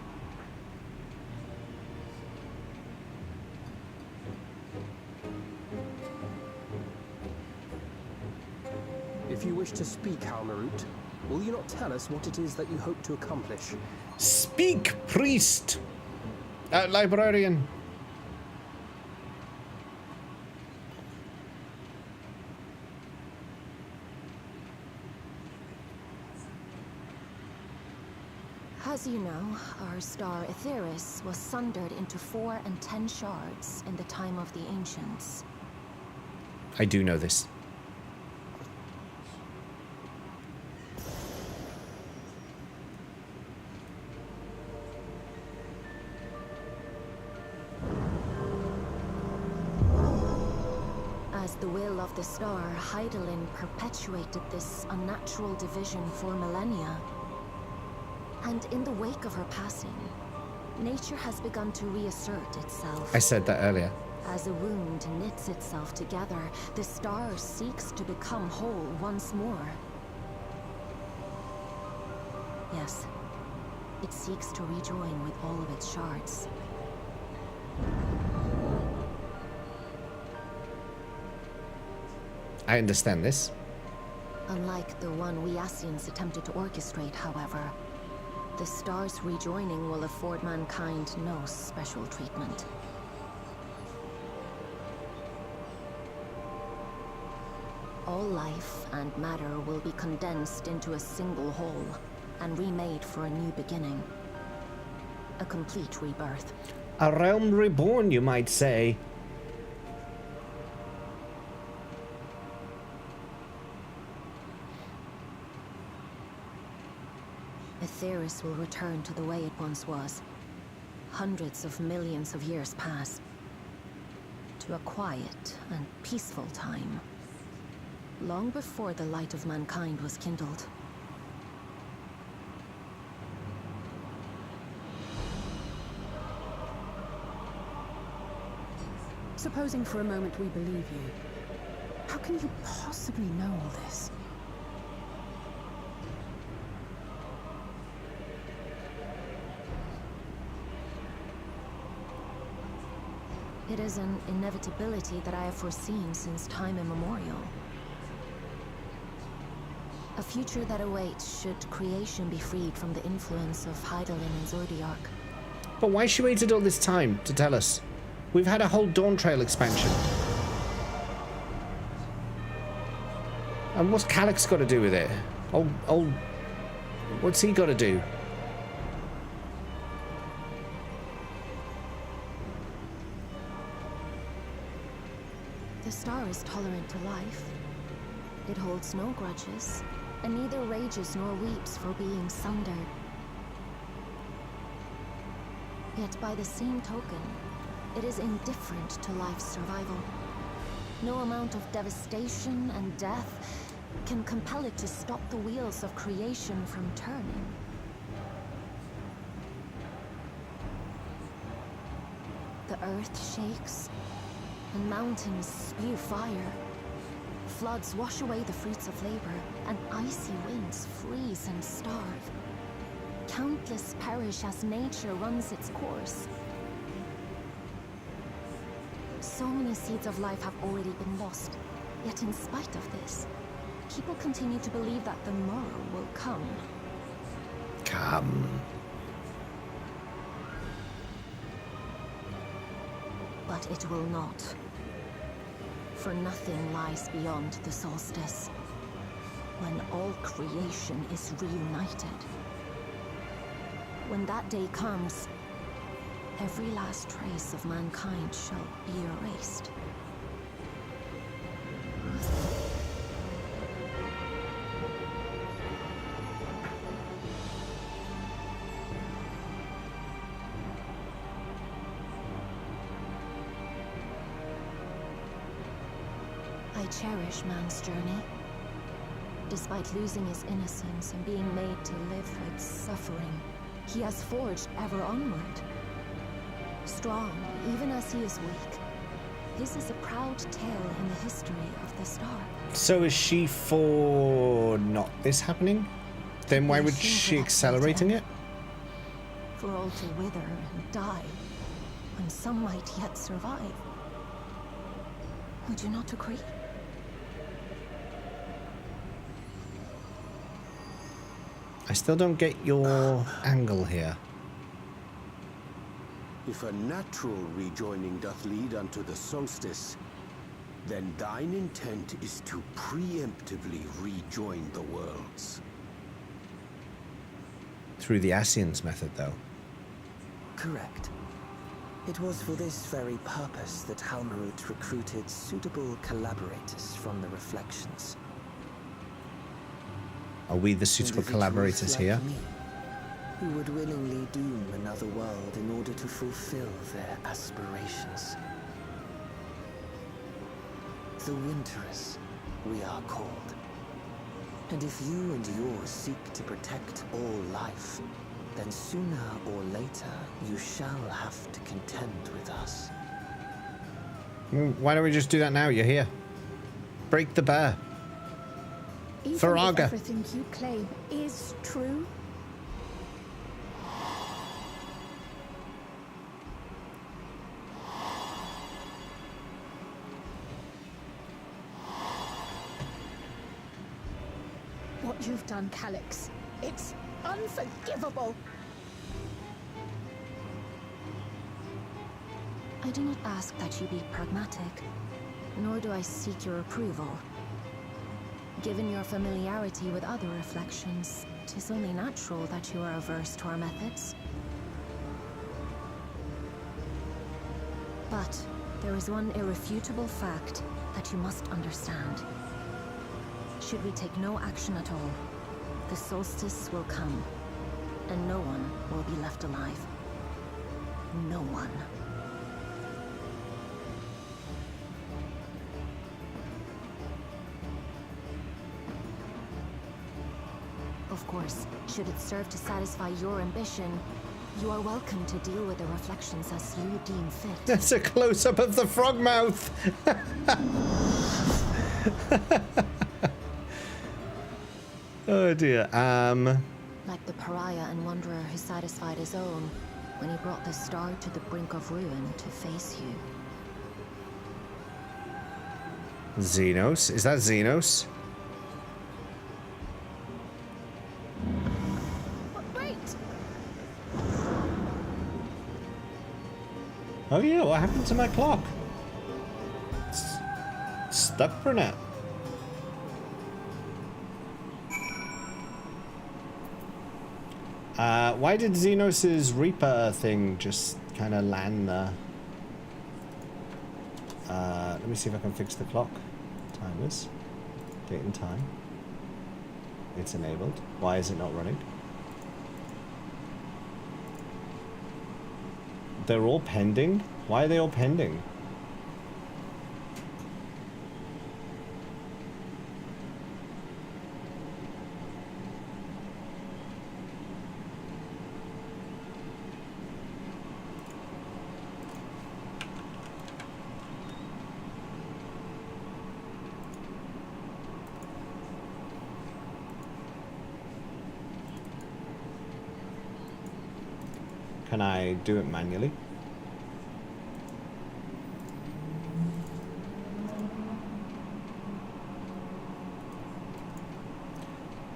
If you wish to speak, Helmarut, will you not tell us what it is that you hope to accomplish? Speak, priest! Librarian. As you know, our star Aetheris was sundered into 4 and 10 shards in the time of the Ancients. I do know this. As the will of the star, Hydaelyn perpetuated this unnatural division for millennia. And in the wake of her passing, nature has begun to reassert itself. I said that earlier. As a wound knits itself together, the star seeks to become whole once more. Yes, it seeks to rejoin with all of its shards. I understand this. Unlike the one we Asians attempted to orchestrate, however, the star's rejoining will afford mankind no special treatment. All life and matter will be condensed into a single whole, and remade for a new beginning. A complete rebirth. A realm reborn, you might say. Aetheris will return to the way it once was. Hundreds of millions of years pass. To a quiet and peaceful time. Long before the light of mankind was kindled. Supposing for a moment we believe you, how can you possibly know all this? It is an inevitability that I have foreseen since time immemorial. A future that awaits should creation be freed from the influence of Hydaelyn and Zodiac. But why she waited all this time to tell us? We've had a whole Dawntrail expansion. And what's Calyx got to do with it? Oh, what's he got to do? The star is tolerant to life. It holds no grudges, and neither rages nor weeps for being sundered. Yet by the same token, it is indifferent to life's survival. No amount of devastation and death can compel it to stop the wheels of creation from turning. The earth shakes, and mountains spew fire. Floods wash away the fruits of labor, and icy winds freeze and starve. Countless perish as nature runs its course. So many seeds of life have already been lost, yet in spite of this, people continue to believe that the morrow will come. Come. But it will not. For nothing lies beyond the solstice, when all creation is reunited. When that day comes, every last trace of mankind shall be erased. I cherish man's journey. Despite losing his innocence and being made to live with suffering, he has forged ever onward. Strong, even as he is weak, his is a proud tale in the history of the star. So is she for not this happening? Then why would she accelerating it? For all to wither and die, when some might yet survive. Would you not agree? I still don't get your angle here. If a natural rejoining doth lead unto the solstice, then thine intent is to preemptively rejoin the worlds. Through the Ascians method, though. Correct. It was for this very purpose that Halmarut recruited suitable collaborators from the Reflections. Are we the suitable collaborators here? Me, who would willingly doom another world in order to fulfill their aspirations. The Winterers, we are called. And if you and yours seek to protect all life, then sooner or later you shall have to contend with us. Why don't we just do that now? You're here. Break the bear. Even Faraga. if everything you claim is true, what you've done, Calyx, it's unforgivable. I do not ask that you be pragmatic, nor do I seek your approval. Given your familiarity with other reflections, 'tis only natural that you are averse to our methods. But there is one irrefutable fact that you must understand. Should we take no action at all, the solstice will come, and no one will be left alive. No one. Of course, should it serve to satisfy your ambition, you are welcome to deal with the reflections as you deem fit. That's a close-up of the frog mouth. Oh dear. Like the pariah and wanderer who satisfied his own when he brought the star to the brink of ruin to face you. Xenos? Is that Xenos? Wait! Oh yeah, what happened to my clock? Stuck, Brunette. Why did Xenos' Reaper thing just kind of land there? Let me see if I can fix the clock. Timers. Date and time. It's enabled. Why is it not running? They're all pending? Why are they all pending? Can I do it manually?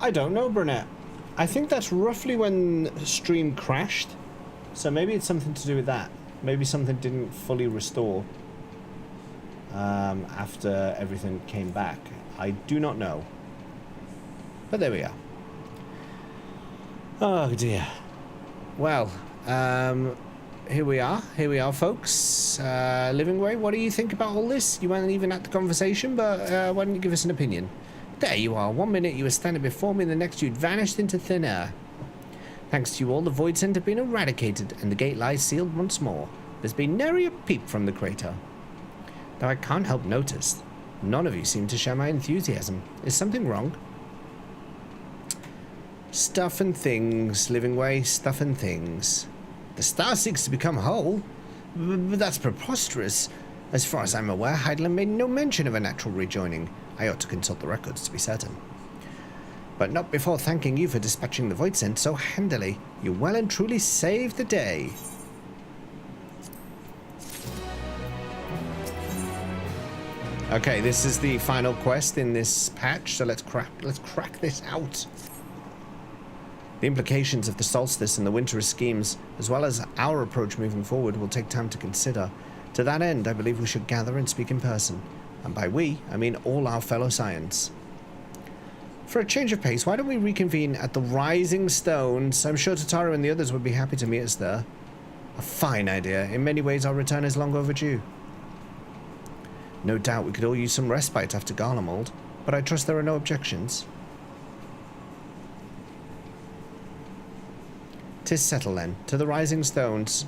I don't know, Brunette. I think that's roughly when stream crashed. So maybe it's something to do with that. Maybe something didn't fully restore after everything came back. I do not know. But there we are. Oh dear. Well, here we are, folks. Living Way, what do you think about all this? You weren't even at the conversation, but why don't you give us an opinion? There you are. 1 minute you were standing before me, and the next you'd vanished into thin air. Thanks to you all, the Void Scent have been eradicated, and the gate lies sealed once more. There's been nary a peep from the crater. Though I can't help notice, none of you seem to share my enthusiasm. Is something wrong? Stuff and things, Living Way, stuff and things. The star seeks to become whole? But that's preposterous. As far as I'm aware, Heidler made no mention of a natural rejoining. I ought to consult the records to be certain. But not before thanking you for dispatching the Void Scent so handily. You well and truly saved the day. Okay, this is the final quest in this patch, so let's crack this out. The implications of the solstice and the winter schemes, as well as our approach moving forward, will take time to consider. To that end, I believe we should gather and speak in person. And by we, I mean all our fellow Scions. For a change of pace, why don't we reconvene at the Rising Stones? I'm sure Tataru and the others would be happy to meet us there. A fine idea. In many ways, our return is long overdue. No doubt we could all use some respite after Garlemald, but I trust there are no objections. 'Tis settled then. To the Rising Stones.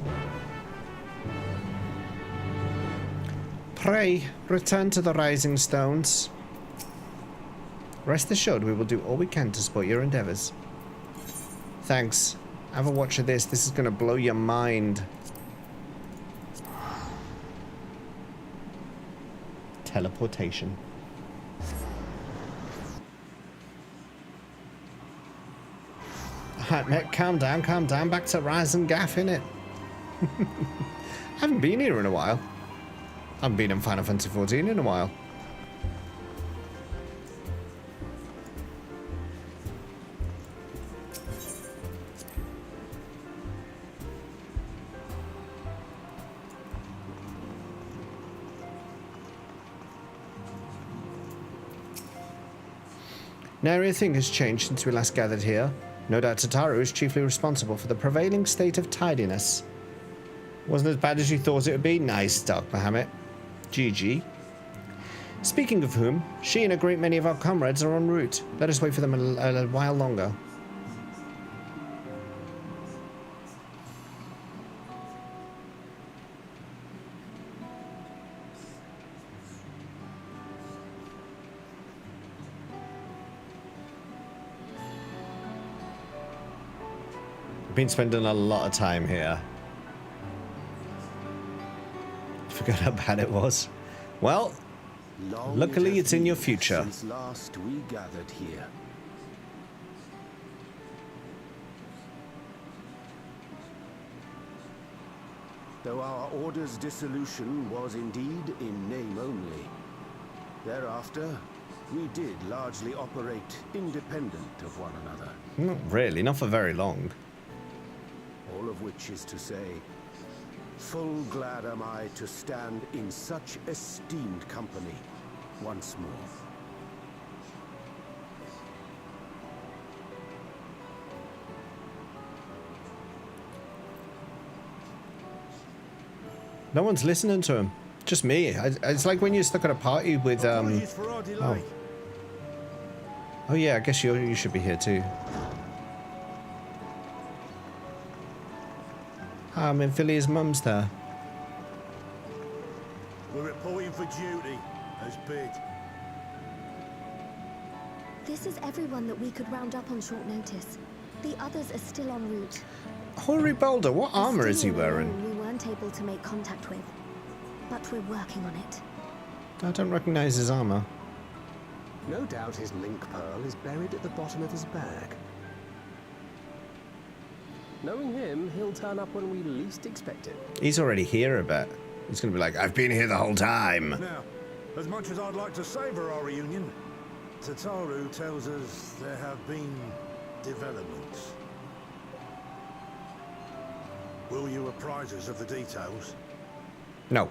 Pray, return to the Rising Stones. Rest assured we will do all we can to support your endeavors. Thanks. Have a watch of this. This is going to blow your mind. Teleportation. Alright, mate, calm down. Back to Rising Gaff, innit? I haven't been here in a while. I haven't been in Final Fantasy XIV in a while. Nary a thing has changed since we last gathered here. No doubt Tataru is chiefly responsible for the prevailing state of tidiness. Wasn't as bad as you thought it would be? Nice talk, Bahamut. GG. Speaking of whom, she and a great many of our comrades are en route. Let us wait for them a while longer. I've been spending a lot of time here. Forgot how bad it was. Well, luckily it's in your future. Since last we gathered here. Though our order's dissolution was indeed in name only, Thereafter, we did largely operate independent of one another. Not really, not for very long. All of which is to say, full glad am I to stand in such esteemed company once more. No one's listening to him. Just me. It's like when you're stuck at a party with Oh yeah, I guess you should be here too. I'm in Philly's mum's there. We're reporting for duty, as bid. This is everyone that we could round up on short notice. The others are still en route. Hoary Boulder, what armor is he wearing? We weren't able to make contact with, but we're working on it. I don't recognize his armor. No doubt his link pearl is buried at the bottom of his bag. Knowing him, he'll turn up when we least expect it. He's already here a bit. He's gonna be like, I've been here the whole time. Now, as much as I'd like to savor our reunion, Tataru tells us there have been developments. Will you apprise us of the details? No.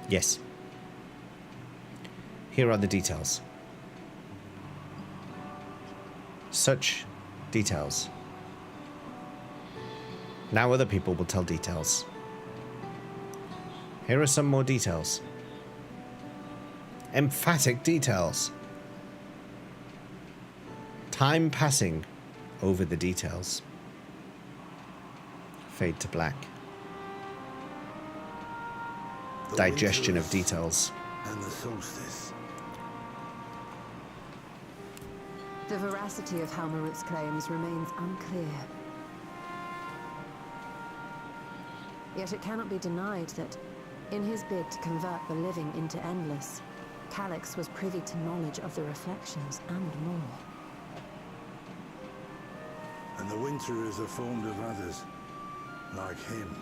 Yes. Here are the details. Such details. Now other people will tell details. Here are some more details. Emphatic details. Time passing over the details. Fade to black. Digestion of details. And the solstice. The veracity of Halmarut's claims remains unclear. Yet it cannot be denied that, in his bid to convert the living into endless, Calyx was privy to knowledge of the reflections and more. And the Winterers are formed of others, like him.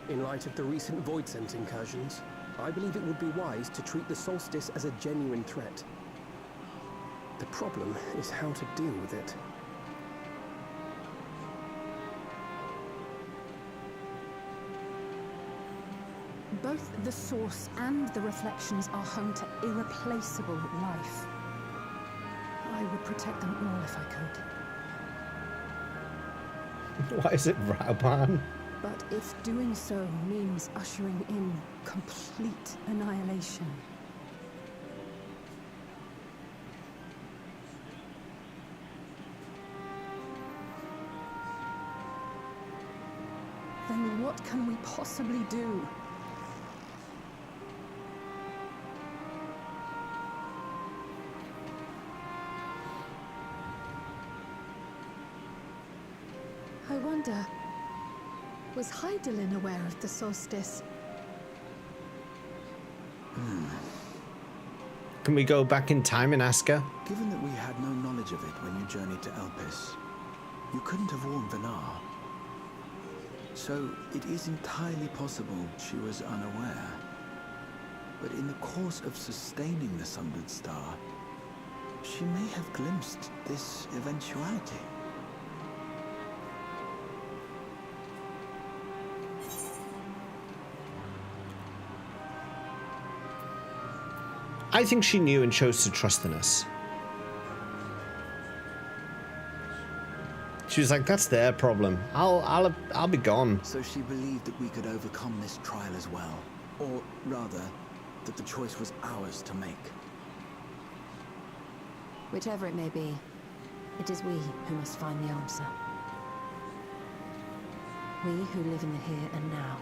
In light of the recent Void Scent incursions, I believe it would be wise to treat the solstice as a genuine threat. The problem is how to deal with it. Both the source and the reflections are home to irreplaceable life. I would protect them all if I could. Why is it Rauban? But if doing so means ushering in complete annihilation, then what can we possibly do? I wonder, was Hydaelyn aware of the solstice? Can we go back in time and ask her? Given that we had no knowledge of it when you journeyed to Elpis, you couldn't have warned Vinar. So it is entirely possible she was unaware. But in the course of sustaining the Sundered Star, she may have glimpsed this eventuality. I think she knew and chose to trust in us. She was like, "That's their problem. I'll be gone." So she believed that we could overcome this trial as well, or rather, that the choice was ours to make. Whichever it may be, it is we who must find the answer. We who live in the here and now.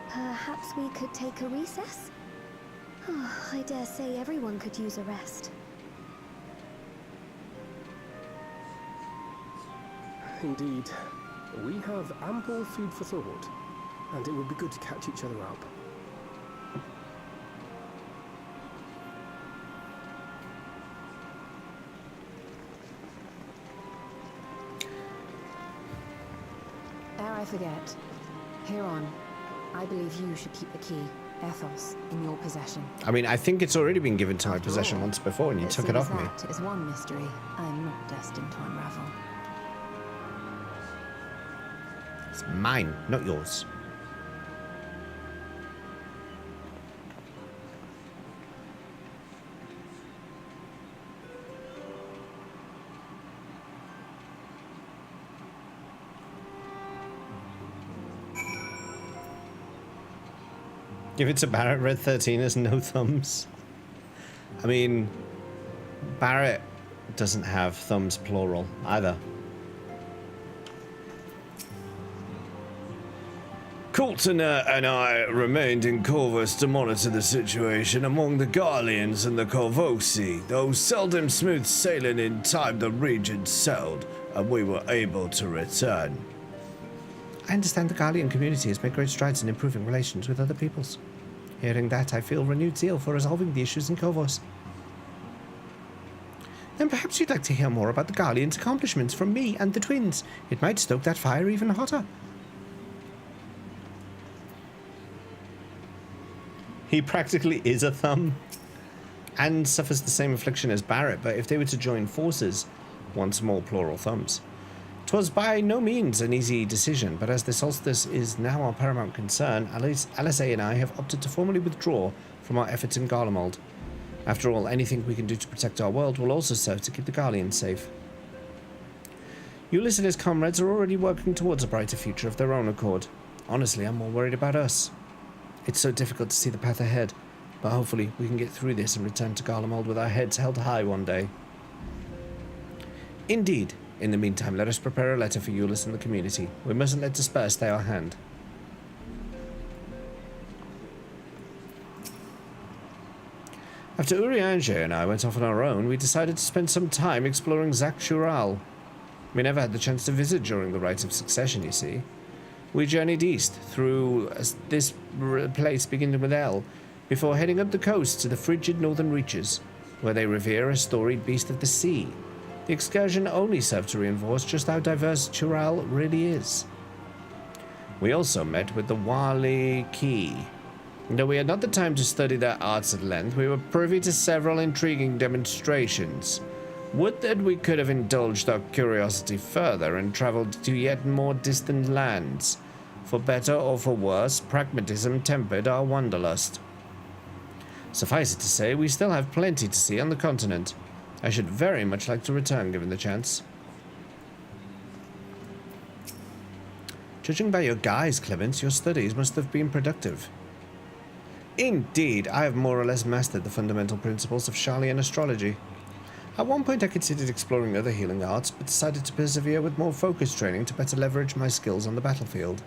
Perhaps we could take a recess? Oh, I dare say everyone could use a rest. Indeed. We have ample food for thought, and it would be good to catch each other up. forget. Hereon, I believe you should keep the key, Ethos, in your possession. I mean, I think it's already been given to my After possession all, once before, and you took it seems off me. That is one mystery I am not destined to unravel. It's mine, not yours. Give it to Barrett. Red 13 has no thumbs. I mean, Barrett doesn't have thumbs plural either. Coulter and I remained in Corvus to monitor the situation among the Garleans and the Corvosi, though seldom smooth sailing in time the region sailed, and we were able to return. I understand the Garlean community has made great strides in improving relations with other peoples. Hearing that, I feel renewed zeal for resolving the issues in Corvus. Then perhaps you'd like to hear more about the Garleans' accomplishments from me and the twins. It might stoke that fire even hotter. He practically is a thumb and suffers the same affliction as Barrett, but if they were to join forces, once more plural thumbs. 'Twas by no means an easy decision, but as the solstice is now our paramount concern, Alizé and I have opted to formally withdraw from our efforts in Garlemald. After all, anything we can do to protect our world will also serve to keep the Garleans safe. Ulysses and his comrades are already working towards a brighter future of their own accord. Honestly, I'm more worried about us. It's so difficult to see the path ahead, but hopefully we can get through this and return to Garlemald with our heads held high one day. Indeed. In the meantime, let us prepare a letter for Ulysses and the community. We mustn't let despair stay our hand. After Urianger and I went off on our own, we decided to spend some time exploring Zakh-Chural. We never had the chance to visit during the Rites of Succession, you see. We journeyed east through this place beginning with L, before heading up the coast to the frigid northern reaches, where they revere a storied beast of the sea. The excursion only served to reinforce just how diverse Chural really is. We also met with the Wali Ki. Though we had not the time to study their arts at length, we were privy to several intriguing demonstrations. Would that we could have indulged our curiosity further and travelled to yet more distant lands. For better or for worse, pragmatism tempered our wanderlust. Suffice it to say, we still have plenty to see on the continent. I should very much like to return given the chance. Judging by your guise, Clemens, your studies must have been productive. Indeed, I have more or less mastered the fundamental principles of Sharlayan astrology. At one point I considered exploring other healing arts, but decided to persevere with more focused training to better leverage my skills on the battlefield.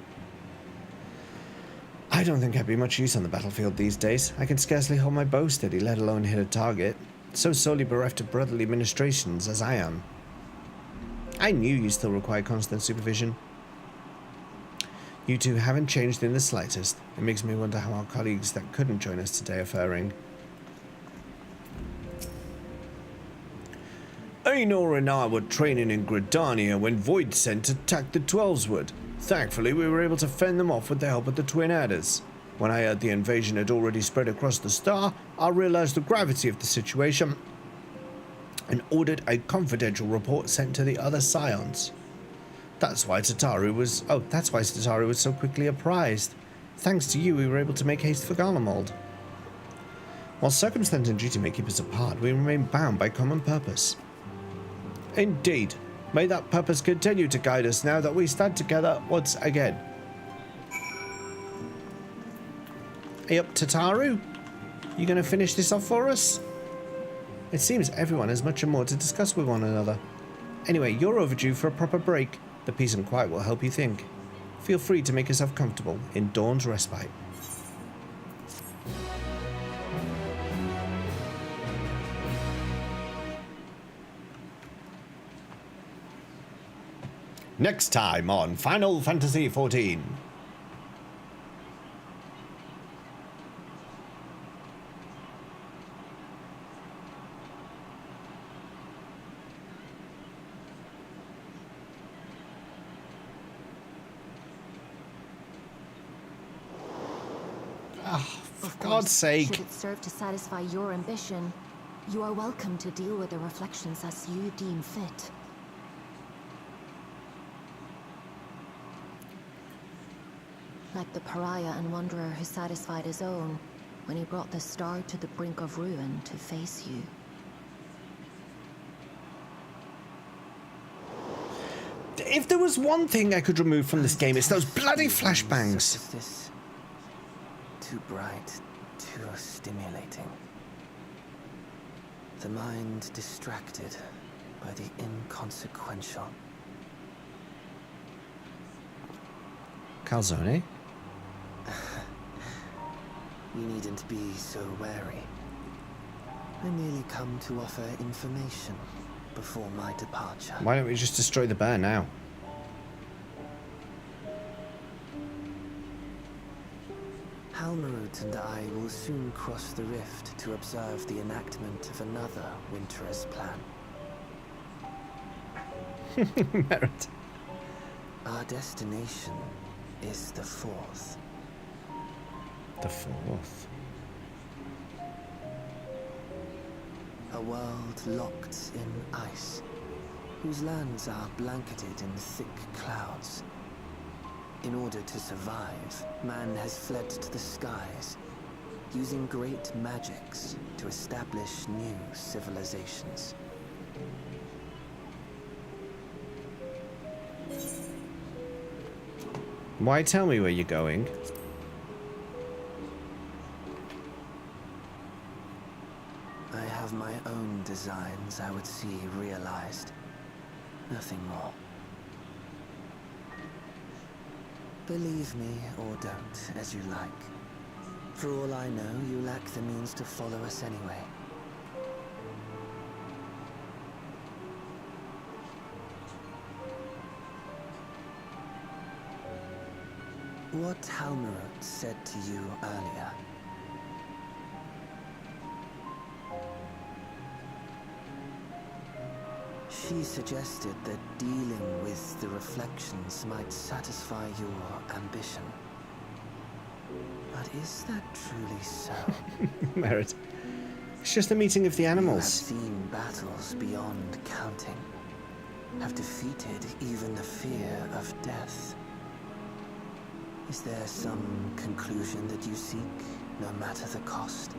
I don't think I'd be much use on the battlefield these days. I can scarcely hold my bow steady, let alone hit a target. So sorely bereft of brotherly ministrations as I am. I knew you still require constant supervision. You two haven't changed in the slightest. It makes me wonder how our colleagues that couldn't join us today are faring. Ainor and I were training in Gridania when Voidsent attacked the Twelveswood. Thankfully, we were able to fend them off with the help of the Twin Adders. When I heard the invasion had already spread across the star, I realized the gravity of the situation and ordered a confidential report sent to the other Scions. That's why Tataru was so quickly apprised. Thanks to you, we were able to make haste for Garlemald. While circumstance and duty may keep us apart, we remain bound by common purpose. Indeed. May that purpose continue to guide us now that we stand together once again. Hey up, Tataru? You gonna finish this off for us? It seems everyone has much more to discuss with one another. Anyway, you're overdue for a proper break. The peace and quiet will help you think. Feel free to make yourself comfortable in Dawn's respite. Next time on Final Fantasy XIV. Oh, for Of God's course, sake. should it serve to satisfy your ambition, you are welcome to deal with the reflections as you deem fit. Like the pariah and wanderer who satisfied his own when he brought the star to the brink of ruin to face you. If there was one thing I could remove from this game, it's those bloody flashbangs. Is this too bright, too stimulating? The mind distracted by the inconsequential. Calzone? You needn't be so wary. I merely come to offer information before my departure. Why don't we just destroy the bear now? Halmarut and I will soon cross the rift to observe the enactment of another winter's plan. Merit. Our destination is the fourth. The fourth. A world locked in ice, whose lands are blanketed in thick clouds. In order to survive, man has fled to the skies, using great magics to establish new civilizations. Why tell me where you're going? I have my own designs I would see realized. Nothing more. Believe me or don't, as you like. For all I know, you lack the means to follow us anyway. What Halmarut said to you earlier. She suggested that dealing with the reflections might satisfy your ambition. But is that truly so? Merit. It's just a meeting of the animals. You have seen battles beyond counting. Have defeated even the fear of death. Is there some conclusion that you seek, no matter the cost?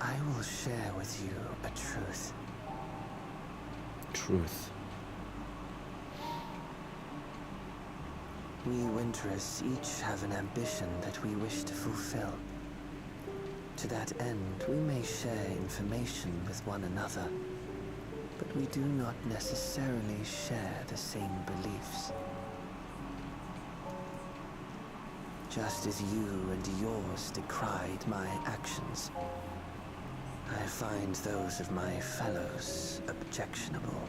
I will share with you a truth. Truth. We Winterers each have an ambition that we wish to fulfill. To that end, we may share information with one another, but we do not necessarily share the same beliefs. Just as you and yours decried my actions, I find those of my fellows objectionable.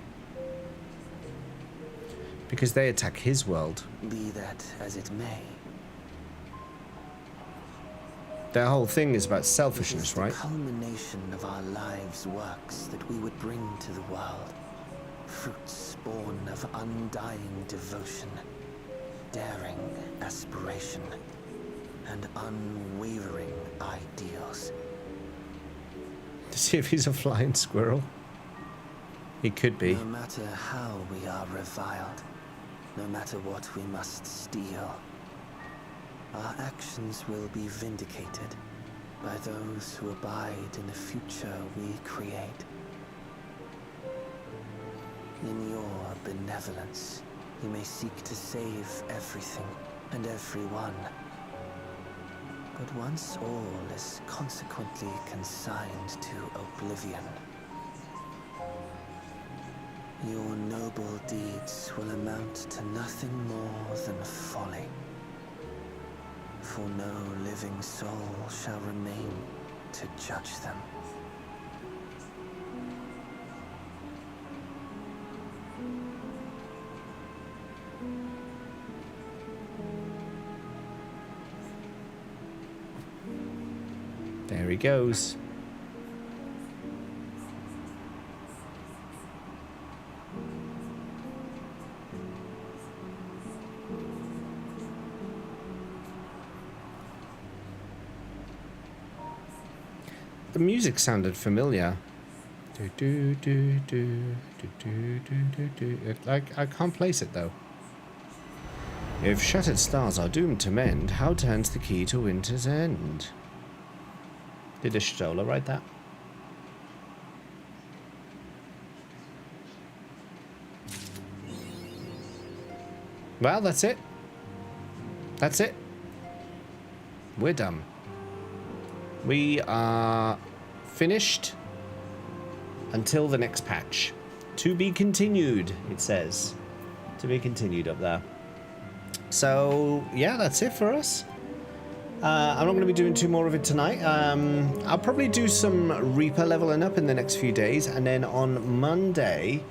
Because they attack his world. Be that as it may. Their whole thing is about selfishness, right? The culmination of our lives' works that we would bring to the world. Fruits born of undying devotion, daring aspiration, and unwavering ideals. To see if he's a flying squirrel. He could be. No matter how we are reviled, no matter what we must steal, our actions will be vindicated by those who abide in the future we create. In your benevolence, you may seek to save everything and everyone. But once all is consequently consigned to oblivion, your noble deeds will amount to nothing more than folly. For no living soul shall remain to judge them. There he goes. The music sounded familiar. I can't place it though. If shattered stars are doomed to mend, how turns the key to winter's end? Did a Stola write that? Well, that's it. That's it. We're done. We are finished until the next patch. To be continued, it says. To be continued up there. So, yeah, that's it for us. I'm not going to be doing too more of it tonight. I'll probably do some Reaper leveling up in the next few days. And then on Monday,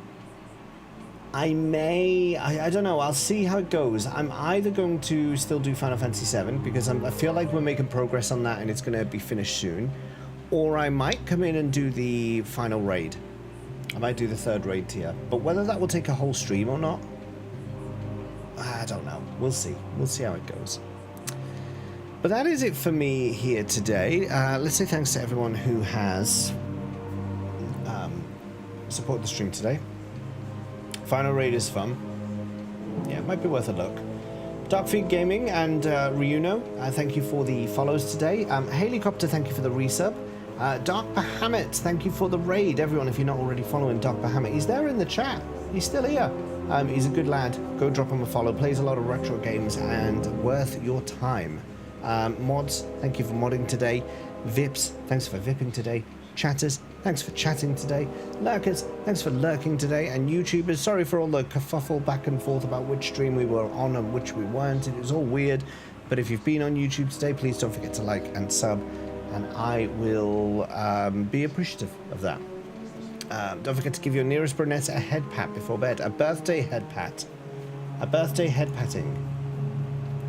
I don't know. I'll see how it goes. I'm either going to still do Final Fantasy VII because I feel like we're making progress on that and it's going to be finished soon. Or I might come in and do the final raid. I might do the 3rd raid tier. But whether that will take a whole stream or not, I don't know. We'll see. We'll see how it goes. But that is it for me here today. Let's say thanks to everyone who has supported the stream today. Final raid is fun. Yeah, it might be worth a look. Darkfeed Gaming and Ryuno, thank you for the follows today. Helicopter, thank you for the resub. Dark Bahamut, thank you for the raid. Everyone, if you're not already following Dark Bahamut, he's there in the chat. He's still here. He's a good lad. Go drop him a follow. Plays a lot of retro games and worth your time. Mods, thank you for modding today. Vips, thanks for vipping today. Chatters, thanks for chatting today. Lurkers, thanks for lurking today. And YouTubers, sorry for all the kerfuffle back and forth about which stream we were on and which we weren't. It was all weird. But if you've been on YouTube today, please don't forget to like and sub. And I will be appreciative of that. Don't forget to give your nearest brunette a head pat before bed. A birthday head pat. A birthday head patting.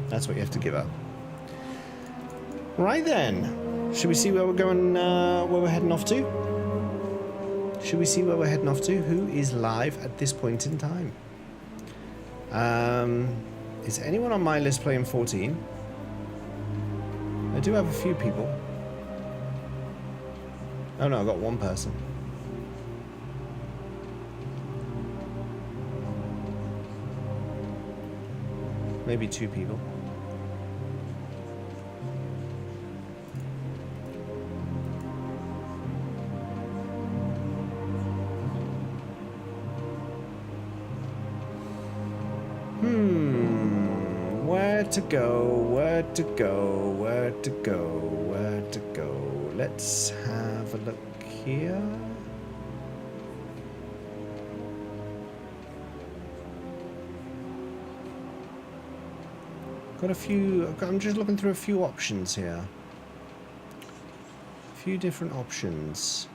That's what you have to give her. Right then. Should we see where we're going, where we're heading off to? Should we see where we're heading off to? Who is live at this point in time? Is anyone on my list playing 14? I do have a few people. Oh no, I got one person. Maybe 2 people. Where to go, where to go, where to go, where to go. Let's have a look here. Got a few, I'm just looking through a few options here. A few different options.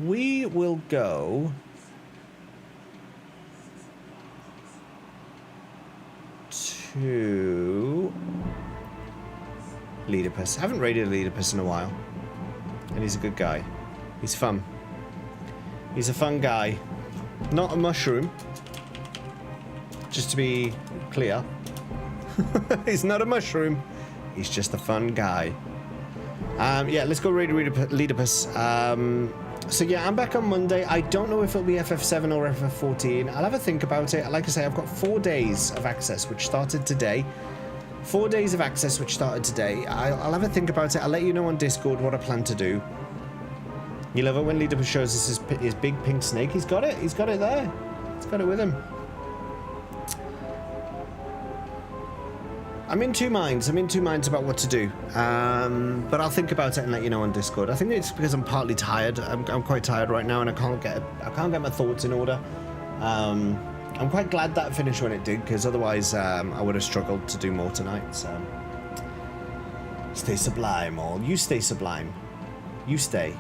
We will go to Leaderpuss. I haven't raided Leaderpuss in a while. And he's a good guy. He's fun. He's a fun guy. Not a mushroom. Just to be clear. He's not a mushroom. He's just a fun guy. Yeah, let's go raid Leaderpuss. So yeah, I'm back on Monday. I don't know if it'll be FF7 or FF14. I'll have a think about it. Like I say, I've got 4 days of access, which started today. 4 days of access, which started today. I'll have a think about it. I'll let you know on Discord what I plan to do. You love it when Leaderpuss shows us his big pink snake. He's got it. He's got it there. He's got it with him. I'm in two minds. I'm in two minds about what to do. But I'll think about it and let you know on Discord. I think it's because I'm partly tired. I'm quite tired right now, and I can't get my thoughts in order. I'm quite glad that finished when it did, because otherwise I would have struggled to do more tonight. So stay sublime, all. You stay sublime. You stay.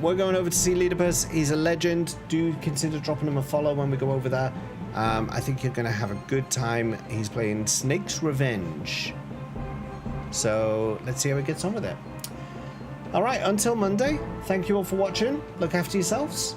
We're going over to see Leaderpuss. He's a legend. Do consider dropping him a follow when we go over there. I think you're going to have a good time. He's playing Snake's Revenge. So let's see how he gets on with it. All right, until Monday, thank you all for watching. Look after yourselves.